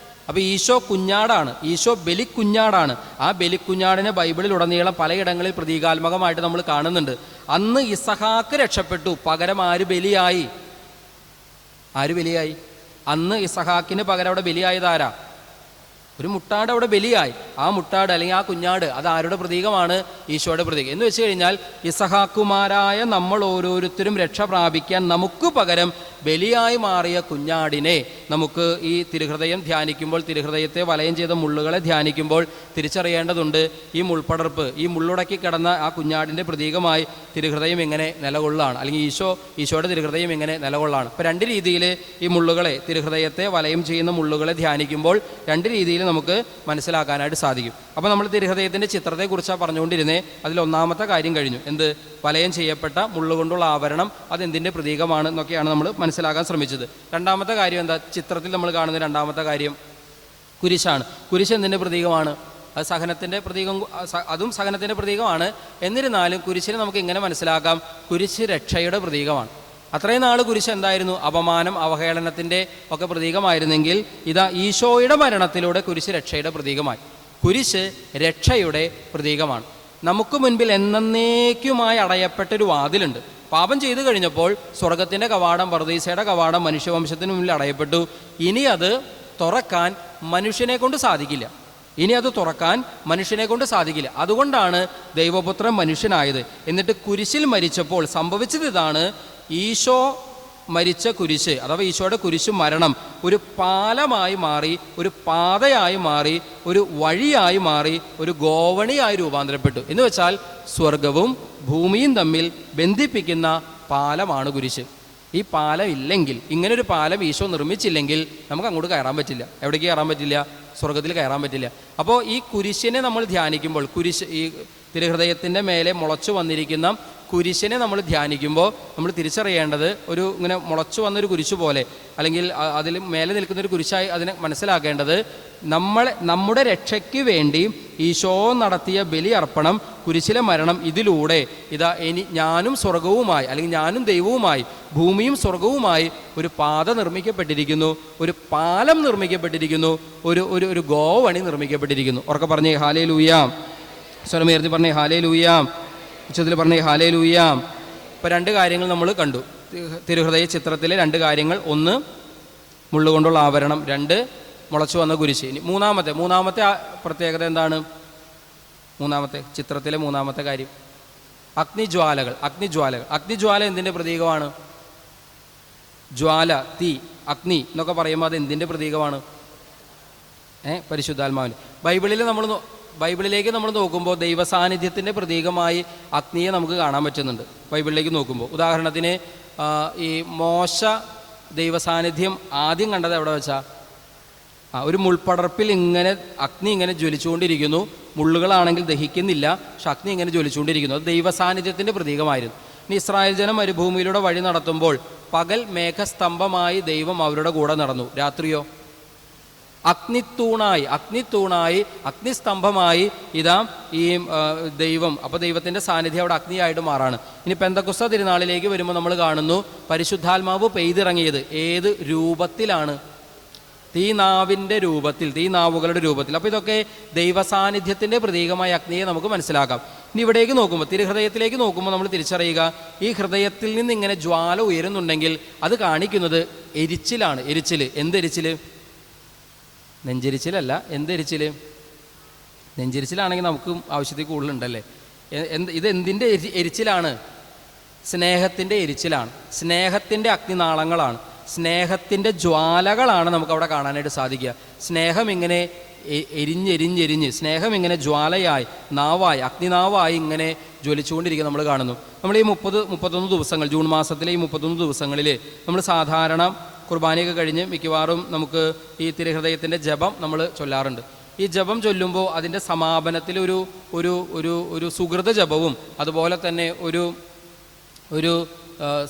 അപ്പോൾ ഈശോ കുഞ്ഞാടാണ്, ഈശോ ബലിക്കുഞ്ഞാടാണ്. ആ ബലിക്കുഞ്ഞാടിനെ ബൈബിളിൽ ഉടനീളം പലയിടങ്ങളിൽ പ്രതീകാത്മകമായിട്ട് നമ്മൾ കാണുന്നുണ്ട്. അന്ന് ഇസഹാക്ക് രക്ഷപ്പെട്ടു, പകരം ആര് ബലിയായി? അന്ന് ഇസഹാക്കിന് പകരം അവിടെ ബലിയായതാരാ? ഒരു മുട്ടാട് അവിടെ ബലിയായി. ആ മുട്ടാട് അല്ലെങ്കിൽ ആ കുഞ്ഞാട് അത് ആരുടെ പ്രതീകമാണ്? ഈശോയുടെ പ്രതീകം. എന്ന് വെച്ച് കഴിഞ്ഞാൽ ഇസഹാക്കുമാരായ നമ്മൾ ഓരോരുത്തരും രക്ഷ പ്രാപിക്കാൻ നമുക്ക് പകരം ബലിയായി മാറിയ കുഞ്ഞാടിനെ നമുക്ക് ഈ തിരുഹൃദയം ധ്യാനിക്കുമ്പോൾ, തിരുഹൃദയത്തെ വലയം ചെയ്ത മുള്ളുകളെ ധ്യാനിക്കുമ്പോൾ തിരിച്ചറിയേണ്ടതുണ്ട്. ഈ മുൾപ്പടർപ്പ്, ഈ മുള്ളുടക്കി കിടന്ന ആ കുഞ്ഞാടിൻ്റെ പ്രതീകമായി തിരുഹൃദയം എങ്ങനെ നിലകൊള്ളാണ്, അല്ലെങ്കിൽ ഈശോയുടെ തിരുഹൃദയം എങ്ങനെ നിലകൊള്ളാണ്. ഇപ്പോൾ രണ്ട് രീതിയിൽ ഈ മുള്ളുകളെ, തിരുഹൃദയത്തെ വലയം ചെയ്യുന്ന മുള്ളുകളെ ധ്യാനിക്കുമ്പോൾ രണ്ട് രീതിയിൽ നമുക്ക് മനസ്സിലാക്കാനായിട്ട് സാധിക്കും. അപ്പോൾ നമ്മൾ തിരുഹൃദയത്തിൻ്റെ ചിത്രത്തെക്കുറിച്ചാണ് പറഞ്ഞുകൊണ്ടിരുന്നത്. അതിലൊന്നാമത്തെ കാര്യം കഴിഞ്ഞു. എന്ത്? വലയം ചെയ്യപ്പെട്ട മുള്ളുകൊണ്ടുള്ള ആവരണം, അതെന്തിൻ്റെ പ്രതീകമാണ് എന്നൊക്കെയാണ് നമ്മൾ മനസ്സിലാക്കാൻ ശ്രമിച്ചത്. രണ്ടാമത്തെ കാര്യം എന്താ? ചിത്രത്തിൽ നമ്മൾ കാണുന്ന രണ്ടാമത്തെ കാര്യം കുരിശാണ്. കുരിശ് എന്തിൻ്റെ പ്രതീകമാണ്? അത് സഹനത്തിൻ്റെ പ്രതീകം, അതും സഹനത്തിൻ്റെ പ്രതീകമാണ്. എന്നിരുന്നാലും കുരിശിനെ നമുക്ക് ഇങ്ങനെ മനസ്സിലാക്കാം, കുരിശ് രക്ഷയുടെ പ്രതീകമാണ്. അത്രയും നാൾ കുരിശ് എന്തായിരുന്നു? അപമാനം, അവഹേളനത്തിൻ്റെ ഒക്കെ പ്രതീകമായിരുന്നെങ്കിൽ ഇതാ ഈശോയുടെ മരണത്തിലൂടെ കുരിശ് രക്ഷയുടെ പ്രതീകമായി. കുരിശ് രക്ഷയുടെ പ്രതീകമാണ്. നമുക്ക് മുൻപിൽ എന്നേക്കുമായി അടയപ്പെട്ടൊരു വാതിലുണ്ട്. പാപം ചെയ്തു കഴിഞ്ഞപ്പോൾ സ്വർഗത്തിൻ്റെ കവാടം, പറുദീസയുടെ കവാടം മനുഷ്യവംശത്തിന് മുന്നിൽ അടയപ്പെട്ടു. ഇനി അത് തുറക്കാൻ മനുഷ്യനെ കൊണ്ട് സാധിക്കില്ല. അതുകൊണ്ടാണ് ദൈവപുത്രൻ മനുഷ്യനായത്. എന്നിട്ട് കുരിശിൽ മരിച്ചപ്പോൾ സംഭവിച്ചത് ഇതാണ്: ഈശോ മരിച്ച കുരിശ് അഥവാ ഈശോയുടെ കുരിശ് മരണം ഒരു പാലമായി മാറി, ഒരു പാതയായി മാറി, ഒരു വഴിയായി മാറി, ഒരു ഗോവണിയായി രൂപാന്തരപ്പെട്ടു. എന്ന് വെച്ചാൽ സ്വർഗവും ഭൂമിയും തമ്മിൽ ബന്ധിപ്പിക്കുന്ന പാലമാണ് കുരിശ്. ഈ പാലം ഇല്ലെങ്കിൽ, ഇങ്ങനൊരു പാലം ഈശോ നിർമ്മിച്ചില്ലെങ്കിൽ നമുക്ക് അങ്ങോട്ട് കയറാൻ പറ്റില്ല. എവിടേക്ക് കയറാൻ പറ്റില്ല? സ്വർഗത്തിൽ കയറാൻ പറ്റില്ല. അപ്പോൾ ഈ കുരിശിനെ നമ്മൾ ധ്യാനിക്കുമ്പോൾ, കുരിശ് ഈ തിരുഹൃദയത്തിൻ്റെ മേലെ മുളച്ചു വന്നിരിക്കുന്ന കുരിശിനെ നമ്മൾ ധ്യാനിക്കുമ്പോൾ നമ്മൾ തിരിച്ചറിയേണ്ടത് ഒരു ഇങ്ങനെ മുളച്ചു വന്നൊരു കുരിശ് പോലെ, അല്ലെങ്കിൽ അതിൽ മേലെ നിൽക്കുന്നൊരു കുരിശായി അതിനെ മനസ്സിലാക്കേണ്ടത് നമ്മുടെ രക്ഷയ്ക്ക് വേണ്ടി ഈശോ നടത്തിയ ബലി അർപ്പണം, കുരിശിലെ മരണം, ഇതിലൂടെ ഇതാ ഞാനും സ്വർഗവുമായി, അല്ലെങ്കിൽ ഞാനും ദൈവവുമായി, ഭൂമിയും സ്വർഗവുമായി ഒരു പാത നിർമ്മിക്കപ്പെട്ടിരിക്കുന്നു, ഒരു പാലം നിർമ്മിക്കപ്പെട്ടിരിക്കുന്നു, ഒരു ഗോവണി നിർമ്മിക്കപ്പെട്ടിരിക്കുന്നു. ഉറക്കെ പറഞ്ഞേ ഹല്ലേലൂയ. സ്വരമുയർത്തി പറഞ്ഞേ ഹല്ലേലൂയ. ഉച്ചത്തിൽ പറഞ്ഞേ ഹല്ലേലൂയ. ഇപ്പോൾ രണ്ട് കാര്യങ്ങൾ നമ്മൾ കണ്ടു തിരുഹൃദയ ചിത്രത്തിലെ രണ്ട് കാര്യങ്ങൾ. ഒന്ന് മുള്ളുകൊണ്ടുള്ള ആവരണം, രണ്ട് മുളച്ചു വന്ന കുരിശ്. ഇനി മൂന്നാമത്തെ പ്രത്യേകത എന്താണ്? ചിത്രത്തിലെ മൂന്നാമത്തെ കാര്യം അഗ്നിജ്വാലകൾ. അഗ്നിജ്വാല എന്തിൻ്റെ പ്രതീകമാണ്? ജ്വാല, തീ, അഗ്നി എന്നൊക്കെ പറയുമ്പോൾ അത് എന്തിൻ്റെ പ്രതീകമാണ്? പരിശുദ്ധാത്മാവിന്. ബൈബിളിലേക്ക് നമ്മൾ നോക്കുമ്പോൾ ദൈവസാന്നിധ്യത്തിൻ്റെ പ്രതീകമായി അഗ്നിയെ നമുക്ക് കാണാൻ പറ്റുന്നുണ്ട് ബൈബിളിലേക്ക് നോക്കുമ്പോൾ. ഉദാഹരണത്തിന് ഈ മോശ ദൈവസാന്നിധ്യം ആദ്യം കണ്ടത് എവിടെ വെച്ചാൽ ഒരു മുൾപ്പടർപ്പിൽ ഇങ്ങനെ അഗ്നി ഇങ്ങനെ ജ്വലിച്ചുകൊണ്ടിരിക്കുന്നു. മുള്ളുകളാണെങ്കിൽ ദഹിക്കുന്നില്ല, പക്ഷെ അഗ്നി ഇങ്ങനെ ജ്വലിച്ചുകൊണ്ടിരിക്കുന്നു. അത് ദൈവസാന്നിധ്യത്തിൻ്റെ പ്രതീകമായിരുന്നു. ഇനി ഇസ്രായേൽ ജനം മരുഭൂമിയിലൂടെ വഴി നടത്തുമ്പോൾ പകൽ മേഘസ്തംഭമായി ദൈവം അവരുടെ കൂടെ നടന്നു, രാത്രിയോ അഗ്നിത്തൂണായി അഗ്നിസ്തംഭമായി ഇതാ ഈ ദൈവം, അപ്പോൾ ദൈവത്തിൻ്റെ സാന്നിധ്യം അവിടെ അഗ്നിയായിട്ട് മാറാണ്. ഇനി പെന്തക്കോസ്ത തിരുനാളിലേക്ക് വരുമ്പോൾ നമ്മൾ കാണുന്നു പരിശുദ്ധാത്മാവ് പെയ്തിറങ്ങിയത് ഏത് രൂപത്തിലാണ്? തീനാവിൻ്റെ രൂപത്തിൽ, തീനാവുകളുടെ രൂപത്തിൽ. അപ്പോൾ ഇതൊക്കെ ദൈവസാന്നിധ്യത്തിൻ്റെ പ്രതീകമായ അഗ്നിയെ നമുക്ക് മനസ്സിലാക്കാം. ഇനി ഇവിടേക്ക് നോക്കുമ്പോൾ, തിരുഹൃദയത്തിലേക്ക് നോക്കുമ്പോൾ നമ്മൾ തിരിച്ചറിയുക, ഈ ഹൃദയത്തിൽ നിന്ന് ഇങ്ങനെ ജ്വാല ഉയരുന്നുണ്ടെങ്കിൽ അത് കാണിക്കുന്നത് എരിച്ചിലാണ്. എരിച്ചിൽ, എന്തെരിച്ചിൽ? നെഞ്ചെരിച്ചിലല്ല, എന്തെരിച്ചിൽ? നെഞ്ചെരിച്ചിലാണെങ്കിൽ നമുക്ക് ആവശ്യത്തിൽ കൂടുതലുണ്ടല്ലേ. ഇത് എന്തിൻ്റെ എരിച്ചിലാണ്? സ്നേഹത്തിൻ്റെ എരിച്ചിലാണ്, സ്നേഹത്തിൻ്റെ അഗ്നിനാളങ്ങളാണ്, സ്നേഹത്തിൻ്റെ ജ്വാലകളാണ് നമുക്കവിടെ കാണാനായിട്ട് സാധിക്കുക. സ്നേഹം ഇങ്ങനെ എരിഞ്ഞെരിഞ്ഞെരിഞ്ഞ്, സ്നേഹം ഇങ്ങനെ ജ്വാലയായി, നാവായി, അഗ്നിനാവായി ഇങ്ങനെ ജ്വലിച്ചുകൊണ്ടിരിക്കുക നമ്മൾ കാണുന്നു. നമ്മൾ ഈ 31 ദിവസങ്ങൾ, ജൂൺ മാസത്തിലെ ഈ 31 ദിവസങ്ങളിൽ നമ്മൾ സാധാരണ കുർബാനയൊക്കെ കഴിഞ്ഞ് മിക്കവാറും നമുക്ക് ഈ തിരുഹൃദയത്തിൻ്റെ ജപം നമ്മൾ ചൊല്ലാറുണ്ട്. ഈ ജപം ചൊല്ലുമ്പോൾ അതിൻ്റെ സമാപനത്തിൽ ഒരു സുഹൃത ജപവും അതുപോലെ തന്നെ ഒരു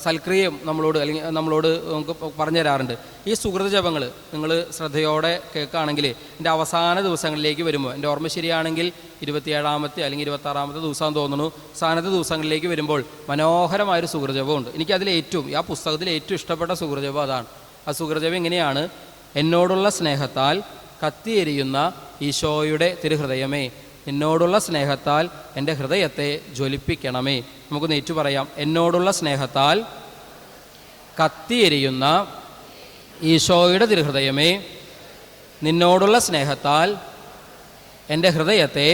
സൽക്രിയയും നമ്മളോട് നമുക്ക് പറഞ്ഞു തരാറുണ്ട്. ഈ സുഹൃത ജപങ്ങൾ നിങ്ങൾ ശ്രദ്ധയോടെ കേൾക്കുകയാണെങ്കിൽ എൻ്റെ അവസാന ദിവസങ്ങളിലേക്ക് വരുമ്പോൾ, എൻ്റെ ഓർമ്മ ശരിയാണെങ്കിൽ 27-ാമത്തെ അല്ലെങ്കിൽ 26-ാമത്തെ ദിവസം തോന്നുന്നു, അവസാനത്തെ ദിവസങ്ങളിലേക്ക് വരുമ്പോൾ മനോഹരമായൊരു സുഹൃത ജപമുണ്ട്. എനിക്കതിൽ ആ പുസ്തകത്തിൽ ഏറ്റവും ഇഷ്ടപ്പെട്ട സുഹൃത ജപം അതാണ്. ആ സുഹൃത ജപം എങ്ങനെയാണ്? എന്നോടുള്ള സ്നേഹത്താൽ കത്തിയെരിയുന്ന ഈശോയുടെ തിരുഹൃദയമേ, എന്നോടുള്ള സ്നേഹത്താൽ എൻ്റെ ഹൃദയത്തെ ജ്വലിപ്പിക്കണമേ. നമുക്കൊന്ന് ഏറ്റു പറയാം. എന്നോടുള്ള സ്നേഹത്താൽ കത്തിയെരിയുന്ന ഈശോയുടെ തിരുഹൃദയമേ, നിന്നോടുള്ള സ്നേഹത്താൽ എൻ്റെ ഹൃദയത്തെ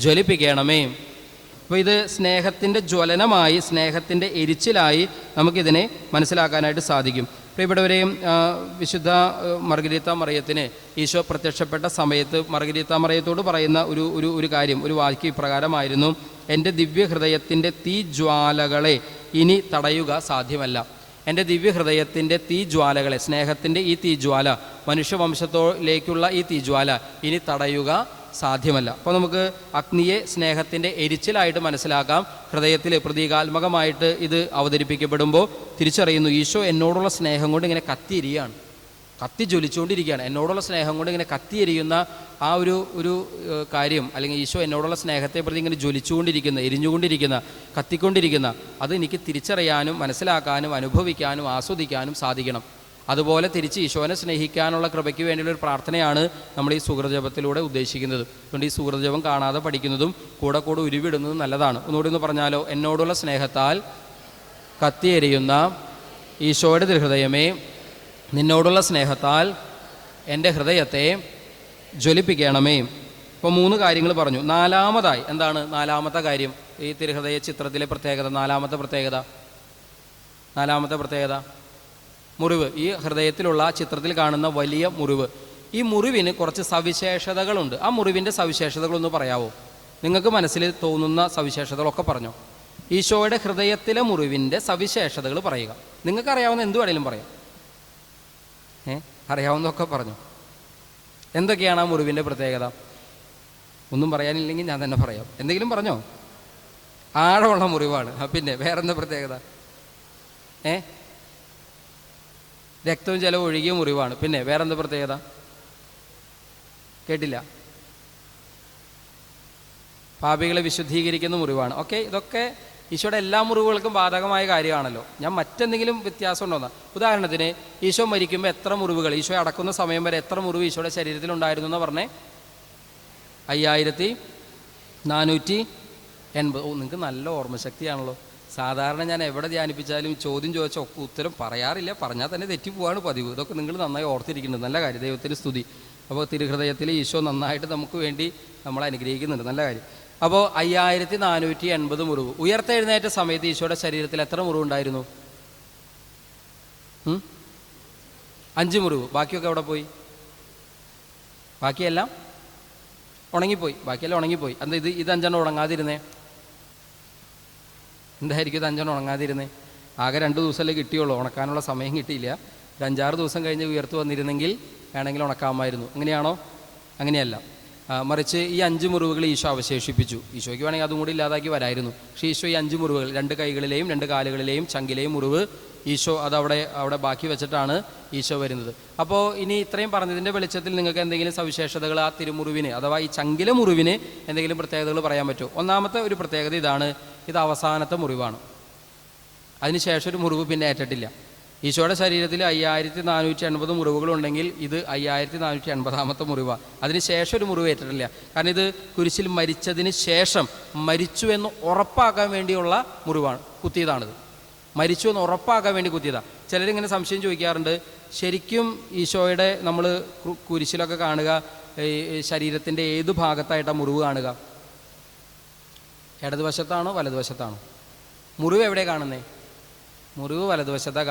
ജ്വലിപ്പിക്കണമേ. അപ്പോൾ ഇത് സ്നേഹത്തിൻ്റെ ജ്വലനമായി, സ്നേഹത്തിൻ്റെ എരിച്ചിലായി നമുക്കിതിനെ മനസ്സിലാക്കാനായിട്ട് സാധിക്കും. പ്രിയപ്പെട്ടവരെയും, വിശുദ്ധ മർഗരീത്ത മറിയത്തിന് ഈശോ പ്രത്യക്ഷപ്പെട്ട സമയത്ത് മർഗരീത്ത മറിയത്തോട് പറയുന്ന ഒരു കാര്യം, ഒരു വാക്യം ഇപ്രകാരമായിരുന്നു: എൻ്റെ ദിവ്യഹൃദയത്തിൻ്റെ തീജ്വാലകളെ ഇനി തടയുക സാധ്യമല്ല. എൻ്റെ ദിവ്യഹൃദയത്തിൻ്റെ തീജ്വാലകളെ, സ്നേഹത്തിൻ്റെ ഈ തീജ്വാല, മനുഷ്യവംശത്തിലേക്കുള്ള ഈ തീജ്വാല ഇനി തടയുക സാധ്യമല്ല. അപ്പോൾ നമുക്ക് അഗ്നിയെ സ്നേഹത്തിൻ്റെ എരിച്ചിലായിട്ട് മനസ്സിലാക്കാം. ഹൃദയത്തിൽ പ്രതീകാത്മകമായിട്ട് ഇത് അവതരിപ്പിക്കപ്പെടുമ്പോൾ തിരിച്ചറിയുന്നു, ഈശോ എന്നോടുള്ള സ്നേഹം കൊണ്ട് ഇങ്ങനെ കത്തിയെരിയാണ്, കത്തി ജ്വലിച്ചുകൊണ്ടിരിക്കുകയാണ്. എന്നോടുള്ള സ്നേഹം കൊണ്ട് ഇങ്ങനെ കത്തിയെരിയുന്ന ആ ഒരു കാര്യം, അല്ലെങ്കിൽ ഈശോ എന്നോടുള്ള സ്നേഹത്തെ പ്രതി ഇങ്ങനെ ജ്വലിച്ചുകൊണ്ടിരിക്കുന്ന, എരിഞ്ഞുകൊണ്ടിരിക്കുന്ന, കത്തിക്കൊണ്ടിരിക്കുന്ന, അത് എനിക്ക് തിരിച്ചറിയാനും മനസ്സിലാക്കാനും അനുഭവിക്കാനും ആസ്വദിക്കാനും സാധിക്കണം. അതുപോലെ തിരിച്ച് ഈശോനെ സ്നേഹിക്കാനുള്ള കൃപയ്ക്ക് വേണ്ടിയുള്ളൊരു പ്രാർത്ഥനയാണ് നമ്മൾ ഈ സുഹൃതജപത്തിലൂടെ ഉദ്ദേശിക്കുന്നത്. അതുകൊണ്ട് ഈ സുഹൃതജപം കാണാതെ പഠിക്കുന്നതും കൂടെ ഉരുവിടുന്നതും നല്ലതാണ്. ഒന്നുകൂടി ഒന്ന് പറഞ്ഞാലോ: എന്നോടുള്ള സ്നേഹത്താൽ കത്തിയെരിയുന്ന ഈശോയുടെ തിരുഹൃദയമേ, നിന്നോടുള്ള സ്നേഹത്താൽ എൻ്റെ ഹൃദയത്തെ ജ്വലിപ്പിക്കണമേ. ഇപ്പോൾ 3 കാര്യങ്ങൾ പറഞ്ഞു. നാലാമതായി എന്താണ് നാലാമത്തെ കാര്യം? ഈ തിരുഹൃദയ ചിത്രത്തിലെ പ്രത്യേകത, നാലാമത്തെ പ്രത്യേകത മുറിവ്. ഈ ഹൃദയത്തിലുള്ള ചിത്രത്തിൽ കാണുന്ന വലിയ മുറിവ്, ഈ മുറിവിന് കുറച്ച് സവിശേഷതകളുണ്ട്. ആ മുറിവിൻ്റെ സവിശേഷതകളൊന്ന് പറയാവോ? നിങ്ങൾക്ക് മനസ്സിൽ തോന്നുന്ന സവിശേഷതകളൊക്കെ പറഞ്ഞോ. ഈശോയുടെ ഹൃദയത്തിലെ മുറിവിൻ്റെ സവിശേഷതകൾ പറയുക. നിങ്ങൾക്കറിയാവുന്ന എന്ത് വേണേലും പറയാം. അറിയാവുന്നതൊക്കെ പറഞ്ഞു. എന്തൊക്കെയാണ് ആ മുറിവിൻ്റെ പ്രത്യേകത? ഒന്നും പറയാനില്ലെങ്കിൽ ഞാൻ തന്നെ പറയാം. എന്തെങ്കിലും പറഞ്ഞോ? ആഴമുള്ള മുറിവാണ്. പിന്നെ വേറെന്താ പ്രത്യേകത? രക്തവും ജലവും ഒഴുകിയ മുറിവാണ്. പിന്നെ വേറെന്താ പ്രത്യേകത? കേട്ടില്ല. പാപികളെ വിശുദ്ധീകരിക്കുന്ന മുറിവാണ്. ഓക്കെ, ഇതൊക്കെ ഈശോയുടെ എല്ലാ മുറിവുകൾക്കും ബാധകമായ കാര്യമാണല്ലോ. ഞാൻ മറ്റെന്തെങ്കിലും വ്യത്യാസം ഉണ്ടോന്നാ? ഉദാഹരണത്തിന്, ഈശോ മരിക്കുമ്പോൾ എത്ര മുറിവുകൾ, ഈശോ അടക്കുന്ന സമയം വരെ എത്ര മുറിവ് ഈശോയുടെ ശരീരത്തിലുണ്ടായിരുന്നു എന്ന് പറഞ്ഞേ? 5480. നിങ്ങൾക്ക് നല്ല ഓർമ്മശക്തിയാണല്ലോ. സാധാരണ ഞാൻ എവിടെ ധ്യാനിപ്പിച്ചാലും ചോദ്യം ചോദിച്ച ഉത്തരം പറയാറില്ല, പറഞ്ഞാൽ തന്നെ തെറ്റിപ്പോവാണ് പതിവ്. ഇതൊക്കെ നിങ്ങൾ നന്നായി ഓർത്തിരിക്കുന്നുണ്ട്. നല്ല കാര്യം, ദൈവത്തിന് സ്തുതി. അപ്പോൾ തിരുഹൃദയത്തിൽ ഈശോ നന്നായിട്ട് നമുക്ക് വേണ്ടി നമ്മളെ അനുഗ്രഹിക്കുന്നുണ്ട്. നല്ല കാര്യം. അപ്പോൾ 5480 മുറിവ്. ഉയർത്തെഴുന്നേറ്റ സമയത്ത് ഈശോയുടെ ശരീരത്തിൽ എത്ര മുറിവുണ്ടായിരുന്നു? 5 മുറിവ്. ബാക്കിയൊക്കെ എവിടെ പോയി? ബാക്കിയെല്ലാം ഉണങ്ങിപ്പോയി. എന്താ ഇത് 5 ഉണങ്ങാതിരുന്നേ? എന്തായിരിക്കും ഇത് 5 ഉണങ്ങാതിരുന്നേ? ആകെ 2 ദിവസമല്ലേ കിട്ടിയുള്ളൂ, ഉണക്കാനുള്ള സമയം കിട്ടിയില്ല. 5-6 ദിവസം കഴിഞ്ഞ് ഉയർത്ത് വന്നിരുന്നെങ്കിൽ വേണമെങ്കിൽ ഉണക്കാമായിരുന്നു. അങ്ങനെയാണോ? അങ്ങനെയല്ല. മറിച്ച് ഈ 5 മുറിവുകൾ ഈശോ അവശേഷിപ്പിച്ചു. ഈശോയ്ക്ക് വേണമെങ്കിൽ അതും കൂടി ഇല്ലാതാക്കി വരായിരുന്നു. പക്ഷേ ഈശോ ഈ 5 മുറിവുകൾ, 2 കൈകളിലെയും 2 കാലുകളിലെയും ചങ്കിലെയും മുറിവ് ഈശോ അതവിടെ ബാക്കി വെച്ചിട്ടാണ് ഈശോ വരുന്നത്. അപ്പോൾ ഇനി ഇത്രയും പറഞ്ഞതിൻ്റെ വെളിച്ചത്തിൽ നിങ്ങൾക്ക് എന്തെങ്കിലും സവിശേഷതകൾ ആ തിരുമുറിവിന് അഥവാ ഈ ചങ്കിലെ മുറിവിന് എന്തെങ്കിലും പ്രത്യേകതകൾ പറയാൻ പറ്റുമോ? ഒന്നാമത്തെ ഒരു പ്രത്യേകത ഇതാണ്, ഇത് അവസാനത്തെ മുറിവാണ്. അതിനുശേഷം ഒരു മുറിവ് പിന്നെ ഏറ്റിട്ടില്ല. ഈശോയുടെ ശരീരത്തിൽ 5480 മുറിവുകളുണ്ടെങ്കിൽ ഇത് 5480ാമത്തെ മുറിവാണ്. അതിനുശേഷം ഒരു മുറിവ് ഏറ്റിട്ടില്ല. കാരണം ഇത് കുരിശിൽ മരിച്ചതിന് ശേഷം മരിച്ചു എന്ന് ഉറപ്പാക്കാൻ വേണ്ടിയുള്ള മുറിവാണ്, കുത്തിയതാണിത്. മരിച്ചു എന്ന് ഉറപ്പാക്കാൻ വേണ്ടി കുത്തിയതാണ്. ചിലരിങ്ങനെ സംശയം ചോദിക്കാറുണ്ട്, ശരിക്കും ഈശോയുടെ നമ്മൾ കുരിശിലൊക്കെ കാണുക ശരീരത്തിൻ്റെ ഏത് ഭാഗത്തായിട്ടാണ് മുറിവ് കാണുക? ഇടതുവശത്താണോ വലതുവശത്താണോ? മുറിവ് എവിടെ കാണുന്നേ? മുറിവ് വലതുവശത്താണ്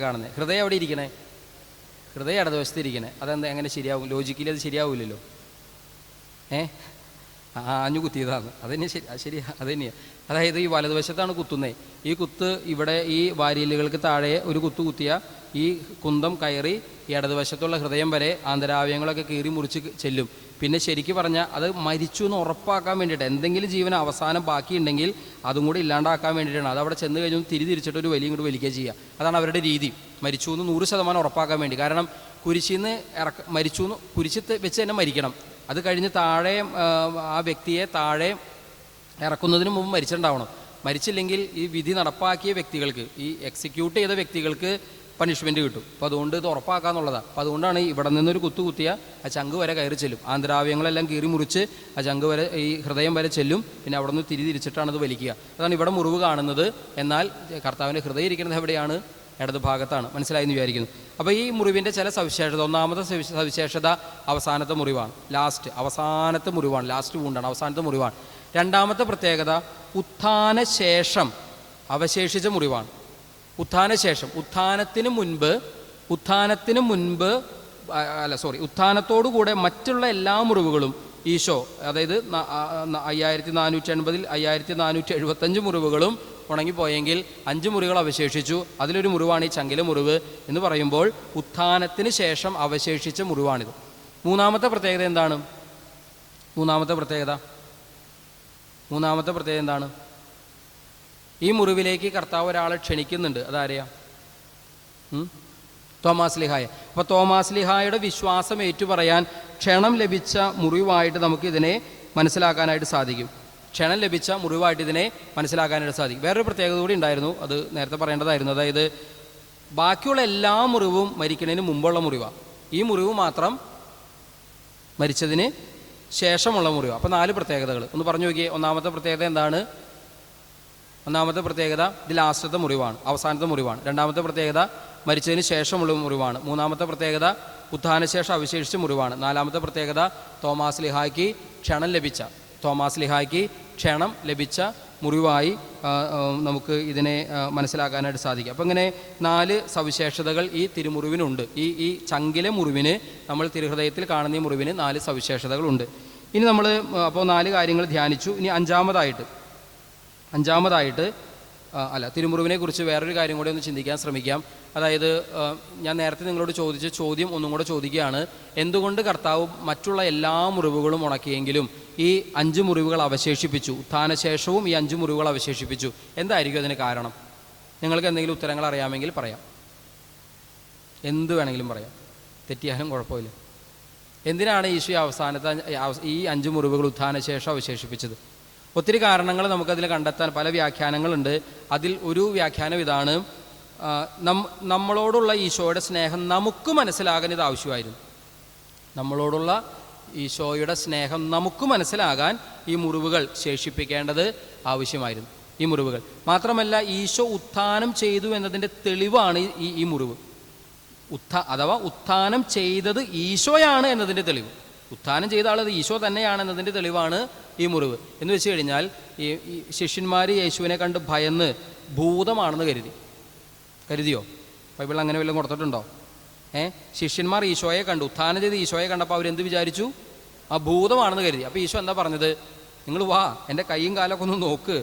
കാണുന്നത്. ഹൃദയം എവിടെ ഇരിക്കണേ? ഹൃദയം ഇടതുവശത്ത് ഇരിക്കണേ. അതെന്താ എങ്ങനെ ശരിയാവും? ലോജിക്കലി അത് ശരിയാവില്ലല്ലോ. ആഞ്ഞു കുത്തിയതാണ്. ശരി അത് തന്നെയാണ്. അതായത് ഈ വലതുവശത്താണ് കുത്തുന്നത്. ഈ കുത്ത് ഇവിടെ ഈ വാരിയലുകൾക്ക് താഴെ ഒരു കുത്തിയ ഈ കുന്തം കയറി ഇടതുവശത്തുള്ള ഹൃദയം വരെ ആന്തരാവയവങ്ങളൊക്കെ കീറി മുറിച്ച് ചെല്ലും. പിന്നെ ശരിക്ക് പറഞ്ഞാൽ അത് മരിച്ചു എന്ന് ഉറപ്പാക്കാൻ വേണ്ടിയിട്ട്, എന്തെങ്കിലും ജീവൻ അവസാനം ബാക്കിയുണ്ടെങ്കിൽ അതും കൂടി ഇല്ലാണ്ടാക്കാൻ വേണ്ടിയിട്ടാണ്. അതവിടെ ചെന്ന് കഴിഞ്ഞ് തിരിച്ചിട്ട് ഒരു വലിയ ഇങ്ങോട്ട് വലിക്കുക ചെയ്യുക. അതാണ് അവരുടെ രീതി. മരിച്ചു എന്ന് 100% ഉറപ്പാക്കാൻ വേണ്ടി. കാരണം കുരിശിൽ നിന്ന് മരിച്ചു എന്ന് കുരിശിൽ വെച്ച് തന്നെ മരിക്കണം. അത് കഴിഞ്ഞ് താഴെ ആ വ്യക്തിയെ താഴെ ഇറക്കുന്നതിന് മുമ്പ് മരിച്ചിട്ടുണ്ടാവണം. മരിച്ചില്ലെങ്കിൽ ഈ വിധി നടപ്പാക്കിയ വ്യക്തികൾക്ക്, ഈ എക്സിക്യൂട്ട് ചെയ്ത വ്യക്തികൾക്ക് പണിഷ്മെൻറ്റ് കിട്ടും. അപ്പോൾ അതുകൊണ്ട് ഇത് ഉറപ്പാക്കാന്നുള്ളതാണ്. അപ്പോൾ അതുകൊണ്ടാണ് ഇവിടെ നിന്നൊരു കുത്തിയ ആ ചങ്ക് വരെ കയറി ചെല്ലും. ആന്തരാവയവങ്ങളെല്ലാം കീറി മുറിച്ച് ആ ചങ്ക് വരെ, ഈ ഹൃദയം വരെ ചെല്ലും. പിന്നെ അവിടെ നിന്ന് തിരിച്ചിട്ടാണ് ഇത് വലിക്കുക. അതാണ് ഇവിടെ മുറിവ് കാണുന്നത്. എന്നാൽ കർത്താവിൻ്റെ ഹൃദയം ഇരിക്കുന്നത് എവിടെയാണ്? ഇടത് ഭാഗത്താണ്. മനസ്സിലായി എന്ന് വിചാരിക്കുന്നു. അപ്പോൾ ഈ മുറിവിൻ്റെ ചില സവിശേഷത, ഒന്നാമത്തെ സവിശേഷത അവസാനത്തെ മുറിവാണ്. അവസാനത്തെ മുറിവാണ്, ലാസ്റ്റ് വൂണ്ടാണ്, അവസാനത്തെ മുറിവാണ്. രണ്ടാമത്തെ പ്രത്യേകത ഉത്ഥാനശേഷം അവശേഷിച്ച മുറിവാണ്. ഉത്ഥാനത്തോടുകൂടെ മറ്റുള്ള എല്ലാ മുറിവുകളും ഈശോ, അതായത് 5480-ൽ 5475 മുറിവുകളും ഉണങ്ങിപ്പോയെങ്കിൽ 5 മുറിവുകൾ അവശേഷിച്ചു. അതിലൊരു മുറിവാണ് ഈ ചങ്കിലെ മുറിവ് എന്ന് പറയുമ്പോൾ ഉത്ഥാനത്തിന് ശേഷം അവശേഷിച്ച മുറിവാണിത്. മൂന്നാമത്തെ പ്രത്യേകത എന്താണ്? ഈ മുറിവിലേക്ക് കർത്താവ് ഒരാളെ ക്ഷണിക്കുന്നുണ്ട്. അതാരെയാ? തോമാസ്ലിഹായ. അപ്പോൾ തോമാസ്ലിഹായുടെ വിശ്വാസം ഏറ്റുപറയാൻ ക്ഷണം ലഭിച്ച മുറിവായിട്ട് നമുക്കിതിനെ മനസ്സിലാക്കാനായിട്ട് സാധിക്കും. വേറൊരു പ്രത്യേകത കൂടി ഉണ്ടായിരുന്നു, അത് നേരത്തെ പറയേണ്ടതായിരുന്നു. അതായത് ബാക്കിയുള്ള എല്ലാ മുറിവും മരിക്കുന്നതിന് മുമ്പുള്ള മുറിവാണ്. ഈ മുറിവ് മാത്രം മരിച്ചതിന് ശേഷമുള്ള മുറിവാണ്. അപ്പോൾ 4 പ്രത്യേകതകൾ ഒന്ന് പറഞ്ഞു നോക്കിയേ. ഒന്നാമത്തെ പ്രത്യേകത എന്താണ്? ഇത് ലാസ്റ്റത്തെ മുറിവാണ്, അവസാനത്തെ മുറിവാണ്. രണ്ടാമത്തെ പ്രത്യേകത മരിച്ചതിന് ശേഷമുള്ള മുറിവാണ്. മൂന്നാമത്തെ പ്രത്യേകത ഉത്ഥാനശേഷം അവശേഷിച്ച മുറിവാണ്. നാലാമത്തെ പ്രത്യേകത തോമാസ്ലിഹായ്ക്ക് ക്ഷണം ലഭിച്ച മുറിവായി നമുക്ക് ഇതിനെ മനസ്സിലാക്കാനായിട്ട് സാധിക്കും. അപ്പോൾ ഇങ്ങനെ 4 സവിശേഷതകൾ ഈ തിരുമുറിവിനുണ്ട്. ഈ ചങ്കിലെ മുറിവിന്, നമ്മൾ തിരുഹൃദയത്തിൽ കാണുന്ന ഈ മുറിവിന് 4 സവിശേഷതകളുണ്ട്. ഇനി നമ്മൾ അപ്പോൾ 4 കാര്യങ്ങൾ ധ്യാനിച്ചു. ഇനി അഞ്ചാമതായിട്ട് തിരുമുറിവിനെ കുറിച്ച് വേറൊരു കാര്യം കൂടി ഒന്ന് ചിന്തിക്കാൻ ശ്രമിക്കാം. അതായത് ഞാൻ നേരത്തെ നിങ്ങളോട് ചോദിച്ച ചോദ്യം ഒന്നും കൂടെ ചോദിക്കുകയാണ്. എന്തുകൊണ്ട് കർത്താവ് മറ്റുള്ള എല്ലാ മുറിവുകളും ഉണക്കിയെങ്കിലും ഈ 5 മുറിവുകൾ അവശേഷിപ്പിച്ചു? ഉത്ഥാനശേഷവും ഈ 5 മുറിവുകൾ അവശേഷിപ്പിച്ചു. എന്തായിരിക്കും അതിന് കാരണം? നിങ്ങൾക്ക് എന്തെങ്കിലും ഉത്തരങ്ങൾ അറിയാമെങ്കിൽ പറയാം. എന്ത് വേണമെങ്കിലും പറയാം, തെറ്റിയാലും കുഴപ്പമില്ല. എന്തിനാണ് ഈശോ അവസാനത്തെ ഈ 5 മുറിവുകൾ ഉത്ഥാനശേഷം അവശേഷിപ്പിച്ചത്? ഒത്തിരി കാരണങ്ങൾ നമുക്കതിൽ കണ്ടെത്താൻ പല വ്യാഖ്യാനങ്ങളുണ്ട്. അതിൽ ഒരു വ്യാഖ്യാനം ഇതാണ്, നമ്മളോടുള്ള ഈശോയുടെ സ്നേഹം നമുക്ക് മനസ്സിലാകാൻ ഇത് ആവശ്യമായിരുന്നു. നമ്മളോടുള്ള ഈശോയുടെ സ്നേഹം നമുക്ക് മനസ്സിലാകാൻ ഈ മുറിവുകൾ ശേഷിപ്പിക്കേണ്ടത് ആവശ്യമായിരുന്നു. ഈ മുറിവുകൾ മാത്രമല്ല, ഈശോ ഉത്ഥാനം ചെയ്തു എന്നതിൻ്റെ തെളിവാണ് ഈ മുറിവ്. അഥവാ ഉത്ഥാനം ചെയ്തത് ഈശോയാണ് എന്നതിൻ്റെ തെളിവ്. ഉത്ഥാനം ചെയ്ത ആളത് ഈശോ തന്നെയാണ് എന്നതിൻ്റെ തെളിവാണ് ഈ മുറിവ്. എന്ന് വെച്ച് കഴിഞ്ഞാൽ ഈ ശിഷ്യന്മാർ യേശുവിനെ കണ്ട് ഭയന്ന് ഭൂതമാണെന്ന് കരുതിയോ? ബൈബിളിൽ അങ്ങനെ വല്ലതും കൊടുത്തിട്ടുണ്ടോ? ശിഷ്യന്മാർ ഈശോയെ കണ്ടു, ഉത്ഥാനം ചെയ്ത് ഈശോയെ കണ്ടപ്പോൾ അവരെന്ത് വിചാരിച്ചു? ആ ഭൂതമാണെന്ന് കരുതി. അപ്പോൾ ഈശോ എന്താ പറഞ്ഞത്? നിങ്ങൾ വാ, എൻ്റെ കൈയും കാലൊക്കെ ഒന്ന് നോക്ക്.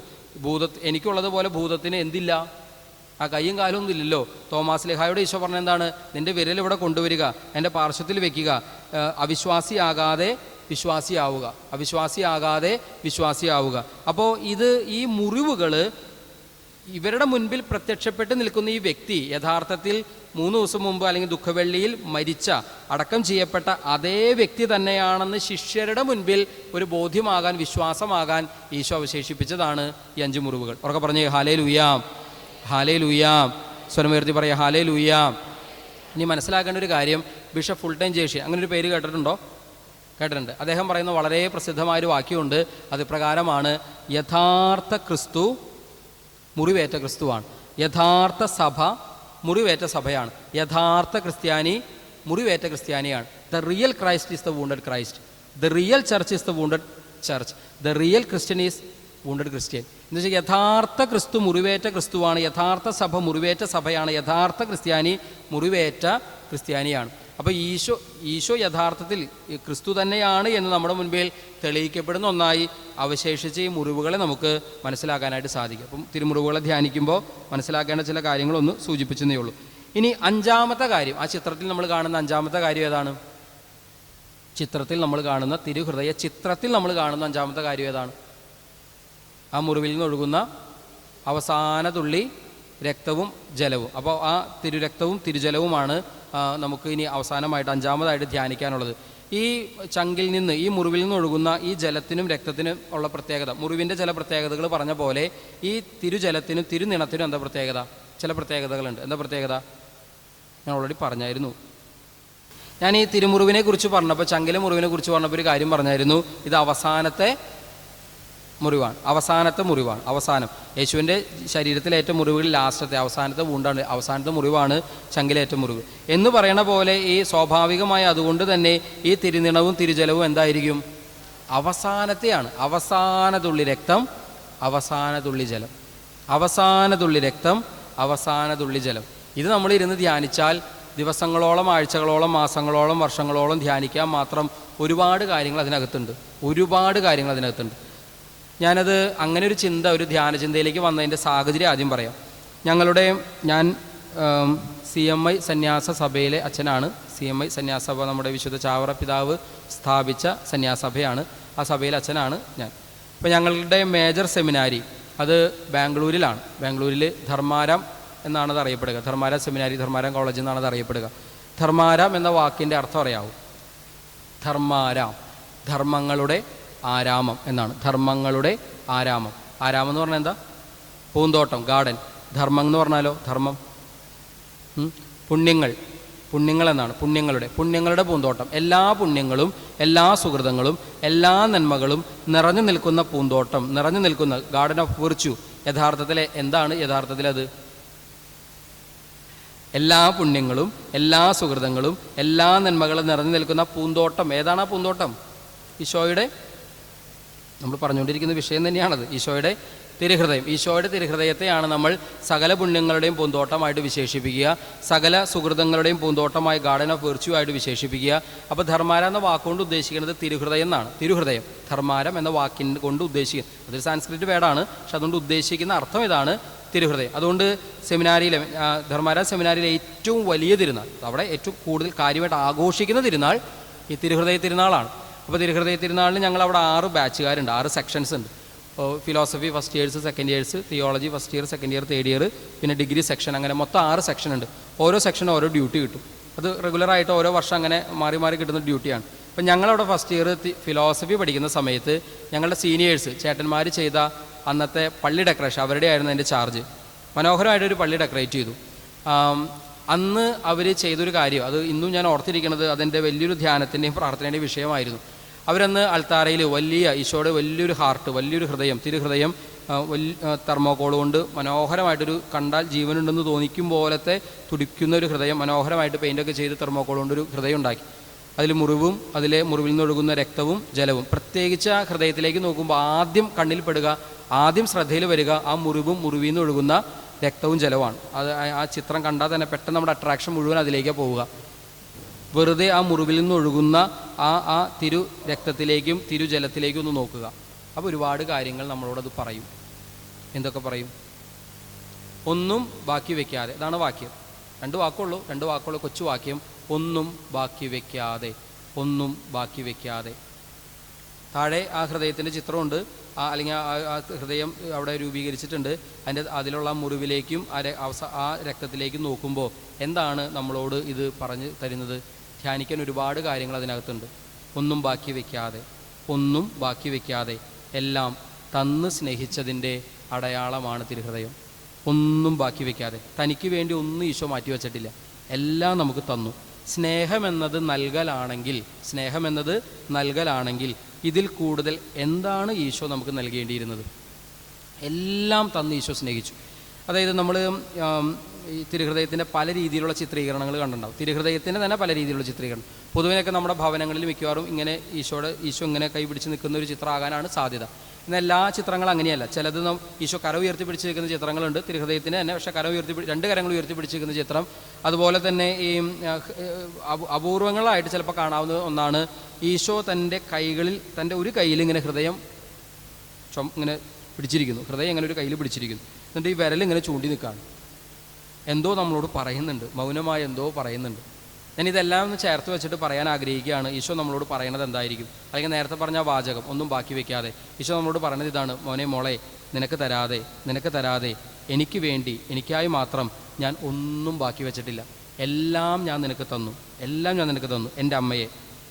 എനിക്കുള്ളതുപോലെ ഭൂതത്തിന് എന്തില്ല? ആ കൈയും കാലും ഒന്നും ഇല്ലല്ലോ. തോമാസ്ലിഹായോട് ഈശോ പറഞ്ഞ എന്താണ്? നിൻ്റെ വിരൽ ഇവിടെ കൊണ്ടുവരിക, എൻ്റെ പാർശ്വത്തിൽ വെക്കുക, അവിശ്വാസിയാകാതെ വിശ്വാസിയാവുക. അപ്പോൾ ഈ മുറിവുകൾ ഇവരുടെ മുൻപിൽ പ്രത്യക്ഷപ്പെട്ട് നിൽക്കുന്ന ഈ വ്യക്തി യഥാർത്ഥത്തിൽ 3 ദിവസം മുമ്പ് അല്ലെങ്കിൽ ദുഃഖവെള്ളിയിൽ മരിച്ച, അടക്കം ചെയ്യപ്പെട്ട അതേ വ്യക്തി തന്നെയാണെന്ന് ശിഷ്യരുടെ മുൻപിൽ ഒരു ബോധ്യമാകാൻ, വിശ്വാസമാകാൻ ഈശോ അവശേഷിപ്പിച്ചതാണ് ഈ 5 മുറിവുകൾ. ഉറക്കെ പറഞ്ഞേ ഹല്ലേലൂയാ, ഹല്ലേലൂയാ. സ്വരമുയർത്തി പറയുക ഹല്ലേലൂയാ. ഇനി മനസ്സിലാക്കേണ്ട ഒരു കാര്യം, ബിഷപ്പ് ഫുൾടൈം ജേഷി, അങ്ങനെ ഒരു പേര് കേട്ടിട്ടുണ്ടോ? കേട്ടിട്ടുണ്ട്. അദ്ദേഹം പറയുന്ന വളരെ പ്രസിദ്ധമായൊരു വാക്യമുണ്ട്. അത് പ്രകാരമാണ്: യഥാർത്ഥ ക്രിസ്തു മുറിവേറ്റ ക്രിസ്തുവാണ്. യഥാർത്ഥ സഭ മുറിവേറ്റ സഭയാണ്. യഥാർത്ഥ ക്രിസ്ത്യാനി മുറിവേറ്റ ക്രിസ്ത്യാനിയാണ്. The real Christ is the wounded Christ. The real church is the wounded church. The real Christian is wounded Christian. എന്ന് വെച്ചാൽ യഥാർത്ഥ ക്രിസ്തു മുറിവേറ്റ ക്രിസ്തുവാണ്. യഥാർത്ഥ സഭ മുറിവേറ്റ സഭയാണ്. യഥാർത്ഥ ക്രിസ്ത്യാനി മുറിവേറ്റ ക്രിസ്ത്യാനിയാണ്. അപ്പോൾ ഈശോ യഥാർത്ഥത്തിൽ ക്രിസ്തു തന്നെയാണ് എന്ന് നമ്മുടെ മുൻപിൽ തെളിയിക്കപ്പെടുന്ന ഒന്നായി അവശേഷിച്ച ഈ മുറിവുകളെ നമുക്ക് മനസ്സിലാക്കാനായിട്ട് സാധിക്കും. അപ്പം തിരുമുറിവുകളെ ധ്യാനിക്കുമ്പോൾ മനസ്സിലാക്കേണ്ട ചില കാര്യങ്ങളൊന്ന് സൂചിപ്പിച്ചെന്നേ ഉള്ളൂ. ഇനി 5-ാമത്തെ കാര്യം, ആ ചിത്രത്തിൽ നമ്മൾ കാണുന്ന 5-ാമത്തെ കാര്യം ഏതാണ്? ചിത്രത്തിൽ നമ്മൾ കാണുന്ന തിരുഹൃദയ ചിത്രത്തിൽ നമ്മൾ കാണുന്ന 5-ാമത്തെ കാര്യം ഏതാണ്? ആ മുറിവിൽ നിന്നൊഴുകുന്ന അവസാന തുള്ളി രക്തവും ജലവും. അപ്പോൾ ആ തിരുരക്തവും തിരുജലവുമാണ് നമുക്ക് ഇനി അവസാനമായിട്ട് 5-ാമതായിട്ട് ധ്യാനിക്കാനുള്ളത്. ഈ ചങ്കിൽ നിന്ന്, ഈ മുറിവിൽ നിന്ന് ഒഴുകുന്ന ഈ ജലത്തിനും രക്തത്തിനും ഉള്ള പ്രത്യേകത, മുറിവിൻ്റെ ചില പ്രത്യേകതകൾ പറഞ്ഞ പോലെ ഈ തിരുജലത്തിനും തിരുനിണത്തിനും എന്താ പ്രത്യേകത? ചില പ്രത്യേകതകളുണ്ട്. എന്താ പ്രത്യേകത? ഞാൻ ഓൾറെഡി പറഞ്ഞായിരുന്നു. ഞാൻ ഈ തിരുമുറിവിനെ കുറിച്ച് പറഞ്ഞപ്പോൾ, ചങ്കിലെ മുറിവിനെ കുറിച്ച് പറഞ്ഞപ്പോൾ ഒരു കാര്യം പറഞ്ഞായിരുന്നു. ഇത് അവസാനത്തെ മുറിവാണ്. അവസാനത്തെ മുറിവാണ്. അവസാനം യേശുവിൻ്റെ ശരീരത്തിലേറ്റ മുറിവുകളിൽ ലാസ്റ്റത്തെ അവസാനത്തെ വൂണ്ടാണ്, അവസാനത്തെ മുറിവാണ് ചങ്കിലേറ്റ മുറിവ് എന്ന് പറയണ പോലെ ഈ സ്വാഭാവികമായ അതുകൊണ്ട് തന്നെ ഈ തിരുനിണവും തിരുജലവും എന്തായിരിക്കും? അവസാനത്തെയാണ്. അവസാന തുള്ളി രക്തം, അവസാന തുള്ളി ജലം. അവസാന തുള്ളി രക്തം, അവസാന തുള്ളി ജലം. ഇത് നമ്മളിരുന്ന് ധ്യാനിച്ചാൽ ദിവസങ്ങളോളം, ആഴ്ചകളോളം, മാസങ്ങളോളം, വർഷങ്ങളോളം ധ്യാനിക്കാൻ മാത്രം ഒരുപാട് കാര്യങ്ങൾ അതിനകത്തുണ്ട്. ഒരുപാട് കാര്യങ്ങൾ അതിനകത്തുണ്ട്. ഞാനത് അങ്ങനെ ഒരു ചിന്ത, ഒരു ധ്യാനചിന്തയിലേക്ക് വന്നതിൻ്റെ സാഹചര്യം ആദ്യം പറയാം. ഞാൻ CMI സന്യാസ സഭയിലെ അച്ഛനാണ്. CMI സന്യാസ സഭ നമ്മുടെ വിശുദ്ധ ചാവറ പിതാവ് സ്ഥാപിച്ച സന്യാസഭയാണ്. ആ സഭയിലെ അച്ഛനാണ് ഞാൻ. അപ്പോൾ ഞങ്ങളുടെ മേജർ സെമിനാരി അത് ബാംഗ്ലൂരിലാണ്. ബാംഗ്ലൂരിൽ ധർമാരം എന്നാണത് അറിയപ്പെടുക. ധർമാരം സെമിനാരി, ധർമാരം കോളേജ് എന്നാണത് അറിയപ്പെടുക. ധർമാരം എന്ന വാക്കിൻ്റെ അർത്ഥം അറിയാവും? ധർമാരാം, ധർമ്മങ്ങളുടെ ആരാമം എന്നാണ്. ധർമ്മങ്ങളുടെ ആരാമം. ആരാമം എന്ന് പറഞ്ഞാൽ എന്താ? പൂന്തോട്ടം, ഗാർഡൻ. ധർമ്മം എന്ന് പറഞ്ഞാലോ? ധർമ്മം, പുണ്യങ്ങൾ. പുണ്യങ്ങൾ എന്നാണ്. പുണ്യങ്ങളുടെ പൂന്തോട്ടം. എല്ലാ പുണ്യങ്ങളും, എല്ലാ സുഹൃതങ്ങളും, എല്ലാ നന്മകളും നിറഞ്ഞു നിൽക്കുന്ന പൂന്തോട്ടം, നിറഞ്ഞു നിൽക്കുന്ന ഗാർഡൻ ഓഫ് വിർച്യു. യഥാർത്ഥത്തിൽ എന്താണ്? യഥാർത്ഥത്തിൽ അത് എല്ലാ പുണ്യങ്ങളും, എല്ലാ സുഹൃതങ്ങളും, എല്ലാ നന്മകളും നിറഞ്ഞു നിൽക്കുന്ന പൂന്തോട്ടം. ഏതാണ് ആ പൂന്തോട്ടം? ഈശോയുടെ, നമ്മൾ പറഞ്ഞുകൊണ്ടിരിക്കുന്ന വിഷയം തന്നെയാണത്, ഈശോയുടെ തിരുഹൃദയം. ഈശോയുടെ തിരുഹൃദയത്തെയാണ് നമ്മൾ സകല പുണ്യങ്ങളുടെയും പൂന്തോട്ടമായിട്ട് വിശേഷിപ്പിക്കുക, സകല സുഹൃതങ്ങളുടെയും പൂന്തോട്ടമായി ഗാർഡൻ ഓഫ് വിർച്യു ആയിട്ട് വിശേഷിപ്പിക്കുക. അപ്പോൾ ധർമാര എന്ന വാക്കുകൊണ്ട് ഉദ്ദേശിക്കുന്നത് തിരുഹൃദയം എന്നാണ്. തിരുഹൃദയം, ധർമാരം എന്ന വാക്കിന് കൊണ്ട് ഉദ്ദേശിക്കുന്നത്, അതൊരു സാൻസ്ക്രിറ്റ് വേർഡാണ്, പക്ഷെ അതുകൊണ്ട് ഉദ്ദേശിക്കുന്ന അർത്ഥം ഇതാണ്, തിരുഹൃദയം. അതുകൊണ്ട് സെമിനാരിയിലെ, ധർമാര സെമിനാരിയിലെ ഏറ്റവും വലിയ തിരുനാൾ, അവിടെ ഏറ്റവും കൂടുതൽ കാര്യമായിട്ട് ആഘോഷിക്കുന്ന തിരുനാൾ ഈ തിരുഹൃദയ തിരുനാളാണ്. അപ്പോൾ തിരുഹൃദയ തിരുനാളിന് ഞങ്ങൾ അവിടെ 6 ബാച്ചുകാരുണ്ട്, 6 സെക്ഷൻസ് ഉണ്ട്. Philosophy first years, second years, theology first year, second year, third year, പിന്നെ ഡിഗ്രി സെക്ഷൻ, അങ്ങനെ മൊത്തം 6 സെക്ഷൻ ഉണ്ട്. ഓരോ സെക്ഷനും ഓരോ ഡ്യൂട്ടി കിട്ടും. അത് റെഗുലറായിട്ട് ഓരോ വർഷം അങ്ങനെ മാറി മാറി കിട്ടുന്ന ഡ്യൂട്ടിയാണ്. അപ്പം ഞങ്ങളവിടെ ഫസ്റ്റ് ഇയർ ഫിലോസഫി പഠിക്കുന്ന സമയത്ത് ഞങ്ങളുടെ സീനിയേഴ്സ്, ചേട്ടന്മാർ ചെയ്ത അന്നത്തെ പള്ളി ഡെക്കറേഷൻ അവരുടെ ആയിരുന്നു അതിൻ്റെ ചാർജ്. മനോഹരമായിട്ടൊരു പള്ളി ഡെക്കറേറ്റ് ചെയ്തു. അന്ന് അവർ ചെയ്തൊരു കാര്യം, അത് ഇന്നും ഞാൻ ഓർത്തിരിക്കുന്നത്, അതിൻ്റെ വലിയൊരു ധ്യാനത്തിൻ്റെയും പ്രാർത്ഥനയുടെയും വിഷയമായിരുന്നു. അവരന്ന് അൾത്താരയിൽ വലിയ ഈശോയുടെ വലിയൊരു ഹാർട്ട്, വലിയൊരു ഹൃദയം, തിരുഹൃദയം തെർമോക്കോൾ കൊണ്ട് മനോഹരമായിട്ടൊരു, കണ്ടാൽ ജീവനുണ്ടെന്ന് തോന്നിക്കും പോലത്തെ തുടിക്കുന്ന ഒരു ഹൃദയം മനോഹരമായിട്ട് പെയിൻ്റൊക്കെ ചെയ്ത് തെർമോക്കോൾ കൊണ്ടൊരു ഹൃദയം ഉണ്ടാക്കി. അതിൽ മുറിവും, അതിലെ മുറിവിൽ നിന്നൊഴുകുന്ന രക്തവും ജലവും, പ്രത്യേകിച്ച് ആ ഹൃദയത്തിലേക്ക് നോക്കുമ്പോൾ ആദ്യം കണ്ണിൽപ്പെടുക, ആദ്യം ശ്രദ്ധയിൽ വരിക ആ മുറിവും, മുറിവിൽ നിന്ന് ഒഴുകുന്ന രക്തവും ജലവുമാണ്. അത് ആ ചിത്രം കണ്ടാൽ തന്നെ പെട്ടെന്ന് നമ്മുടെ അട്രാക്ഷൻ മുഴുവൻ അതിലേക്ക് പോവുക. വെറുതെ ആ മുറിവിൽ നിന്ന് ഒഴുകുന്ന ആ തിരു രക്തത്തിലേക്കും തിരുജലത്തിലേക്കും ഒന്ന് നോക്കുക. അപ്പോൾ ഒരുപാട് കാര്യങ്ങൾ നമ്മളോടത് പറയും. എന്തൊക്കെ പറയും? ഒന്നും ബാക്കി വയ്ക്കാതെ. അതാണ് വാക്യം. 2 വാക്കുള്ളൂ, കൊച്ചു വാക്യം. ഒന്നും ബാക്കി വയ്ക്കാതെ, ഒന്നും ബാക്കി വയ്ക്കാതെ. താഴെ ആ ഹൃദയത്തിൻ്റെ ചിത്രമുണ്ട്. അല്ലെങ്കിൽ ആ ഹൃദയം അവിടെ രൂപീകരിച്ചിട്ടുണ്ട്. അതിലുള്ള മുറിവിലേക്കും ആ രക്തത്തിലേക്കും നോക്കുമ്പോൾ എന്താണ് നമ്മളോട് ഇത് പറഞ്ഞു തരുന്നത്? ധ്യാനിക്കാൻ ഒരുപാട് കാര്യങ്ങൾ അതിനകത്തുണ്ട്. ഒന്നും ബാക്കി വയ്ക്കാതെ എല്ലാം തന്ന് സ്നേഹിച്ചതിൻ്റെ അടയാളമാണ് തിരുഹൃദയം. ഒന്നും ബാക്കി വയ്ക്കാതെ, തനിക്ക് വേണ്ടി ഒന്നും ഈശോ മാറ്റി വച്ചിട്ടില്ല, എല്ലാം നമുക്ക് തന്നു. സ്നേഹമെന്നത് നൽകലാണെങ്കിൽ ഇതിൽ കൂടുതൽ എന്താണ് ഈശോ നമുക്ക് നൽകേണ്ടിയിരുന്നത്? എല്ലാം തന്ന് ഈശോ സ്നേഹിച്ചു. അതായത് നമ്മൾ ഈ തിരുഹൃദയത്തിൻ്റെ പല രീതിയിലുള്ള ചിത്രീകരണങ്ങൾ കണ്ടിട്ടുണ്ടാവും. തിരുഹൃദയത്തിൻ്റെ തന്നെ പല രീതിയിലുള്ള ചിത്രീകരണം. പൊതുവിനൊക്കെ നമ്മുടെ ഭവനങ്ങളിൽ മിക്കവാറും ഇങ്ങനെ ഈശോ ഇങ്ങനെ കൈപിടിച്ച് നിൽക്കുന്ന ഒരു ചിത്രമാകാനാണ് സാധ്യത. എന്നാൽ എല്ലാ ചിത്രങ്ങളും അങ്ങനെയല്ല. ചിലത് ഈശോ കര ഉയർത്തി പിടിച്ച് നിൽക്കുന്ന ചിത്രങ്ങളുണ്ട് തിരുഹൃദയത്തിന് തന്നെ. പക്ഷേ രണ്ട് കരങ്ങൾ ഉയർത്തി പിടിച്ച് നിൽക്കുന്ന ചിത്രം. അതുപോലെ തന്നെ ഈ അപൂർവങ്ങളായിട്ട് ചിലപ്പോൾ കാണാവുന്ന ഒന്നാണ് ഈശോ തൻ്റെ ഒരു കയ്യിൽ ഇങ്ങനെ ഹൃദയം ഇങ്ങനെ പിടിച്ചിരിക്കുന്നു. ഹൃദയം ഇങ്ങനെ ഒരു കയ്യിൽ പിടിച്ചിരിക്കുന്നു. എന്നിട്ട് ഈ വിരലിങ്ങനെ ചൂണ്ടി നിൽക്കുകയാണ്. എന്തോ നമ്മളോട് പറയുന്നുണ്ട്, മൗനമായി എന്തോ പറയുന്നുണ്ട്. ഞാനിതെല്ലാം ഒന്ന് ചേർത്ത് വെച്ചിട്ട് പറയാൻ ആഗ്രഹിക്കുകയാണ്. ഈശോ നമ്മളോട് പറയണത് എന്തായിരിക്കും? അല്ലെങ്കിൽ നേരത്തെ പറഞ്ഞ വാചകം ഒന്നും ബാക്കി വയ്ക്കാതെ ഈശോ നമ്മളോട് പറയണത് ഇതാണ്: മോളെ, നിനക്ക് തരാതെ എനിക്ക് വേണ്ടി, എനിക്കായി മാത്രം ഞാൻ ഒന്നും ബാക്കി വെച്ചിട്ടില്ല. എല്ലാം ഞാൻ നിനക്ക് തന്നു. എൻ്റെ അമ്മയെ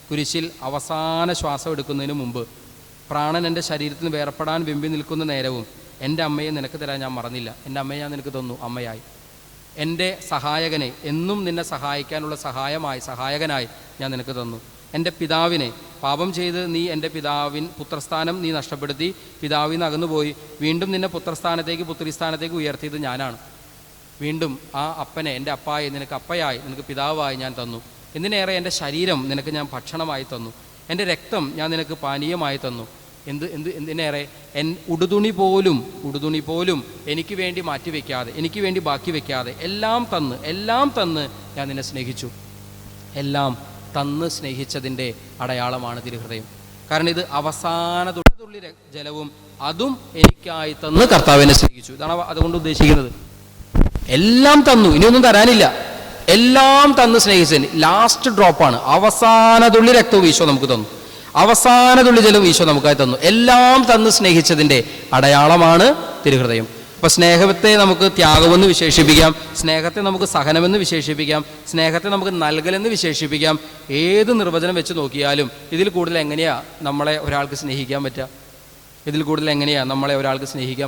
കുരിശിൽ അവസാന ശ്വാസം എടുക്കുന്നതിന് മുമ്പ്, പ്രാണൻ എൻ്റെ ശരീരത്തിൽ നിന്ന് വേർപ്പെടാൻ വെമ്പി നിൽക്കുന്ന നേരവും എൻ്റെ അമ്മയെ നിനക്ക് തരാൻ ഞാൻ മറന്നില്ല. എൻ്റെ അമ്മയെ ഞാൻ നിനക്ക് തന്നു അമ്മയായി. എൻ്റെ സഹായകനെ, എന്നും നിന്നെ സഹായിക്കാനുള്ള സഹായകനായി ഞാൻ നിനക്ക് തന്നു. എൻ്റെ പിതാവിനെ, പാപം ചെയ്ത് നീ എൻ്റെ പുത്രസ്ഥാനം നീ നഷ്ടപ്പെടുത്തി പിതാവിൽ നിന്ന് അകന്നുപോയി വീണ്ടും നിന്നെ പുത്രിസ്ഥാനത്തേക്ക് ഉയർത്തിയത് ഞാനാണ്. വീണ്ടും ആ അപ്പനെ, എൻ്റെ അപ്പായെ നിനക്ക് അപ്പയായി, നിനക്ക് പിതാവായി ഞാൻ തന്നു. എന്തിനേറെ എൻ്റെ ശരീരം നിനക്ക് ഞാൻ ഭക്ഷണമായി തന്നു. എൻ്റെ രക്തം ഞാൻ നിനക്ക് പാനീയമായി തന്നു. എന്തിനേറെ ഉടുതുണി പോലും എനിക്ക് വേണ്ടി മാറ്റിവെക്കാതെ, എനിക്ക് വേണ്ടി ബാക്കി വെക്കാതെ എല്ലാം തന്ന് ഞാൻ നിന്നെ സ്നേഹിച്ചു. എല്ലാം തന്ന് സ്നേഹിച്ചതിൻ്റെ അടയാളമാണ് തിരുഹൃദയം. കാരണം ഇത് അവസാന തുള്ളി ജലവും അതും എനിക്കായി തന്ന് കർത്താവിനെ സ്നേഹിച്ചു. ഇതാണ് അതുകൊണ്ട് ഉദ്ദേശിക്കുന്നത്. എല്ലാം തന്നു, ഇനിയൊന്നും തരാനില്ല. എല്ലാം തന്ന് സ്നേഹിച്ചതിന് ലാസ്റ്റ് ഡ്രോപ്പാണ്. അവസാന തുള്ളി രക്തവും ഈശോ നമുക്ക് തന്നു. അവസാന തുള്ളി ജലവും ഈശോ നമുക്കായി തന്നു. എല്ലാം തന്ന് സ്നേഹിച്ചതിൻ്റെ അടയാളമാണ് തിരുഹൃദയം. അപ്പോൾ സ്നേഹത്തെ നമുക്ക് ത്യാഗമെന്ന് വിശേഷിപ്പിക്കാം, സ്നേഹത്തെ നമുക്ക് സഹനമെന്ന് വിശേഷിപ്പിക്കാം, സ്നേഹത്തെ നമുക്ക് നൽകലെന്ന് വിശേഷിപ്പിക്കാം. ഏത് നിർവചനം വെച്ച് നോക്കിയാലും ഇതിൽ കൂടുതൽ എങ്ങനെയാണ് നമ്മളെ ഒരാൾക്ക് സ്നേഹിക്കാൻ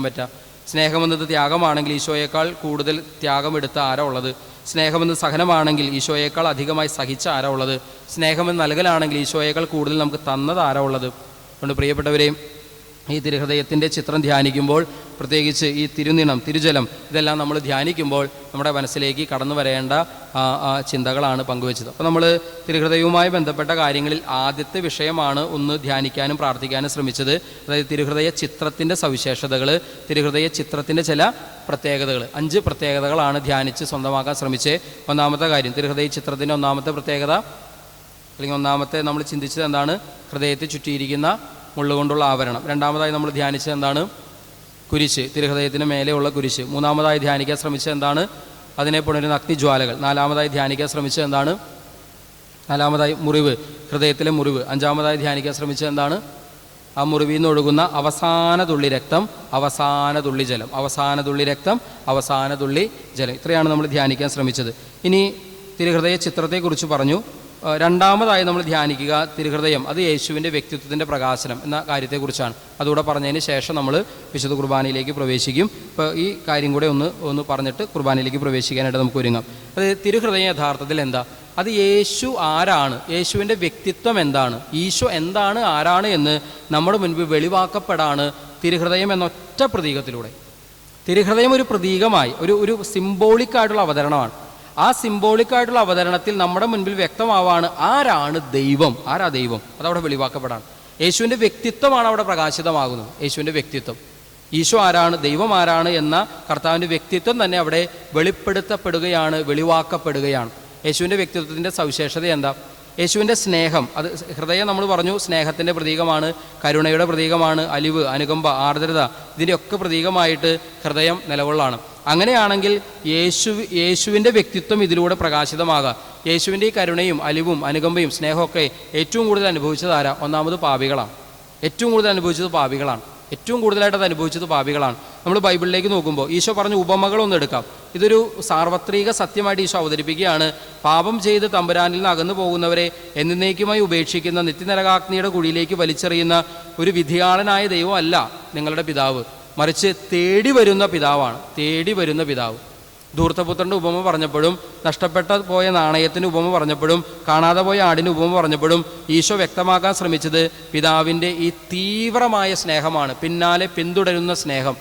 പറ്റുക? സ്നേഹമെന്നത് ത്യാഗമാണെങ്കിൽ ഈശോയേക്കാൾ കൂടുതൽ ത്യാഗമെടുത്ത ആരാ ഉള്ളത്? സ്നേഹമെന്ന് സഹനമാണെങ്കിൽ ഈശോയേക്കാൾ അധികമായി സഹിച്ച ആരാ ഉള്ളത്? സ്നേഹമെന്ന് നൽകലാണെങ്കിൽ ഈശോയേക്കാൾ കൂടുതൽ നമുക്ക് തന്നത് ആരാ ഉള്ളത്? അതുകൊണ്ട് പ്രിയപ്പെട്ടവരെയും, ഈ തിരുഹൃദയത്തിൻ്റെ ചിത്രം ധ്യാനിക്കുമ്പോൾ, പ്രത്യേകിച്ച് ഈ തിരുനിണം, തിരുജലം, ഇതെല്ലാം നമ്മൾ ധ്യാനിക്കുമ്പോൾ നമ്മുടെ മനസ്സിലേക്ക് കടന്നു വരേണ്ട ചിന്തകളാണ് പങ്കുവച്ചത്. അപ്പോൾ നമ്മൾ തിരുഹൃദയവുമായി ബന്ധപ്പെട്ട കാര്യങ്ങളിൽ ആദ്യത്തെ വിഷയമാണ് ഒന്ന് ധ്യാനിക്കാനും പ്രാർത്ഥിക്കാനും ശ്രമിച്ചത്. അതായത് തിരുഹൃദയ ചിത്രത്തിൻ്റെ സവിശേഷതകൾ, തിരുഹൃദയ ചിത്രത്തിൻ്റെ ചില പ്രത്യേകതകൾ. 5 പ്രത്യേകതകളാണ് ധ്യാനിച്ച് സ്വന്തമാക്കാൻ ശ്രമിച്ചത്. ഒന്നാമത്തെ കാര്യം, തിരുഹൃദയ ചിത്രത്തിൻ്റെ ഒന്നാമത്തെ പ്രത്യേകത, അല്ലെങ്കിൽ ഒന്നാമത്തെ നമ്മൾ ചിന്തിച്ചത് എന്താണ്? ഹൃദയത്തെ ചുറ്റിയിരിക്കുന്ന മുള്ളുകൊണ്ടുള്ള ആവരണം. രണ്ടാമതായി നമ്മൾ ധ്യാനിച്ചത് എന്താണ്? കുരിശ്, തിരുഹൃദയത്തിന് മേലെയുള്ള കുരിശ്. മൂന്നാമതായി ധ്യാനിക്കാൻ ശ്രമിച്ചത് എന്താണ്? അതിനെ പുണരുന്ന അഗ്നിജ്വാലകൾ. നാലാമതായി ധ്യാനിക്കാൻ ശ്രമിച്ചത് എന്താണ്? നാലാമതായി മുറിവ്, ഹൃദയത്തിലെ മുറിവ്. അഞ്ചാമതായി ധ്യാനിക്കാൻ ശ്രമിച്ചത് എന്താണ്? ആ മുറിവിൽ നിന്ന് ഒഴുകുന്ന അവസാന തുള്ളി രക്തം, അവസാന തുള്ളി ജലം. അവസാന തുള്ളി രക്തം, അവസാന തുള്ളി ജലം. ഇത്രയാണ് നമ്മൾ ധ്യാനിക്കാൻ ശ്രമിച്ചത്. ഇനി തിരുഹൃദയ ചിത്രത്തെക്കുറിച്ച് പറഞ്ഞു. രണ്ടാമതായി നമ്മൾ ധ്യാനിക്കുക തിരുഹൃദയം, അത് യേശുവിൻ്റെ വ്യക്തിത്വത്തിൻ്റെ പ്രകാശനം എന്ന കാര്യത്തെക്കുറിച്ചാണ്. അതുകൂടെ പറഞ്ഞതിന് ശേഷം നമ്മൾ വിശുദ്ധ കുർബാനയിലേക്ക് പ്രവേശിക്കും. ഇപ്പോൾ ഈ കാര്യം കൂടെ ഒന്ന് പറഞ്ഞിട്ട് കുർബാനയിലേക്ക് പ്രവേശിക്കാനായിട്ട് നമുക്ക് ഒരുങ്ങാം. അത് തിരുഹൃദയം യഥാർത്ഥത്തിൽ എന്താ? അത് യേശു ആരാണ്, യേശുവിൻ്റെ വ്യക്തിത്വം എന്താണ്, ഈശോ എന്താണ്, ആരാണ് എന്ന് നമ്മുടെ മുൻപിൽ വെളിവാക്കപ്പെടാണ് തിരുഹൃദയം എന്നൊറ്റ പ്രതീകത്തിലൂടെ. തിരുഹൃദയം ഒരു പ്രതീകമായി, ഒരു സിംബോളിക്കായിട്ടുള്ള അവതരണമാണ്. ആ സിംബോളിക്കായിട്ടുള്ള അവതരണത്തിൽ നമ്മുടെ മുൻപിൽ വ്യക്തമാവാണ് ആരാണ് ദൈവം, ആരാ ദൈവം, അതവിടെ വെളിവാക്കപ്പെടാണ്. യേശുവിൻ്റെ വ്യക്തിത്വമാണ് അവിടെ പ്രകാശിതമാകുന്നത്. യേശുവിൻ്റെ വ്യക്തിത്വം, ഈശോ ആരാണ്, ദൈവം ആരാണ് എന്ന കർത്താവിൻ്റെ വ്യക്തിത്വം തന്നെ അവിടെ വെളിപ്പെടുത്തപ്പെടുകയാണ്, വെളിവാക്കപ്പെടുകയാണ്. യേശുവിൻ്റെ വ്യക്തിത്വത്തിൻ്റെ സവിശേഷത എന്താ? യേശുവിൻ്റെ സ്നേഹം, അത് ഹൃദയം നമ്മൾ പറഞ്ഞു സ്നേഹത്തിൻ്റെ പ്രതീകമാണ്, കരുണയുടെ പ്രതീകമാണ്, അലിവ്, അനുകമ്പ, ആർദ്രത, ഇതിൻ്റെയൊക്കെ പ്രതീകമായിട്ട് ഹൃദയം നിലകൊള്ളാണ്. അങ്ങനെയാണെങ്കിൽ യേശുവിൻ്റെ വ്യക്തിത്വം ഇതിലൂടെ പ്രകാശിതമാകാം. യേശുവിൻ്റെ ഈ കരുണയും അലിവും അനുകമ്പയും സ്നേഹമൊക്കെ ഏറ്റവും കൂടുതൽ അനുഭവിച്ചത് ആരാ? ഒന്നാമത് പാപികളാണ്. ഏറ്റവും കൂടുതൽ അനുഭവിച്ചത് പാപികളാണ്. ഏറ്റവും കൂടുതലായിട്ട് അത് അനുഭവിച്ചത് പാപികളാണ്. നമ്മൾ ബൈബിളിലേക്ക് നോക്കുമ്പോൾ ഈശോ പറഞ്ഞ ഉപമകളൊന്നും എടുക്കാം. ഇതൊരു സാർവത്രിക സത്യമായിട്ട് ഈശോ അവതരിപ്പിക്കുകയാണ്. പാപം ചെയ്ത് തമ്പുരാനിൽ നിന്ന് അകന്നു പോകുന്നവരെ എന്നേക്കുമായി ഉപേക്ഷിക്കുന്ന നിത്യനരകാഗ്നിയുടെ കുഴിയിലേക്ക് വലിച്ചെറിയുന്ന ഒരു വിധിയാളനായ ദൈവമല്ല നിങ്ങളുടെ പിതാവ്, മറിച്ച് തേടി വരുന്ന പിതാവാണ്. തേടി വരുന്ന പിതാവ്. ധൂർത്തപുത്രൻ്റെ ഉപമ പറഞ്ഞപ്പോഴും, നഷ്ടപ്പെട്ട പോയ നാണയത്തിന് ഉപമ പറഞ്ഞപ്പോഴും, കാണാതെ പോയ ആടിന് ഉപമ പറഞ്ഞപ്പോഴും ഈശോ വ്യക്തമാക്കാൻ ശ്രമിച്ചത് പിതാവിൻ്റെ ഈ തീവ്രമായ സ്നേഹമാണ്. പിന്നാലെ പിന്തുടരുന്ന സ്നേഹം,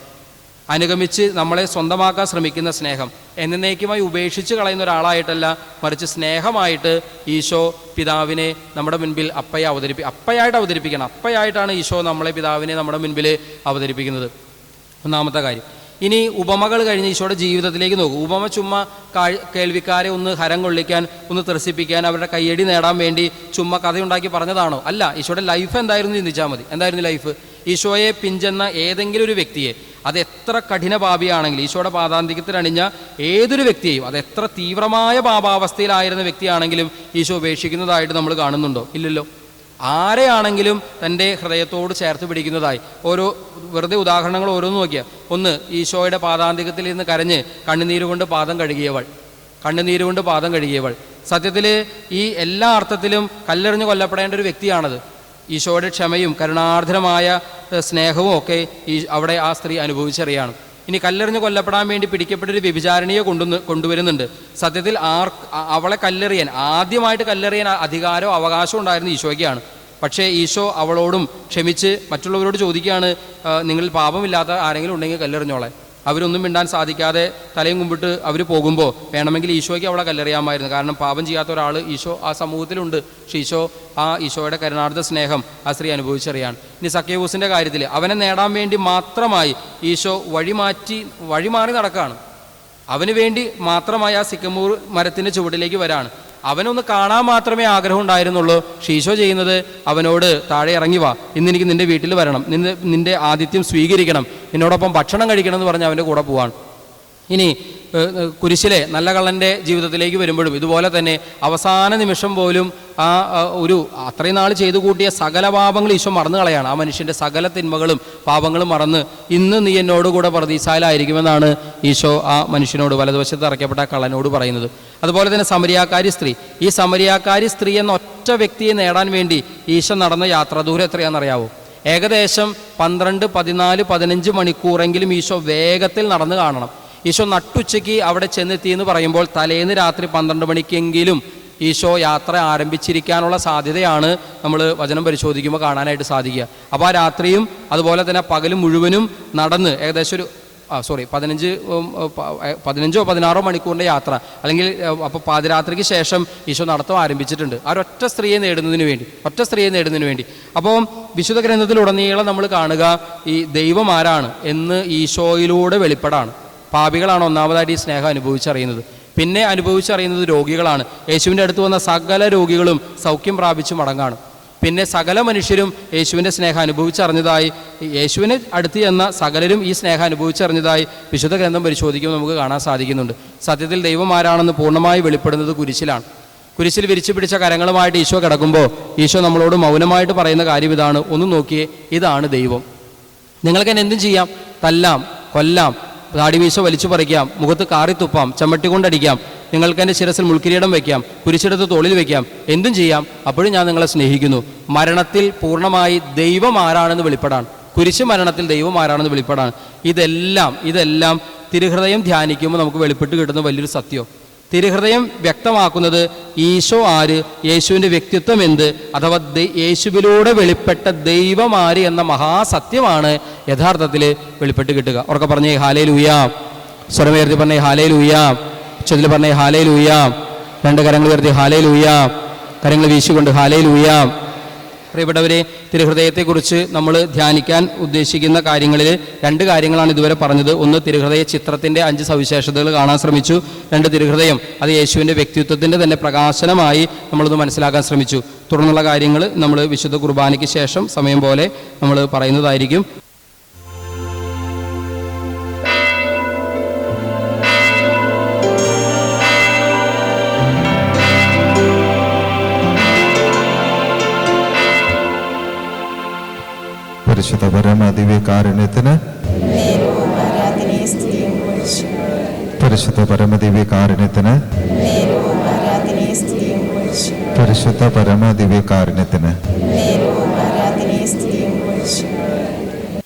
അനുഗമിച്ച് നമ്മളെ സ്വന്തമാക്കാൻ ശ്രമിക്കുന്ന സ്നേഹം, എന്നേക്കുമായി ഉപേക്ഷിച്ച് കളയുന്ന ഒരാളായിട്ടല്ല, മറിച്ച് സ്നേഹമായിട്ട് ഈശോ പിതാവിനെ നമ്മുടെ മുൻപിൽ അപ്പയായിട്ട് അവതരിപ്പിക്കണം. അപ്പയായിട്ടാണ് ഈശോ പിതാവിനെ നമ്മുടെ മുൻപിൽ അവതരിപ്പിക്കുന്നത്. ഒന്നാമത്തെ കാര്യം. ഇനി ഉപമകൾ കഴിഞ്ഞ് ഈശോയുടെ ജീവിതത്തിലേക്ക് നോക്കും. ഉപമ ചുമ്മാ കേൾവിക്കാരെ ഒന്ന് ഹരം കൊള്ളിക്കാൻ, ഒന്ന് ത്രസിപ്പിക്കാൻ, അവരുടെ കയ്യടി നേടാൻ വേണ്ടി ചുമ്മാ കഥയുണ്ടാക്കി പറഞ്ഞതാണോ? അല്ല. ഈശോയുടെ ലൈഫ് എന്തായിരുന്നു ചിന്തിച്ചാൽ മതി. എന്തായിരുന്നു ലൈഫ്? ഈശോയെ പിഞ്ചെന്ന ഏതെങ്കിലും ഒരു വ്യക്തിയെ, അത് എത്ര കഠിന പാപിയാണെങ്കിലും, ഈശോയുടെ പാദാന്തികത്തിൽ അണിഞ്ഞ ഏതൊരു വ്യക്തിയെയും, അത് എത്ര തീവ്രമായ പാപാവസ്ഥയിലായിരുന്ന വ്യക്തിയാണെങ്കിലും ഈശോ ഉപേക്ഷിക്കുന്നതായിട്ട് നമ്മൾ കാണുന്നുണ്ടോ? ഇല്ലല്ലോ. ആരെയാണെങ്കിലും തൻ്റെ ഹൃദയത്തോട് ചേർത്ത് പിടിക്കുന്നതായി. വെറുതെ ഉദാഹരണങ്ങൾ ഓരോന്ന് നോക്കിയാൽ, ഒന്ന്, ഈശോയുടെ പാദാന്തികത്തിൽ നിന്ന് കരഞ്ഞ് കണ്ണുനീരുകൊണ്ട് പാദം കഴുകിയവൾ. സത്യത്തിൽ ഈ എല്ലാ അർത്ഥത്തിലും കല്ലെറിഞ്ഞ് കൊല്ലപ്പെടേണ്ട ഒരു വ്യക്തിയാണത്. ഈശോയുടെ ക്ഷമയും കരുണാർദ്രമായ സ്നേഹവും ഒക്കെ അവിടെ ആ സ്ത്രീ അനുഭവിച്ചറിയാണ്. ഇനി കല്ലെറിഞ്ഞ് കൊല്ലപ്പെടാൻ വേണ്ടി പിടിക്കപ്പെട്ടൊരു വ്യഭിചാരിണിയെ കൊണ്ടുവരുന്നുണ്ട്. സത്യത്തിൽ അവളെ ആദ്യമായിട്ട് കല്ലെറിയാൻ അധികാരവും അവകാശവും ഉണ്ടായിരുന്ന ഈശോയ്ക്കാണ്. പക്ഷേ ഈശോ അവളോടും ക്ഷമിച്ച് മറ്റുള്ളവരോട് ചോദിക്കുകയാണ്, നിങ്ങളിൽ പാപമില്ലാത്ത ആരെങ്കിലും ഉണ്ടെങ്കിൽ കല്ലെറിഞ്ഞോളെ. അവരൊന്നും മിണ്ടാൻ സാധിക്കാതെ തലയും കുമ്പിട്ട് അവർ പോകുമ്പോൾ വേണമെങ്കിൽ ഈശോയ്ക്ക് അവളെ കല്ലെറിയാമായിരുന്നു. കാരണം പാപം ചെയ്യാത്ത ഒരാൾ ഈശോ ആ സമൂഹത്തിലുണ്ട്. പക്ഷേ ഈശോയുടെ കരുണാർദ്ദ സ്നേഹം ആ സ്ത്രീ അനുഭവിച്ചറിയാണ്. ഇനി സക്കേവൂസിൻ്റെ കാര്യത്തിൽ അവനെ നേടാൻ വേണ്ടി മാത്രമായി ഈശോ വഴിമാറി നടക്കുകയാണ്. അവന് വേണ്ടി മാത്രമായി ആ സിക്കമൂർ മരത്തിൻ്റെ ചുവട്ടിലേക്ക് വരാണ്. അവനൊന്ന് കാണാൻ മാത്രമേ ആഗ്രഹം ഉണ്ടായിരുന്നുള്ളൂ. ഈശോ ചെയ്യുന്നത് അവനോട് താഴെ ഇറങ്ങി വാ, ഇന്ന് എനിക്ക് നിൻ്റെ വീട്ടിൽ വരണം, നിൻ്റെ ആതിഥ്യം സ്വീകരിക്കണം, നിന്നോടൊപ്പം ഭക്ഷണം കഴിക്കണം എന്ന് പറഞ്ഞ് അവൻ്റെ കൂടെ പോവാണ്. ഇനി കുരിശിലെ നല്ല കള്ളൻ്റെ ജീവിതത്തിലേക്ക് വരുമ്പോഴും ഇതുപോലെ തന്നെ അവസാന നിമിഷം പോലും അത്രയും നാൾ ചെയ്തു കൂട്ടിയ സകല പാപങ്ങൾ ഈശോ മറന്നു കളയാണ്. ആ മനുഷ്യൻ്റെ സകല തിന്മകളും പാപങ്ങളും മറന്ന് ഇന്ന് നീ എന്നോടുകൂടെ പർദീസായിലായിരിക്കുമെന്നാണ് ഈശോ ആ മനുഷ്യനോട്, വലതുവശത്ത് അറയ്ക്കപ്പെട്ട കള്ളനോട് പറയുന്നത്. അതുപോലെ തന്നെ സമരിയാക്കാരി സ്ത്രീ എന്ന ഒറ്റ വ്യക്തിയെ നേടാൻ വേണ്ടി ഈശോ നടന്ന യാത്ര ദൂരം എത്രയാണെന്നറിയാവോ? ഏകദേശം 12, 14, 15 മണിക്കൂറെങ്കിലും ഈശോ വേഗത്തിൽ നടന്നു കാണണം. ഈശോ നട്ടുച്ചയ്ക്ക് അവിടെ ചെന്നെത്തി എന്ന് പറയുമ്പോൾ തലേന്ന് രാത്രി 12 മണിക്കെങ്കിലും ഈശോ യാത്ര ആരംഭിച്ചിരിക്കാനുള്ള സാധ്യതയാണ് നമ്മൾ വചനം പരിശോധിക്കുമ്പോൾ കാണാനായിട്ട് സാധിക്കുക. അപ്പോൾ ആ രാത്രിയും അതുപോലെ തന്നെ പകലും മുഴുവനും നടന്ന് ഏകദേശം 15 16 മണിക്കൂറിൻ്റെ യാത്ര, അല്ലെങ്കിൽ അപ്പോൾ പാതിരാത്രിക്ക് ശേഷം ഈശോ നടത്തം ആരംഭിച്ചിട്ടുണ്ട്. ആ ഒറ്റ സ്ത്രീയെ നേടുന്നതിന് വേണ്ടി. അപ്പോൾ വിശുദ്ധ ഗ്രന്ഥത്തിലുടനീളം നമ്മൾ കാണുക ഈ ദൈവം ആരാണ് എന്ന് ഈശോയിലൂടെ വെളിപ്പെടാണ്. പാപികളാണ് ഒന്നാമതായിട്ട് ഈ സ്നേഹം അനുഭവിച്ചറിയുന്നത്. പിന്നെ അനുഭവിച്ചറിയുന്നത് രോഗികളാണ്. യേശുവിൻ്റെ അടുത്ത് വന്ന സകല രോഗികളും സൗഖ്യം പ്രാപിച്ച് മടങ്ങാണ്. പിന്നെ സകല മനുഷ്യരും യേശുവിൻ്റെ സ്നേഹം അനുഭവിച്ചറിഞ്ഞതായി, യേശുവിന് അടുത്ത് ചെന്ന സകലരും ഈ സ്നേഹം അനുഭവിച്ചറിഞ്ഞതായി വിശുദ്ധ ഗ്രന്ഥം പരിശോധിക്കുമ്പോൾ നമുക്ക് കാണാൻ സാധിക്കുന്നുണ്ട്. സത്യത്തിൽ ദൈവം ആരാണെന്ന് പൂർണ്ണമായി വെളിപ്പെടുന്നത് കുരിശിലാണ്. കുരിശിൽ വിരിച്ചു പിടിച്ച കരങ്ങളുമായിട്ട് ഈശോ കിടക്കുമ്പോൾ ഈശോ നമ്മളോട് മൗനമായിട്ട് പറയുന്ന കാര്യം ഇതാണ്: ഒന്ന് നോക്കിയേ, ഇതാണ് ദൈവം. നിങ്ങൾക്ക് എന്നെ എന്തും ചെയ്യാം, തല്ലാം, കൊല്ലാം, താടിവീശ വലിച്ചു പറിക്കാം, മുഖത്ത് കാറിത്തുപ്പാം, ചമ്മട്ടി കൊണ്ടടിക്കാം, നിങ്ങൾക്ക് എൻ്റെ ശിരസിൽ മുൾക്കിരീടം വയ്ക്കാം, കുരിശെടുത്ത് തോളിൽ വയ്ക്കാം, എന്തും ചെയ്യാം, അപ്പോഴും ഞാൻ നിങ്ങളെ സ്നേഹിക്കുന്നു. മരണത്തിൽ പൂർണ്ണമായി ദൈവം ആരാണെന്ന് വെളിപ്പെടാൻ, കുരിശ് മരണത്തിൽ ദൈവം ആരാണെന്ന് വെളിപ്പെടാൻ. ഇതെല്ലാം തിരുഹൃദയം ധ്യാനിക്കുമ്പോൾ നമുക്ക് വെളിപ്പെട്ട് കിട്ടുന്ന വലിയൊരു സത്യം. തിരുഹൃദയം വ്യക്തമാക്കുന്നത് ഈശോ ആര്, യേശുവിൻ്റെ വ്യക്തിത്വം എന്ത്, അഥവാ യേശുവിലൂടെ വെളിപ്പെട്ട ദൈവം ആര് എന്ന മഹാസത്യമാണ് യഥാർത്ഥത്തിൽ വെളിപ്പെട്ട് കിട്ടുക. ഉറക്കെ പറഞ്ഞേ ഹല്ലേലൂയാ. സ്വരമുയർത്തി പറഞ്ഞേ ഹല്ലേലൂയാ. ഉച്ചത്തിൽ പറഞ്ഞേ ഹല്ലേലൂയാ. രണ്ട് കരങ്ങൾ ഉയർത്തി ഹല്ലേലൂയാ. കരങ്ങൾ വീശിക്കൊണ്ട് ഹല്ലേലൂയാ. പ്രിയപ്പെട്ടവരെ, തിരുഹൃദയത്തെക്കുറിച്ച് നമ്മൾ ധ്യാനിക്കാൻ ഉദ്ദേശിക്കുന്ന കാര്യങ്ങളിൽ 2 കാര്യങ്ങളാണ് ഇതുവരെ പറഞ്ഞത്. ഒന്ന്, തിരുഹൃദയ ചിത്രത്തിൻ്റെ 5 സവിശേഷതകൾ കാണാൻ ശ്രമിച്ചു. 2, തിരുഹൃദയം അത് യേശുവിൻ്റെ വ്യക്തിത്വത്തിൻ്റെ തന്നെ പ്രകാശനമായി നമ്മളൊന്ന് മനസ്സിലാക്കാൻ ശ്രമിച്ചു. തുടർന്നുള്ള കാര്യങ്ങൾ നമ്മൾ വിശുദ്ധ കുർബാനയ്ക്ക് ശേഷം സമയം പോലെ നമ്മൾ പറയുന്നതായിരിക്കും. പരിശുദ്ധ പരമ ദിവ്യകാരുണ്യത്തിന് നേരവും ആരാധനയും സ്തുതിയും പുകഴ്ചയും. പരിശുദ്ധ പരമ ദിവ്യകാരുണ്യത്തിന് നേരവും ആരാധനയും സ്തുതിയും പുകഴ്ചയും. പരിശുദ്ധ പരമ ദിവ്യകാരുണ്യത്തിന് നേരവും ആരാധനയും സ്തുതിയും